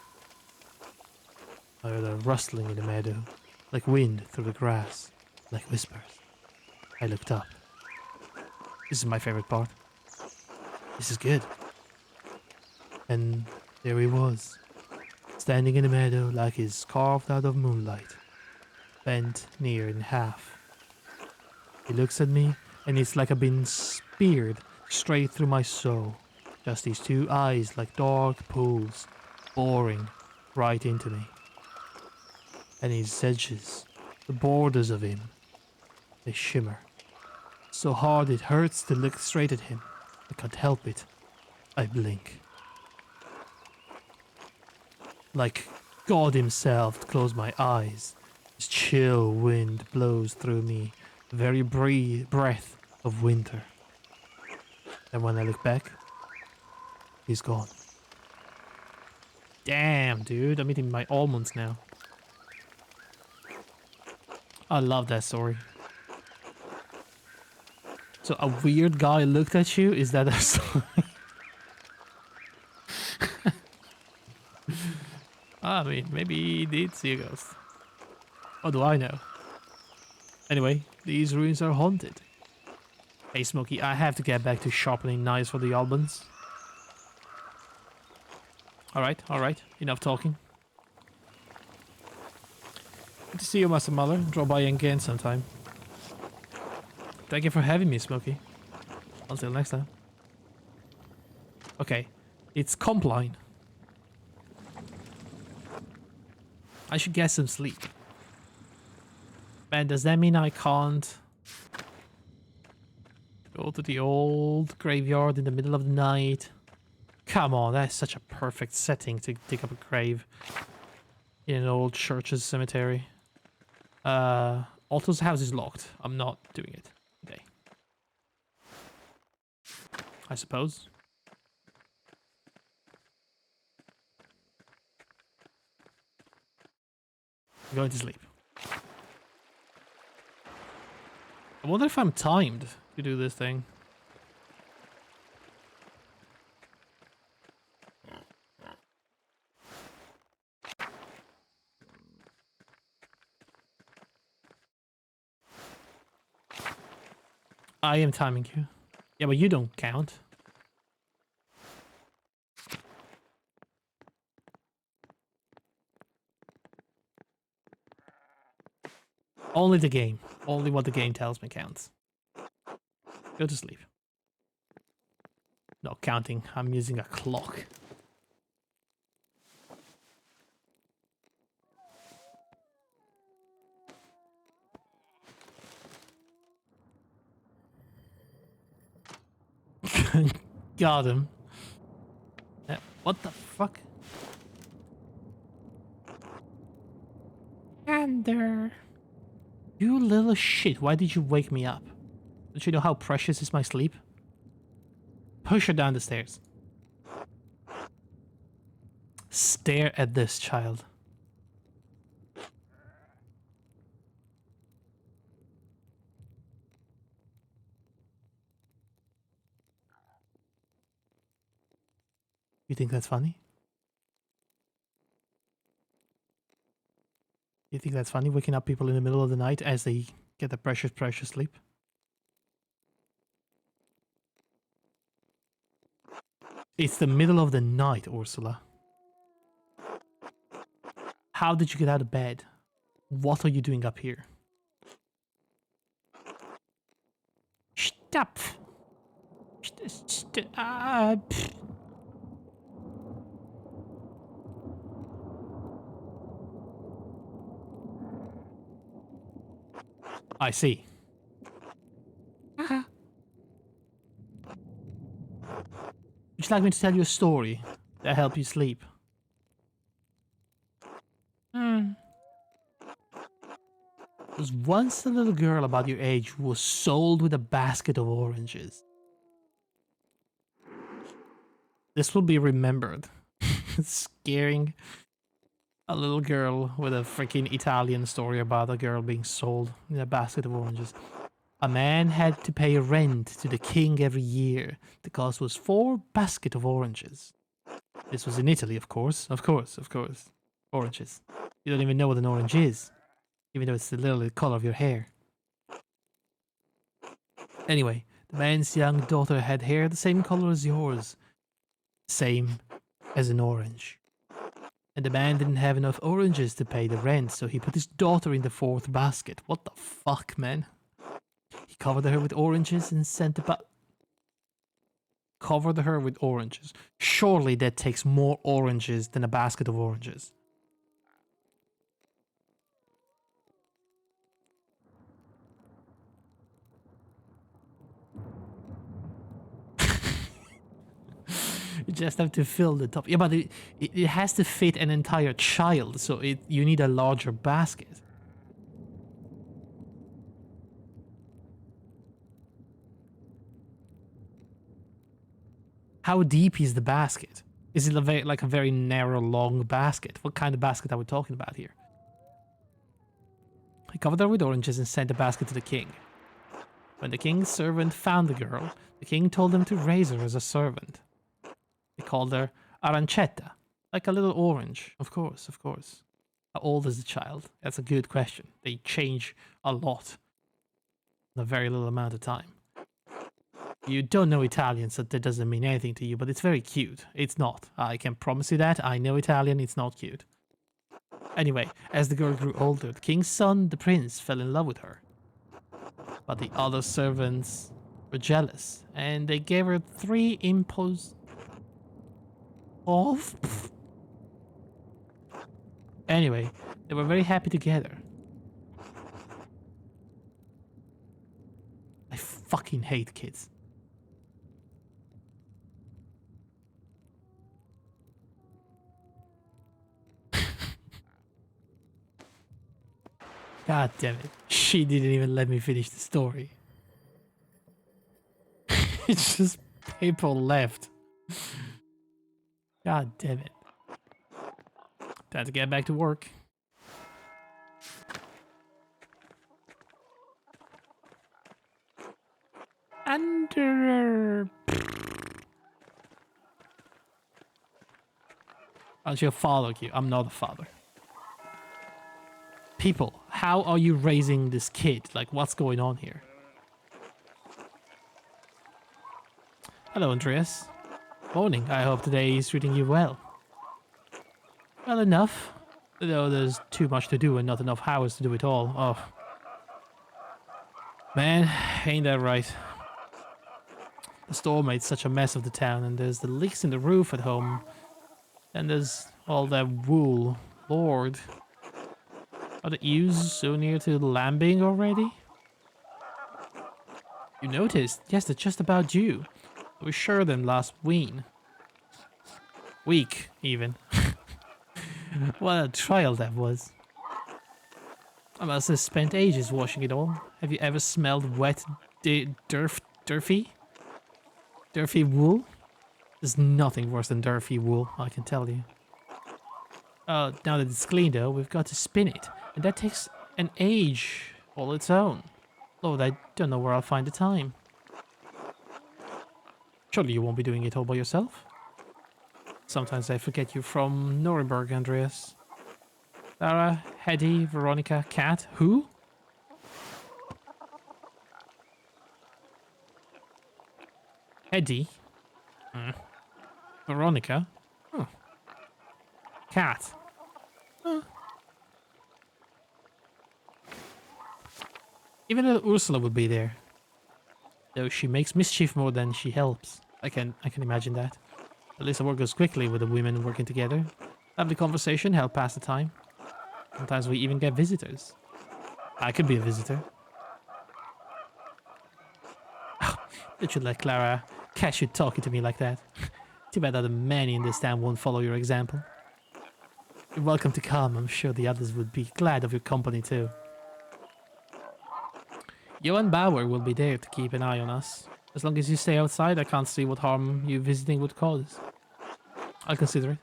I heard a rustling in the meadow, like wind through the grass, like whispers. I looked up. This is my favorite part. This is good. And there he was, standing in the meadow like he's carved out of moonlight, bent near in half. He looks at me, and it's like I've been speared straight through my soul. Just these two eyes like dark pools, boring right into me. And his edges, the borders of him, they shimmer. So hard it hurts to look straight at him. I can't help it. I blink. Like God himself to close my eyes. This chill wind blows through me, the very breath of winter. And when I look back, he's gone. Damn, dude, I'm eating my almonds now. I love that story. So a weird guy looked at you? Is that a story? I mean, maybe he did see a ghost. What do I know? Anyway, these ruins are haunted. Hey Smokey, I have to get back to sharpening knives for the almonds. Alright, enough talking. Good to see you, Master Muller. Drop by again sometime. Thank you for having me, Smokey. Until next time. Okay, it's Compline. I should get some sleep. Man, does that mean I can't go to the old graveyard in the middle of the night? Come on, that's such a perfect setting to dig up a grave in an old church's cemetery. Alto's house is locked. I'm not doing it today. I suppose. I'm going to sleep. I wonder if I'm timed to do this thing. I am timing you. Yeah, but you don't count. Only the game. Only what the game tells me counts. Go to sleep. Not counting. I'm using a clock. Got him. What the fuck? Ander. You little shit, why did you wake me up? Don't you know how precious is my sleep? Push her down the stairs. Stare at this, child. You think that's funny? You think that's funny, waking up people in the middle of the night as they get the precious, precious sleep? It's the middle of the night, Ursula. How did you get out of bed? What are you doing up here? Stop! Stop! I see. Would you like me to tell you a story that help you sleep? There was once a little girl about your age who was sold with a basket of oranges. This will be remembered. Scaring a little girl with a freaking Italian story about a girl being sold in a basket of oranges. A man had to pay rent to the king every year. The cost was 4 baskets of oranges. This was in Italy, of course. Of course. Oranges. You don't even know what an orange is, even though it's literally the color of your hair. Anyway, the man's young daughter had hair the same color as yours. Same as an orange. And the man didn't have enough oranges to pay the rent, so he put his daughter in the 4th basket. What the fuck, man? He covered her with oranges and sent covered her with oranges. Surely that takes more oranges than a basket of oranges. You just have to fill the top. Yeah, but it has to fit an entire child, so you need a larger basket. How deep is the basket? Is it like a very narrow, long basket? What kind of basket are we talking about here? He covered her with oranges and sent the basket to the king. When the king's servant found the girl, the king told him to raise her as a servant. They called her Arancetta, like a little orange. Of course. How old is the child? That's a good question. They change a lot in a very little amount of time. You don't know Italian, so that doesn't mean anything to you, but it's very cute. It's not. I can promise you that. I know Italian, it's not cute. Anyway, as the girl grew older, the king's son, the prince, fell in love with her. But the other servants were jealous, and they gave her 3 impos... Off? Anyway, they were very happy together. I fucking hate kids. God damn it. She didn't even let me finish the story. It's just people left. God damn it. Time to get back to work. Under. I'll your father you. I'm not a father. People, how are you raising this kid? Like, what's going on here? Hello, Andreas. Morning. I hope today is treating you well. Well enough. Though there's too much to do and not enough hours to do it all. Oh. Man, ain't that right? The storm made such a mess of the town, and there's the leaks in the roof at home. And there's all that wool. Lord. Are the ewes so near to lambing already? You noticed? Yes, they're just about due. I was sure them last week, even. What a trial that was. I must have spent ages washing it all. Have you ever smelled wet, durfy wool? There's nothing worse than durfy wool, I can tell you. Now that it's clean though, we've got to spin it. And that takes an age all its own. Lord, I don't know where I'll find the time. Surely you won't be doing it all by yourself? Sometimes I forget you're from Nuremberg, Andreas. Sarah, Hedy, Veronica, Kat, who? Hedy? Veronica? Huh. Kat? Huh. Even Ursula would be there. Though she makes mischief more than she helps. I can imagine that. At least the work goes quickly with the women working together. Lovely conversation, help pass the time. Sometimes we even get visitors. I could be a visitor. You should let Clara catch you talking to me like that. Too bad other men in this town won't follow your example. You're welcome to come. I'm sure the others would be glad of your company too. You and Bauer will be there to keep an eye on us. As long as you stay outside, I can't see what harm you visiting would cause. I'll consider it.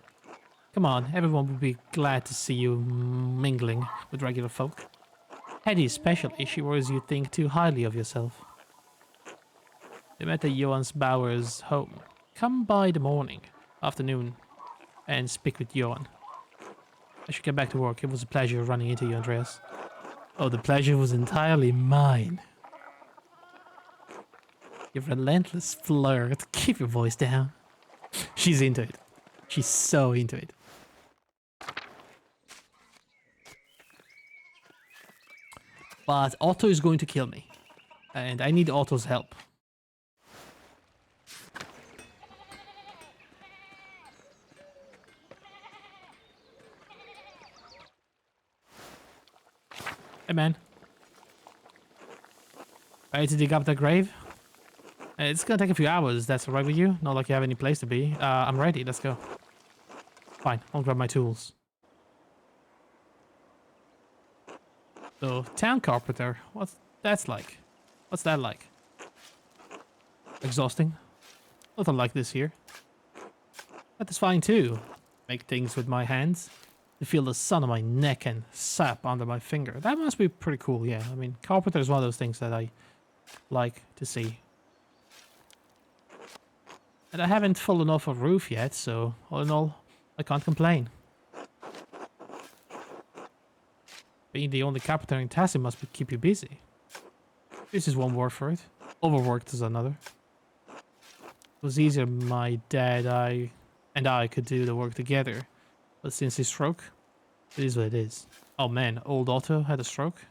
Come on, everyone would be glad to see you mingling with regular folk. Hetty especially, she worries you think too highly of yourself. They met at Johan's Bauer's home. Come by the morning, afternoon, and speak with Johan. I should get back to work. It was a pleasure running into you, Andreas. Oh, the pleasure was entirely mine. You relentless flirt. Keep your voice down. She's into it. She's so into it. But Otto is going to kill me. And I need Otto's help. Hey man. Ready to dig up the grave? It's gonna take a few hours, that's alright with you? Not like you have any place to be. I'm ready, let's go. Fine, I'll grab my tools. So, town carpenter, what's that like? What's that like? Exhausting. Nothing like this here. Satisfying too. Make things with my hands. To feel the sun on my neck and sap under my finger. That must be pretty cool, yeah. I mean, carpenter is one of those things that I like to see. And I haven't fallen off a roof yet, so all in all, I can't complain. Being the only carpenter in Tassie must keep you busy. This is one word for it. Overworked is another. It was easier my dad and I could do the work together. But since his stroke, it is what it is. Oh man, old Otto had a stroke.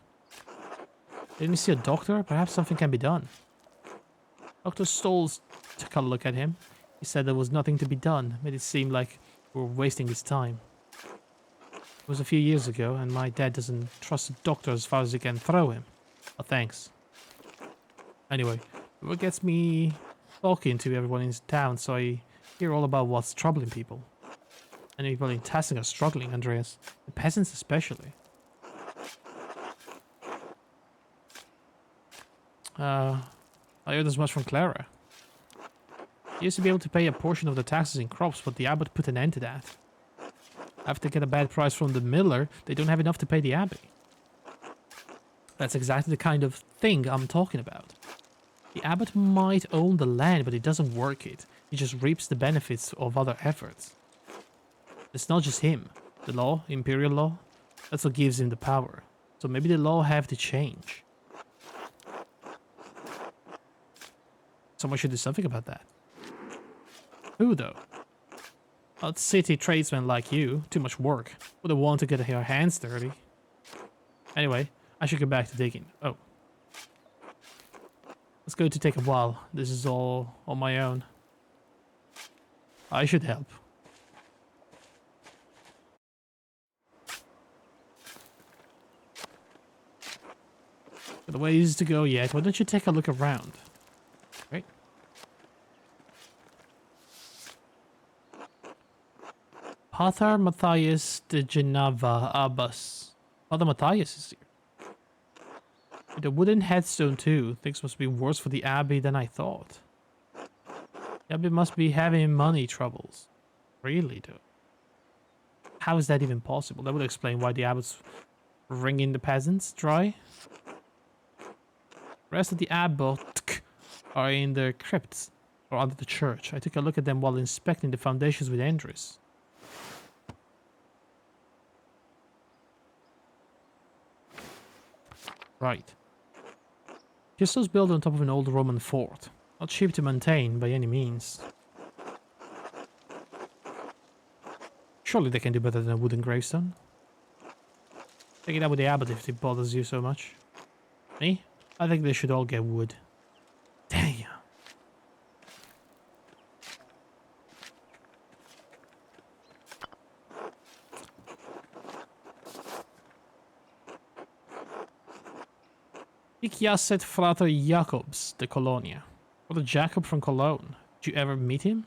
Didn't he see a doctor? Perhaps something can be done. Dr. Stolz took a look at him. He said there was nothing to be done. Made it seem like we were wasting his time. It was a few years ago, and my dad doesn't trust a doctor as far as he can throw him. Oh, thanks. Anyway, what gets me talking to everyone in town, so I hear all about what's troubling people. And people in Tassing are struggling, Andreas. The peasants especially. I heard as much from Clara. He used to be able to pay a portion of the taxes in crops, but the abbot put an end to that. After they get a bad price from the miller, they don't have enough to pay the abbey. That's exactly the kind of thing I'm talking about. The abbot might own the land, but he doesn't work it. He just reaps the benefits of other efforts. It's not just him. The law, imperial law, that's what gives him the power. So maybe the law have to change. Someone should do something about that. Who though? Well, city tradesmen like you, too much work. Wouldn't want to get their hands dirty. Anyway, I should get back to digging. Oh. It's going to take a while. This is all on my own. I should help. Got a ways to go yet. Why don't you take a look around? Right. Pater Matthias de Genava Abbas. Father Matthias is here. With a wooden headstone too. Things must be worse for the abbey than I thought. The abbey must be having money troubles. Really though. How is that even possible? That would explain why the abbot's wringing the peasants dry. The rest of the abbot are in their crypts or under the church. I took a look at them while inspecting the foundations with Andres. Right. Castle's built on top of an old Roman fort. Not cheap to maintain by any means. Surely they can do better than a wooden gravestone. Take it out with the abbot if it bothers you so much. Me? I think they should all get wood. Damn. Hic jacet frater Jacobs de Colonia. Or the Jacob from Cologne. Did you ever meet him?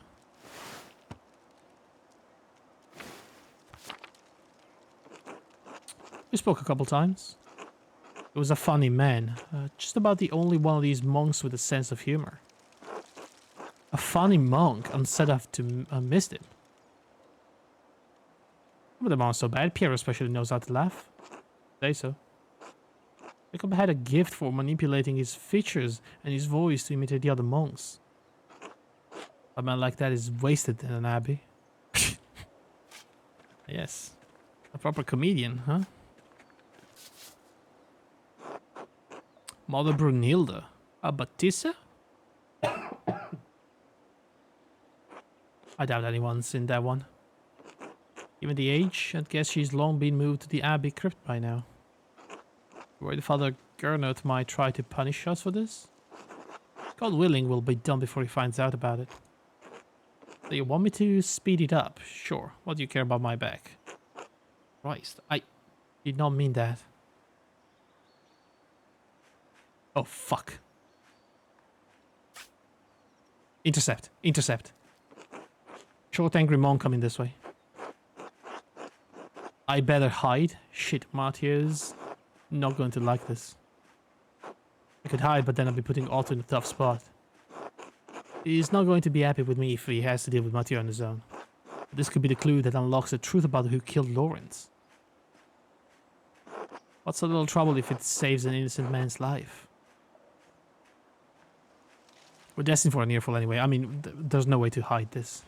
We spoke a couple times. He was a funny man. Just about the only one of these monks with a sense of humor. A funny monk, and said I've missed him. But the aren't so bad. Pierre especially knows how to laugh. Say so. Jacob had a gift for manipulating his features and his voice to imitate the other monks. A man like that is wasted in an abbey. Yes. A proper comedian, huh? Mother Brunhilde. A Batissa? I doubt anyone's seen that one. Given the age, I'd guess she's long been moved to the abbey crypt by now. Worried Father Gernot might try to punish us for this? God willing, we'll be done before he finds out about it. So you want me to speed it up? Sure. What do you care about my back? Christ, I did not mean that. Oh, fuck. Intercept. Intercept. Short angry monk coming this way. I better hide. Shit, Matthew's not going to like this. I could hide, but then I'll be putting Otto in a tough spot. He's not going to be happy with me if he has to deal with Matthew on his own. This could be the clue that unlocks the truth about who killed Lawrence. What's a little trouble if it saves an innocent man's life? We're destined for an earful anyway. I mean, there's no way to hide this.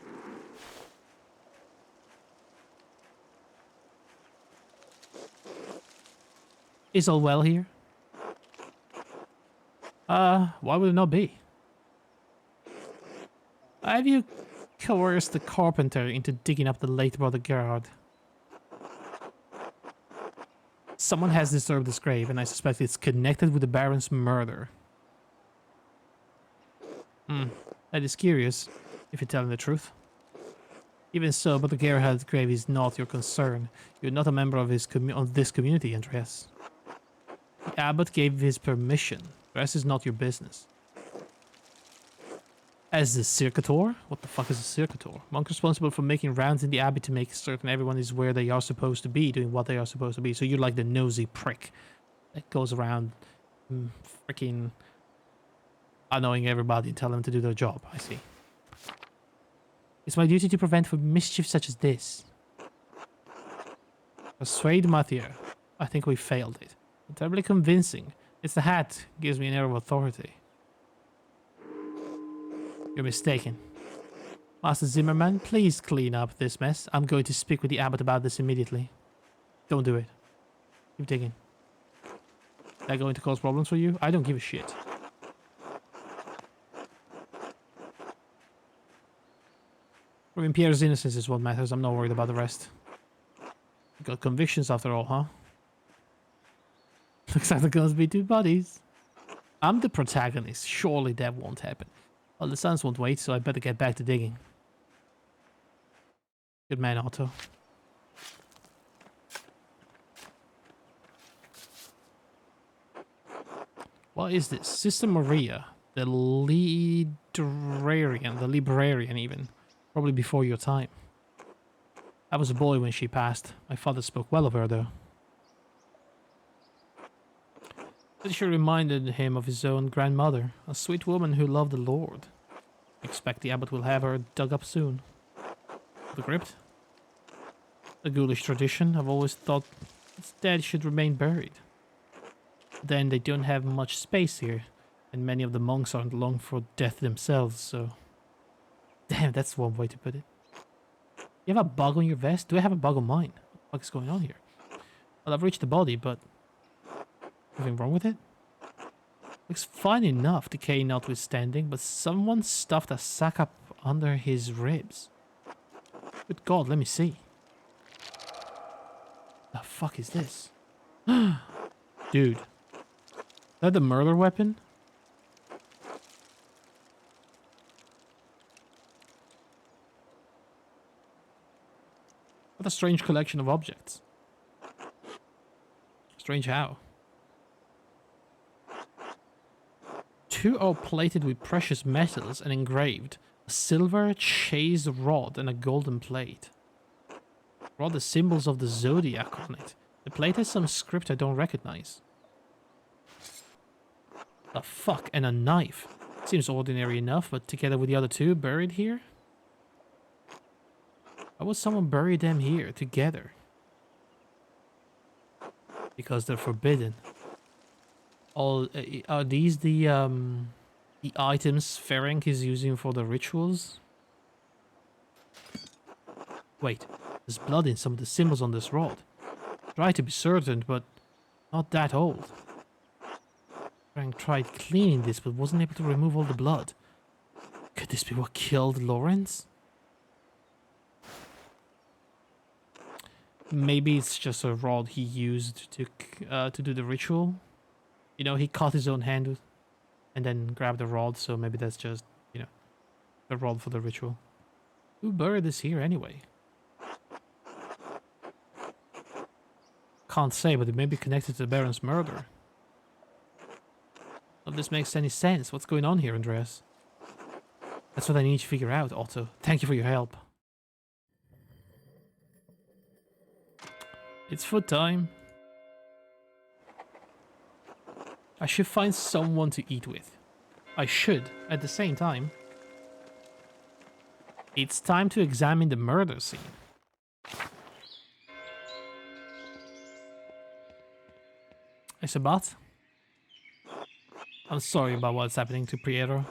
Is all well here? Why would it not be? Have you coerced the carpenter into digging up the late brother Gerhard? Someone has disturbed this grave, and I suspect it's connected with the Baron's murder. That is curious, if you're telling the truth. Even so, but the Gerhard's grave is not your concern. You're not a member of this community, Andreas. The abbot gave his permission. The rest is not your business. As the circuitor? What the fuck is a circuitor? Monk responsible for making rounds in the abbey to make certain everyone is where they are supposed to be, doing what they are supposed to be. So you're like the nosy prick that goes around freaking annoying everybody and telling them to do their job. I see. It's my duty to prevent mischief such as this. Persuade Mathieu. I think we failed it. Terribly convincing. It's the hat gives me an air of authority. You're mistaken. Master Zimmerman, please clean up this mess. I'm going to speak with the abbot about this immediately. Don't do it. Keep digging. Is that going to cause problems for you? I don't give a shit. I mean, Pierre's innocence is what matters. I'm not worried about the rest. You got convictions after all, huh? Looks like there's going to be two bodies. I'm the protagonist. Surely that won't happen. Well, the sons won't wait, so I better get back to digging. Good man, Otto. What is this? Sister Maria, the librarian even. Probably before your time. I was a boy when she passed. My father spoke well of her, though. But she reminded him of his own grandmother, a sweet woman who loved the Lord. I expect the abbot will have her dug up soon. The crypt? A ghoulish tradition. I've always thought its dead should remain buried. Then they don't have much space here, and many of the monks aren't long for death themselves, so... Damn, that's one way to put it. You have a bug on your vest? Do I have a bug on mine? What the fuck is going on here? Well, I've reached the body, but... Anything wrong with it? Looks fine enough, decay notwithstanding, but someone stuffed a sack up under his ribs. Good God, let me see. The fuck is this? Dude. Is that the murder weapon? What a strange collection of objects. Strange how? two are plated with precious metals and engraved. A silver chased rod and a golden plate. Rod the symbols of the zodiac on it. The plate has some script I don't recognize. The fuck? And a knife. Seems ordinary enough, but together with the other two buried here? Why would someone bury them here together? Because they're forbidden. All are these the items Ferenc is using for the rituals? Wait, there's blood in some of the symbols on this rod. Try to be certain, but not that old. Ferenc tried cleaning this, but wasn't able to remove all the blood. Could this be what killed Lawrence? Maybe it's just a rod he used to do the ritual. You know, he cut his own hand and then grabbed the rod, so maybe that's just, you know, the rod for the ritual. Who buried this here anyway? Can't say, but it may be connected to the Baron's murder. None of this makes any sense. What's going on here, Andreas? That's what I need to figure out, Otto. Thank you for your help. It's food time. I should find someone to eat with. I should, at the same time. It's time to examine the murder scene. Isabat? I'm sorry about what's happening to Piero.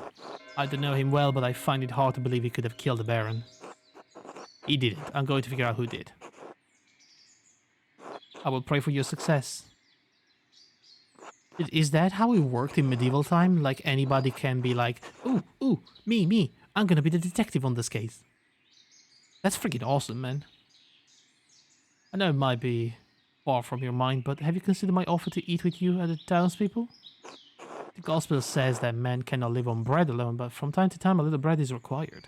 I don't know him well, but I find it hard to believe he could have killed the Baron. He didn't. I'm going to figure out who did. I will pray for your success. Is that how it worked in medieval time? Like anybody can be like, ooh, me, I'm gonna be the detective on this case. That's freaking awesome, man. I know it might be far from your mind, but have you considered my offer to eat with you and the townspeople? The gospel says that man cannot live on bread alone, but from time to time a little bread is required.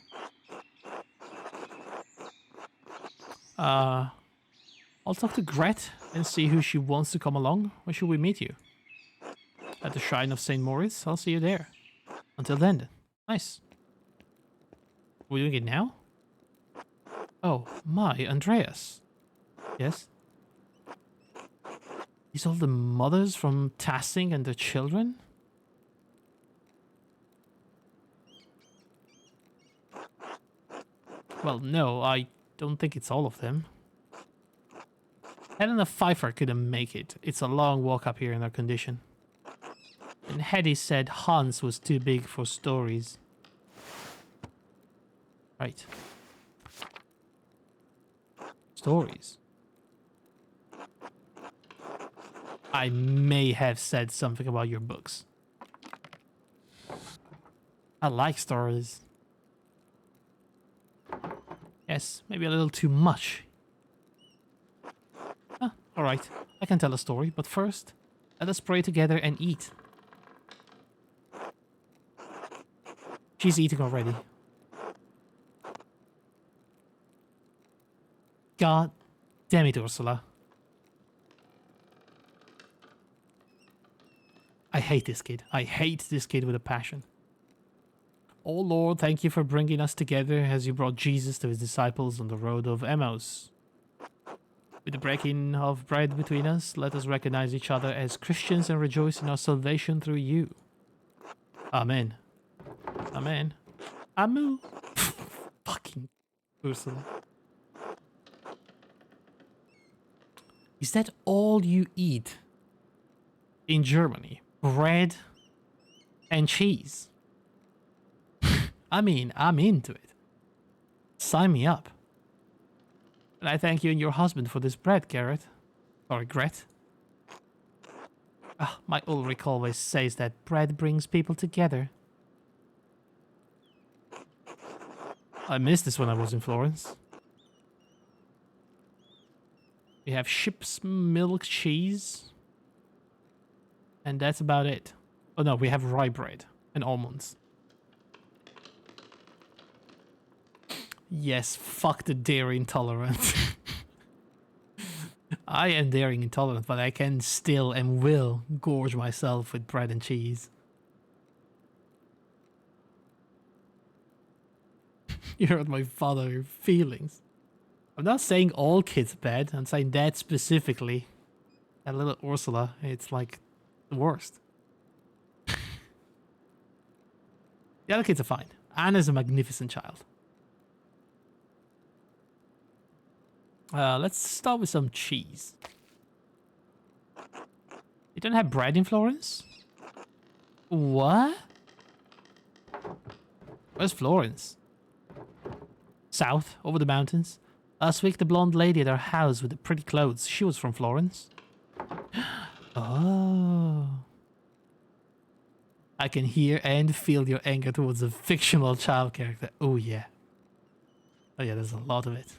I'll talk to Gret and see who she wants to come along. When should we meet you? At the Shrine of St. Moritz? I'll see you there. Until then. Nice. Are we doing it now? Oh, my, Andreas. Yes? These all the mothers from Tassing and their children? Well, no, I don't think it's all of them. Helena Pfeiffer couldn't make it. It's a long walk up here in her condition. And Hetty said Hans was too big for stories. Right. Stories. I may have said something about your books. I like stories. Yes, maybe a little too much. Alright, I can tell a story, but first, let us pray together and eat. She's eating already. God damn it, Ursula. I hate this kid. I hate this kid with a passion. Oh Lord, thank you for bringing us together as you brought Jesus to his disciples on the road of Emmaus. With the breaking of bread between us, let us recognize each other as Christians and rejoice in our salvation through you. Amen. Amen. Amu. Fucking Ursula. Is that all you eat in Germany? Bread and cheese? I mean, I'm into it. Sign me up. And I thank you and your husband for this bread, Garrett. Or Gret. My Ulrich always says that bread brings people together. I missed this when I was in Florence. We have ship's milk cheese. And that's about it. Oh no, we have rye bread and almonds. Yes, fuck the dairy intolerant. I am dairy intolerant, but I can still and will gorge myself with bread and cheese. You hurt my father feelings. I'm not saying all kids are bad. I'm saying that specifically. That little Ursula, it's like the worst. The other kids are fine. Anna's a magnificent child. Let's start with some cheese. You don't have bread in Florence? What? Where's Florence? South, over the mountains. Last week, the blonde lady at our house with the pretty clothes, she was from Florence. Oh. I can hear and feel your anger towards a fictional child character. Oh, yeah. Oh, yeah, there's a lot of it.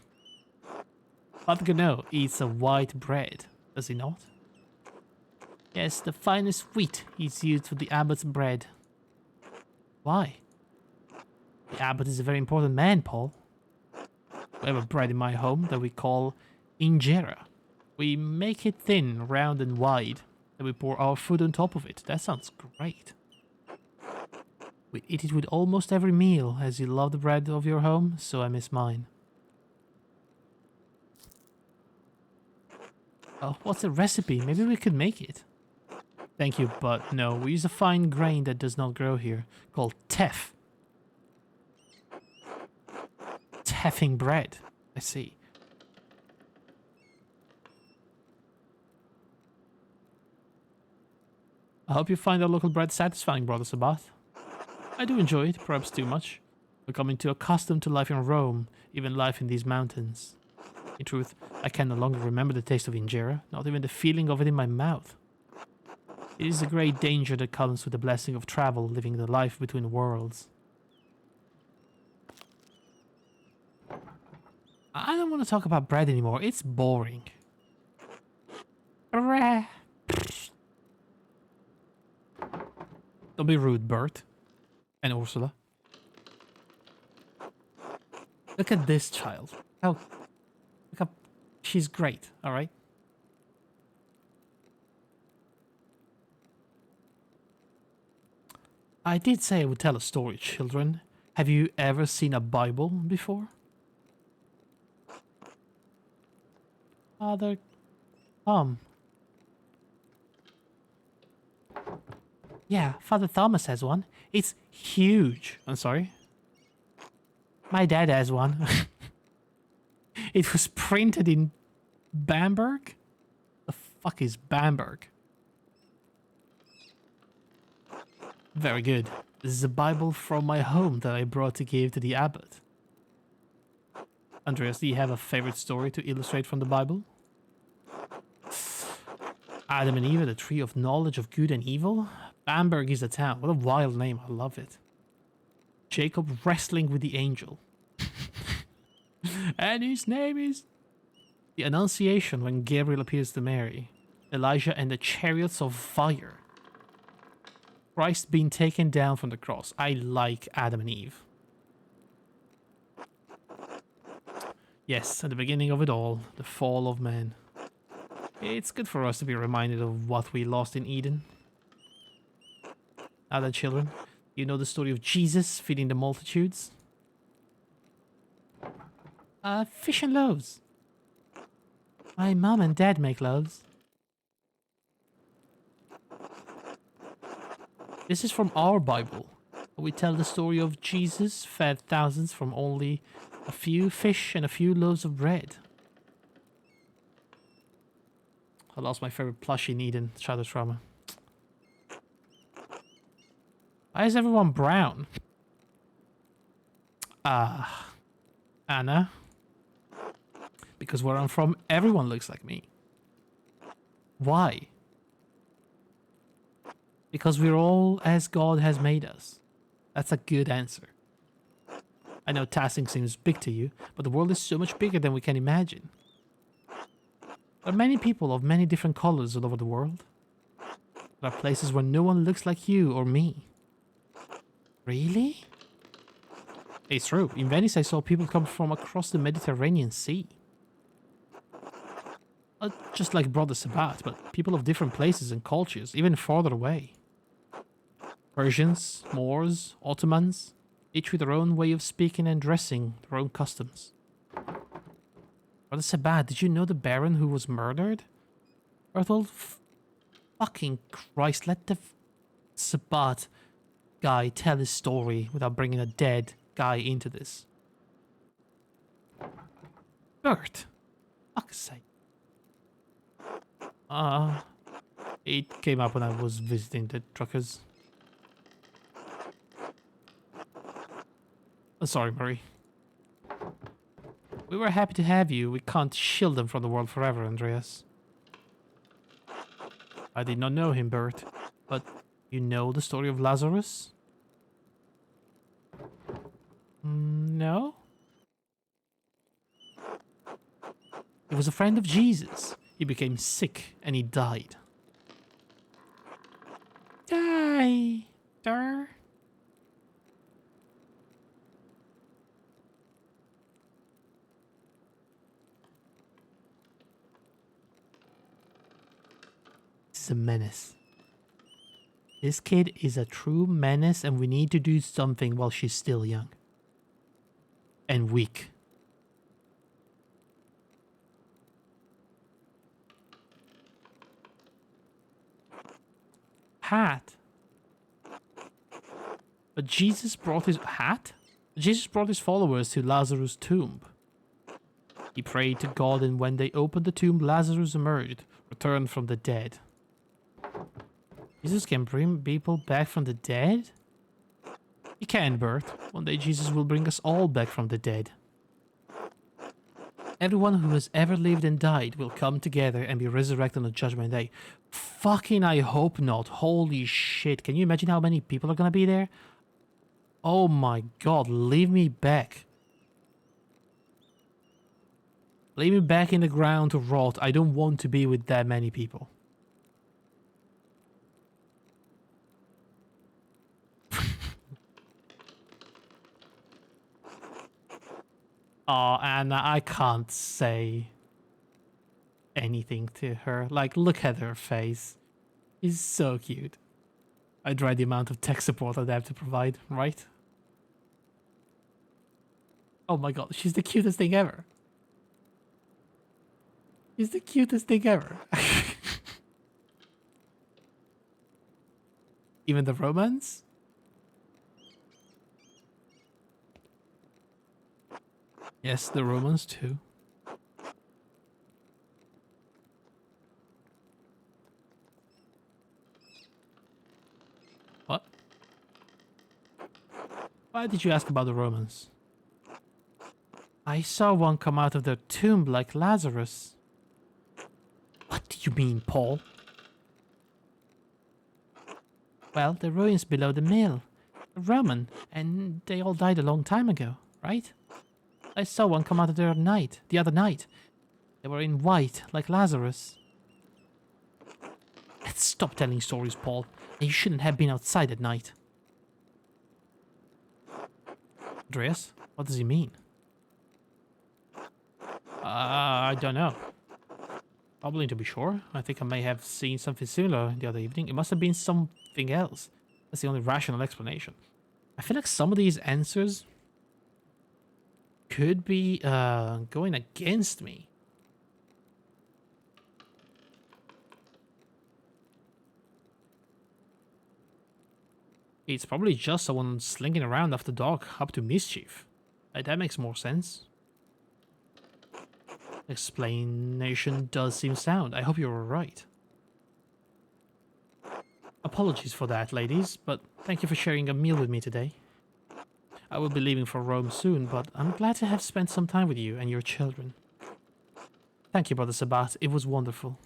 Father Gano eats a white bread, does he not? Yes, the finest wheat is used for the abbot's bread. Why? The abbot is a very important man, Paul. We have a bread in my home that we call injera. We make it thin, round and wide, and we pour our food on top of it. That sounds great. We eat it with almost every meal, as you love the bread of your home, so I miss mine. Oh, what's the recipe? Maybe we could make it. Thank you, but no, we use a fine grain that does not grow here, called teff. Teffing bread. I see. I hope you find our local bread satisfying, Brother Sabat. I do enjoy it, perhaps too much. Becoming too accustomed to life in Rome, even life in these mountains. In truth, I can no longer remember the taste of injera, not even the feeling of it in my mouth. It is a great danger that comes with the blessing of travel, living the life between worlds. I don't want to talk about bread anymore. It's boring. Don't be rude, Bert. And Ursula. Look at this child. Look how she's great, alright? I did say I would tell a story, children. Have you ever seen a Bible before? Father Tom. Yeah, Father Thomas has one. It's huge. I'm sorry. My dad has one. It was printed in Bamberg? The fuck is Bamberg? Very good. This is a Bible from my home that I brought to give to the abbot. Andreas, do you have a favorite story to illustrate from the Bible? Adam and Eve, the tree of knowledge of good and evil? Bamberg is a town. What a wild name. I love it. Jacob wrestling with the angel. And his name is... The Annunciation when Gabriel appears to Mary. Elijah and the chariots of fire. Christ being taken down from the cross. I like Adam and Eve. Yes, at the beginning of it all, the fall of man. It's good for us to be reminded of what we lost in Eden. Now then, children, you know the story of Jesus feeding the multitudes? Fish and loaves. My mom and dad make loaves. This is from our Bible. We tell the story of Jesus fed thousands from only a few fish and a few loaves of bread. I lost my favorite plushie in Eden, childhood trauma. Why is everyone brown? Anna. Because where I'm from, everyone looks like me. Why? Because we're all as God has made us. That's a good answer. I know tasking seems big to you, but the world is so much bigger than we can imagine. There are many people of many different colors all over the world. There are places where no one looks like you or me. Really? It's true. In Venice, I saw people come from across the Mediterranean Sea. Not just like Brother Sabat, but people of different places and cultures, even farther away. Persians, Moors, Ottomans, each with their own way of speaking and dressing, their own customs. Brother Sabat, did you know the Baron who was murdered? Bertold, fucking Christ, let the Sabat guy tell his story without bringing a dead guy into this. Bert, fuck's sake. It came up when I was visiting the truckers. Oh, sorry, Murray. We were happy to have you. We can't shield them from the world forever, Andreas. I did not know him, Bert. But you know the story of Lazarus? No? He was a friend of Jesus. He became sick and he died. Die, sir. This is a menace. This kid is a true menace and we need to do something while she's still young. And weak. Hat. But Jesus brought his hat? Jesus brought his followers to Lazarus' tomb. He prayed to God, and when they opened the tomb, Lazarus emerged, returned from the dead. Jesus can bring people back from the dead? He can, Bert. One day Jesus will bring us all back from the dead. Everyone who has ever lived and died will come together and be resurrected on the judgment day. Fucking I hope not. Holy shit. Can you imagine how many people are gonna be there? Oh my god, leave me back. Leave me back in the ground to rot. I don't want to be with that many people. Oh, Anna, I can't say anything to her. Like, look at her face. She's so cute. I dread the amount of tech support I'd have to provide, right? Oh my god, she's the cutest thing ever. She's the cutest thing ever. Even the romance? Yes, the romance too. What? Why did you ask about the romance? I saw one come out of their tomb like Lazarus. What do you mean, Paul? Well, the ruins below the mill. Roman, and they all died a long time ago, right? I saw one come out of there the other night. They were in white, like Lazarus. Let's stop telling stories, Paul. And you shouldn't have been outside at night. Andreas, what does he mean? I don't know. Probably to be sure. I think I may have seen something similar the other evening. It must have been something else. That's the only rational explanation. I feel like some of these answers could be going against me. It's probably just someone slinking around after dark up to mischief. That makes more sense. Explanation does seem sound. I hope you're right. Apologies for that, ladies, but thank you for sharing a meal with me today. I will be leaving for Rome soon, but I'm glad to have spent some time with you and your children. Thank you, Brother Sabat. It was wonderful.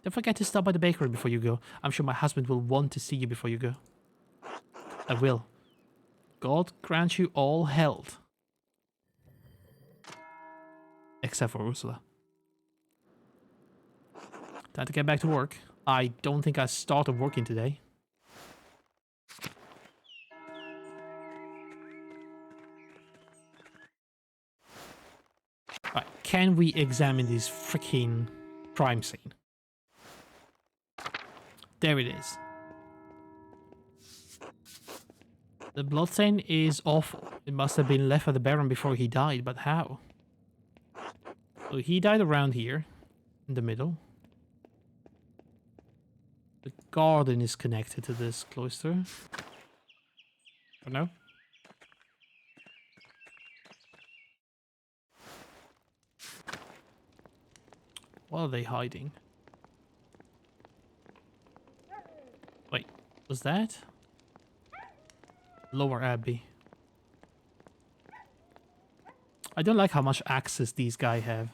Don't forget to stop by the bakery before you go. I'm sure my husband will want to see you before you go. I will. God grant you all health. Except for Ursula. Time to get back to work. I don't think I started working today. Right, can we examine this freaking crime scene? There it is. The bloodstain is awful. It must have been left by the Baron before he died, but how? So he died around here, in the middle. The garden is connected to this cloister. Or no? What are they hiding? Wait, was that? Lower Abbey. I don't like how much access these guys have.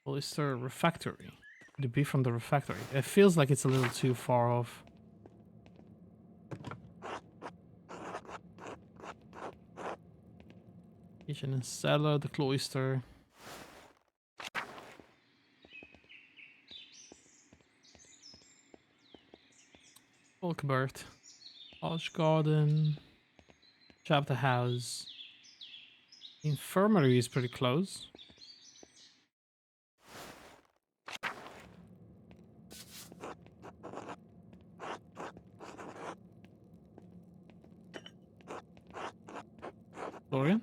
Cloister refectory. Could it be from the refectory? It feels like it's a little too far off. Kitchen and cellar, the cloister. Volkbert. Lodge garden. Chapter house. Infirmary is pretty close. Florian?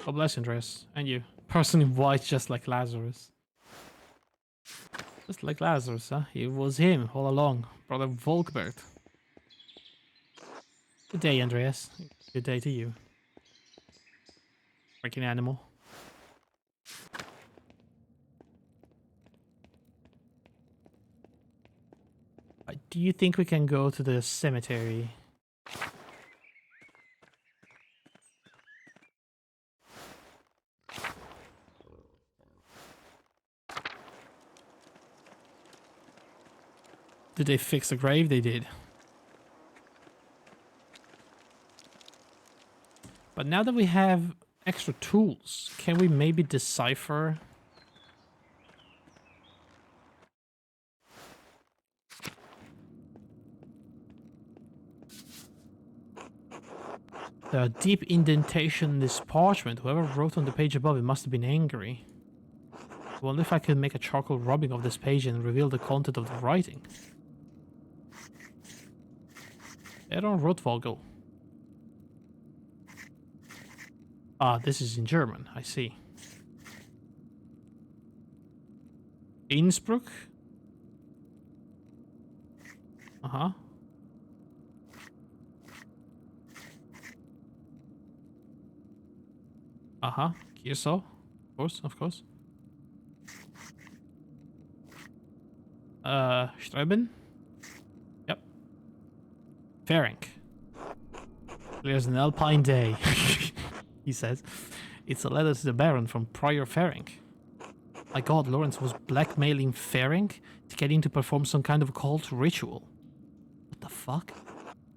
God bless you, Andreas. And you. Person in white, just like Lazarus. Just like Lazarus, huh? It was him all along. Brother Volkbert. Good day, Andreas. Good day to you. Freaking animal. Do you think we can go to the cemetery? Did they fix the grave? They did. But now that we have extra tools, can we maybe decipher? The deep indentation in this parchment. Whoever wrote on the page above, it must have been angry. I wonder if I could make a charcoal rubbing of this page and reveal the content of the writing. Aaron Rotvogel. Ah, this is in German, I see. Innsbruck? Uh-huh. Uh-huh. Kiersau? Of course, of course. Streben? Yep. Ferenc. There's an alpine day, he says. It's a letter to the Baron from Prior Ferenc. My god, Lawrence was blackmailing Ferenc to get him to perform some kind of occult ritual. What the fuck?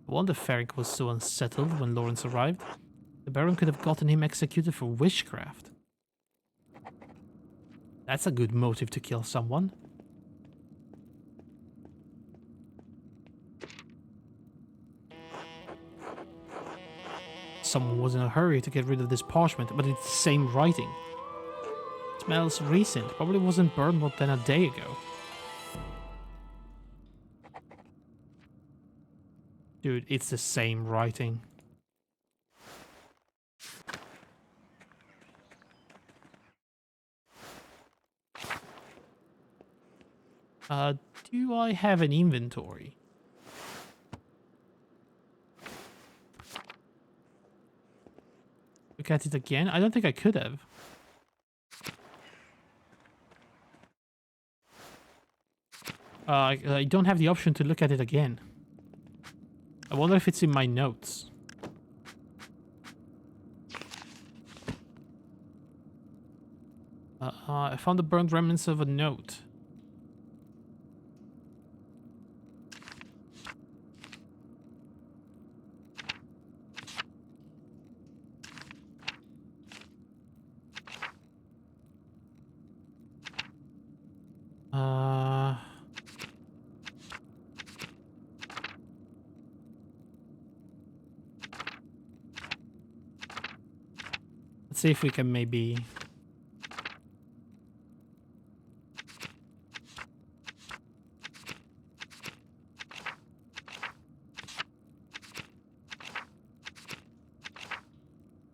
No wonder Ferenc was so unsettled when Lawrence arrived. The Baron could have gotten him executed for witchcraft. That's a good motive to kill someone. Someone was in a hurry to get rid of this parchment, but it's the same writing. It smells recent. Probably wasn't burned more than a day ago. Dude, it's the same writing. Do I have an inventory? Look at it again? I don't think I could have. I don't have the option to look at it again. I wonder if it's in my notes. I found the burned remnants of a note. Let's see if we can maybe...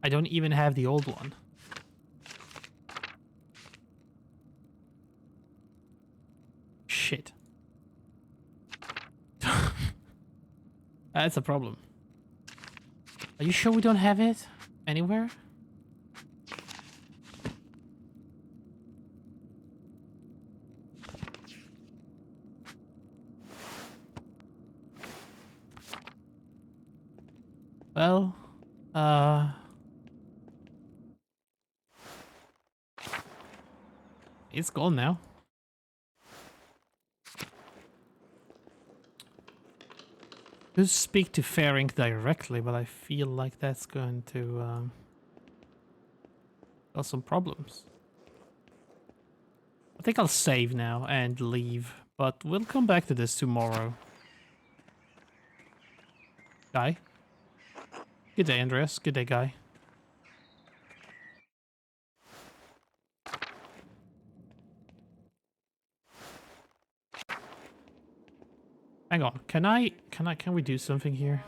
I don't even have the old one. Shit. That's a problem. Are you sure we don't have it anywhere? Well, it's gone now. Could speak to Fairing directly, but I feel like that's going to cause some problems. I think I'll save now and leave, but we'll come back to this tomorrow. Guy? Good day, Andreas. Good day, Guy. Hang on, can we do something here?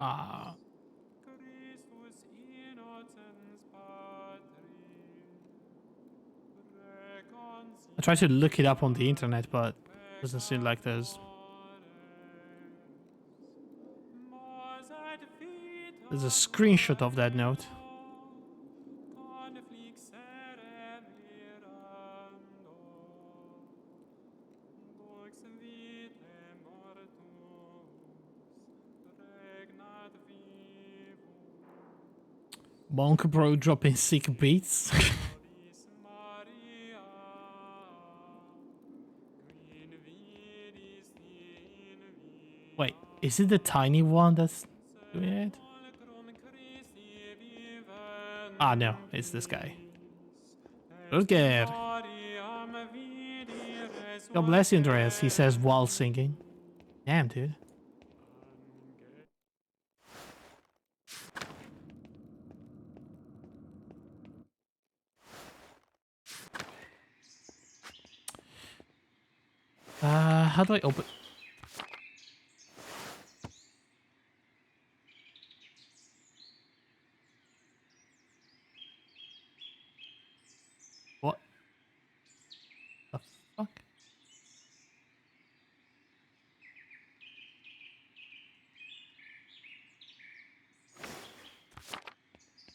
I tried to look it up on the internet, but it doesn't seem like there's a screenshot of that note. Monk bro dropping sick beats. Wait, is it the tiny one that's doing it? Ah, no, it's this guy. Rutger. God bless you, Andreas, he says while singing. Damn, dude. How do I open? What? The fuck?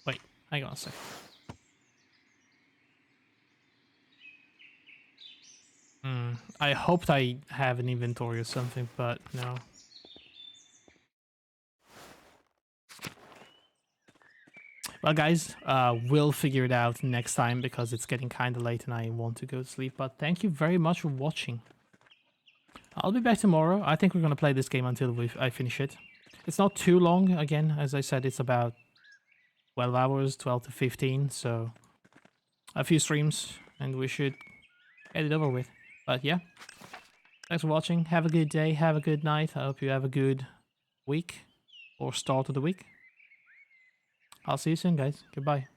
Wait, hang on a sec. I hoped I have an inventory or something, but no. Well, guys, we'll figure it out next time because it's getting kind of late and I want to go to sleep. But thank you very much for watching. I'll be back tomorrow. I think we're going to play this game until I finish it. It's not too long. Again, as I said, it's about 12 hours, 12 to 15. So a few streams and we should get it over with. But yeah, thanks for watching. Have a good day. Have a good night. I hope you have a good week or start of the week. I'll see you soon, guys. Goodbye.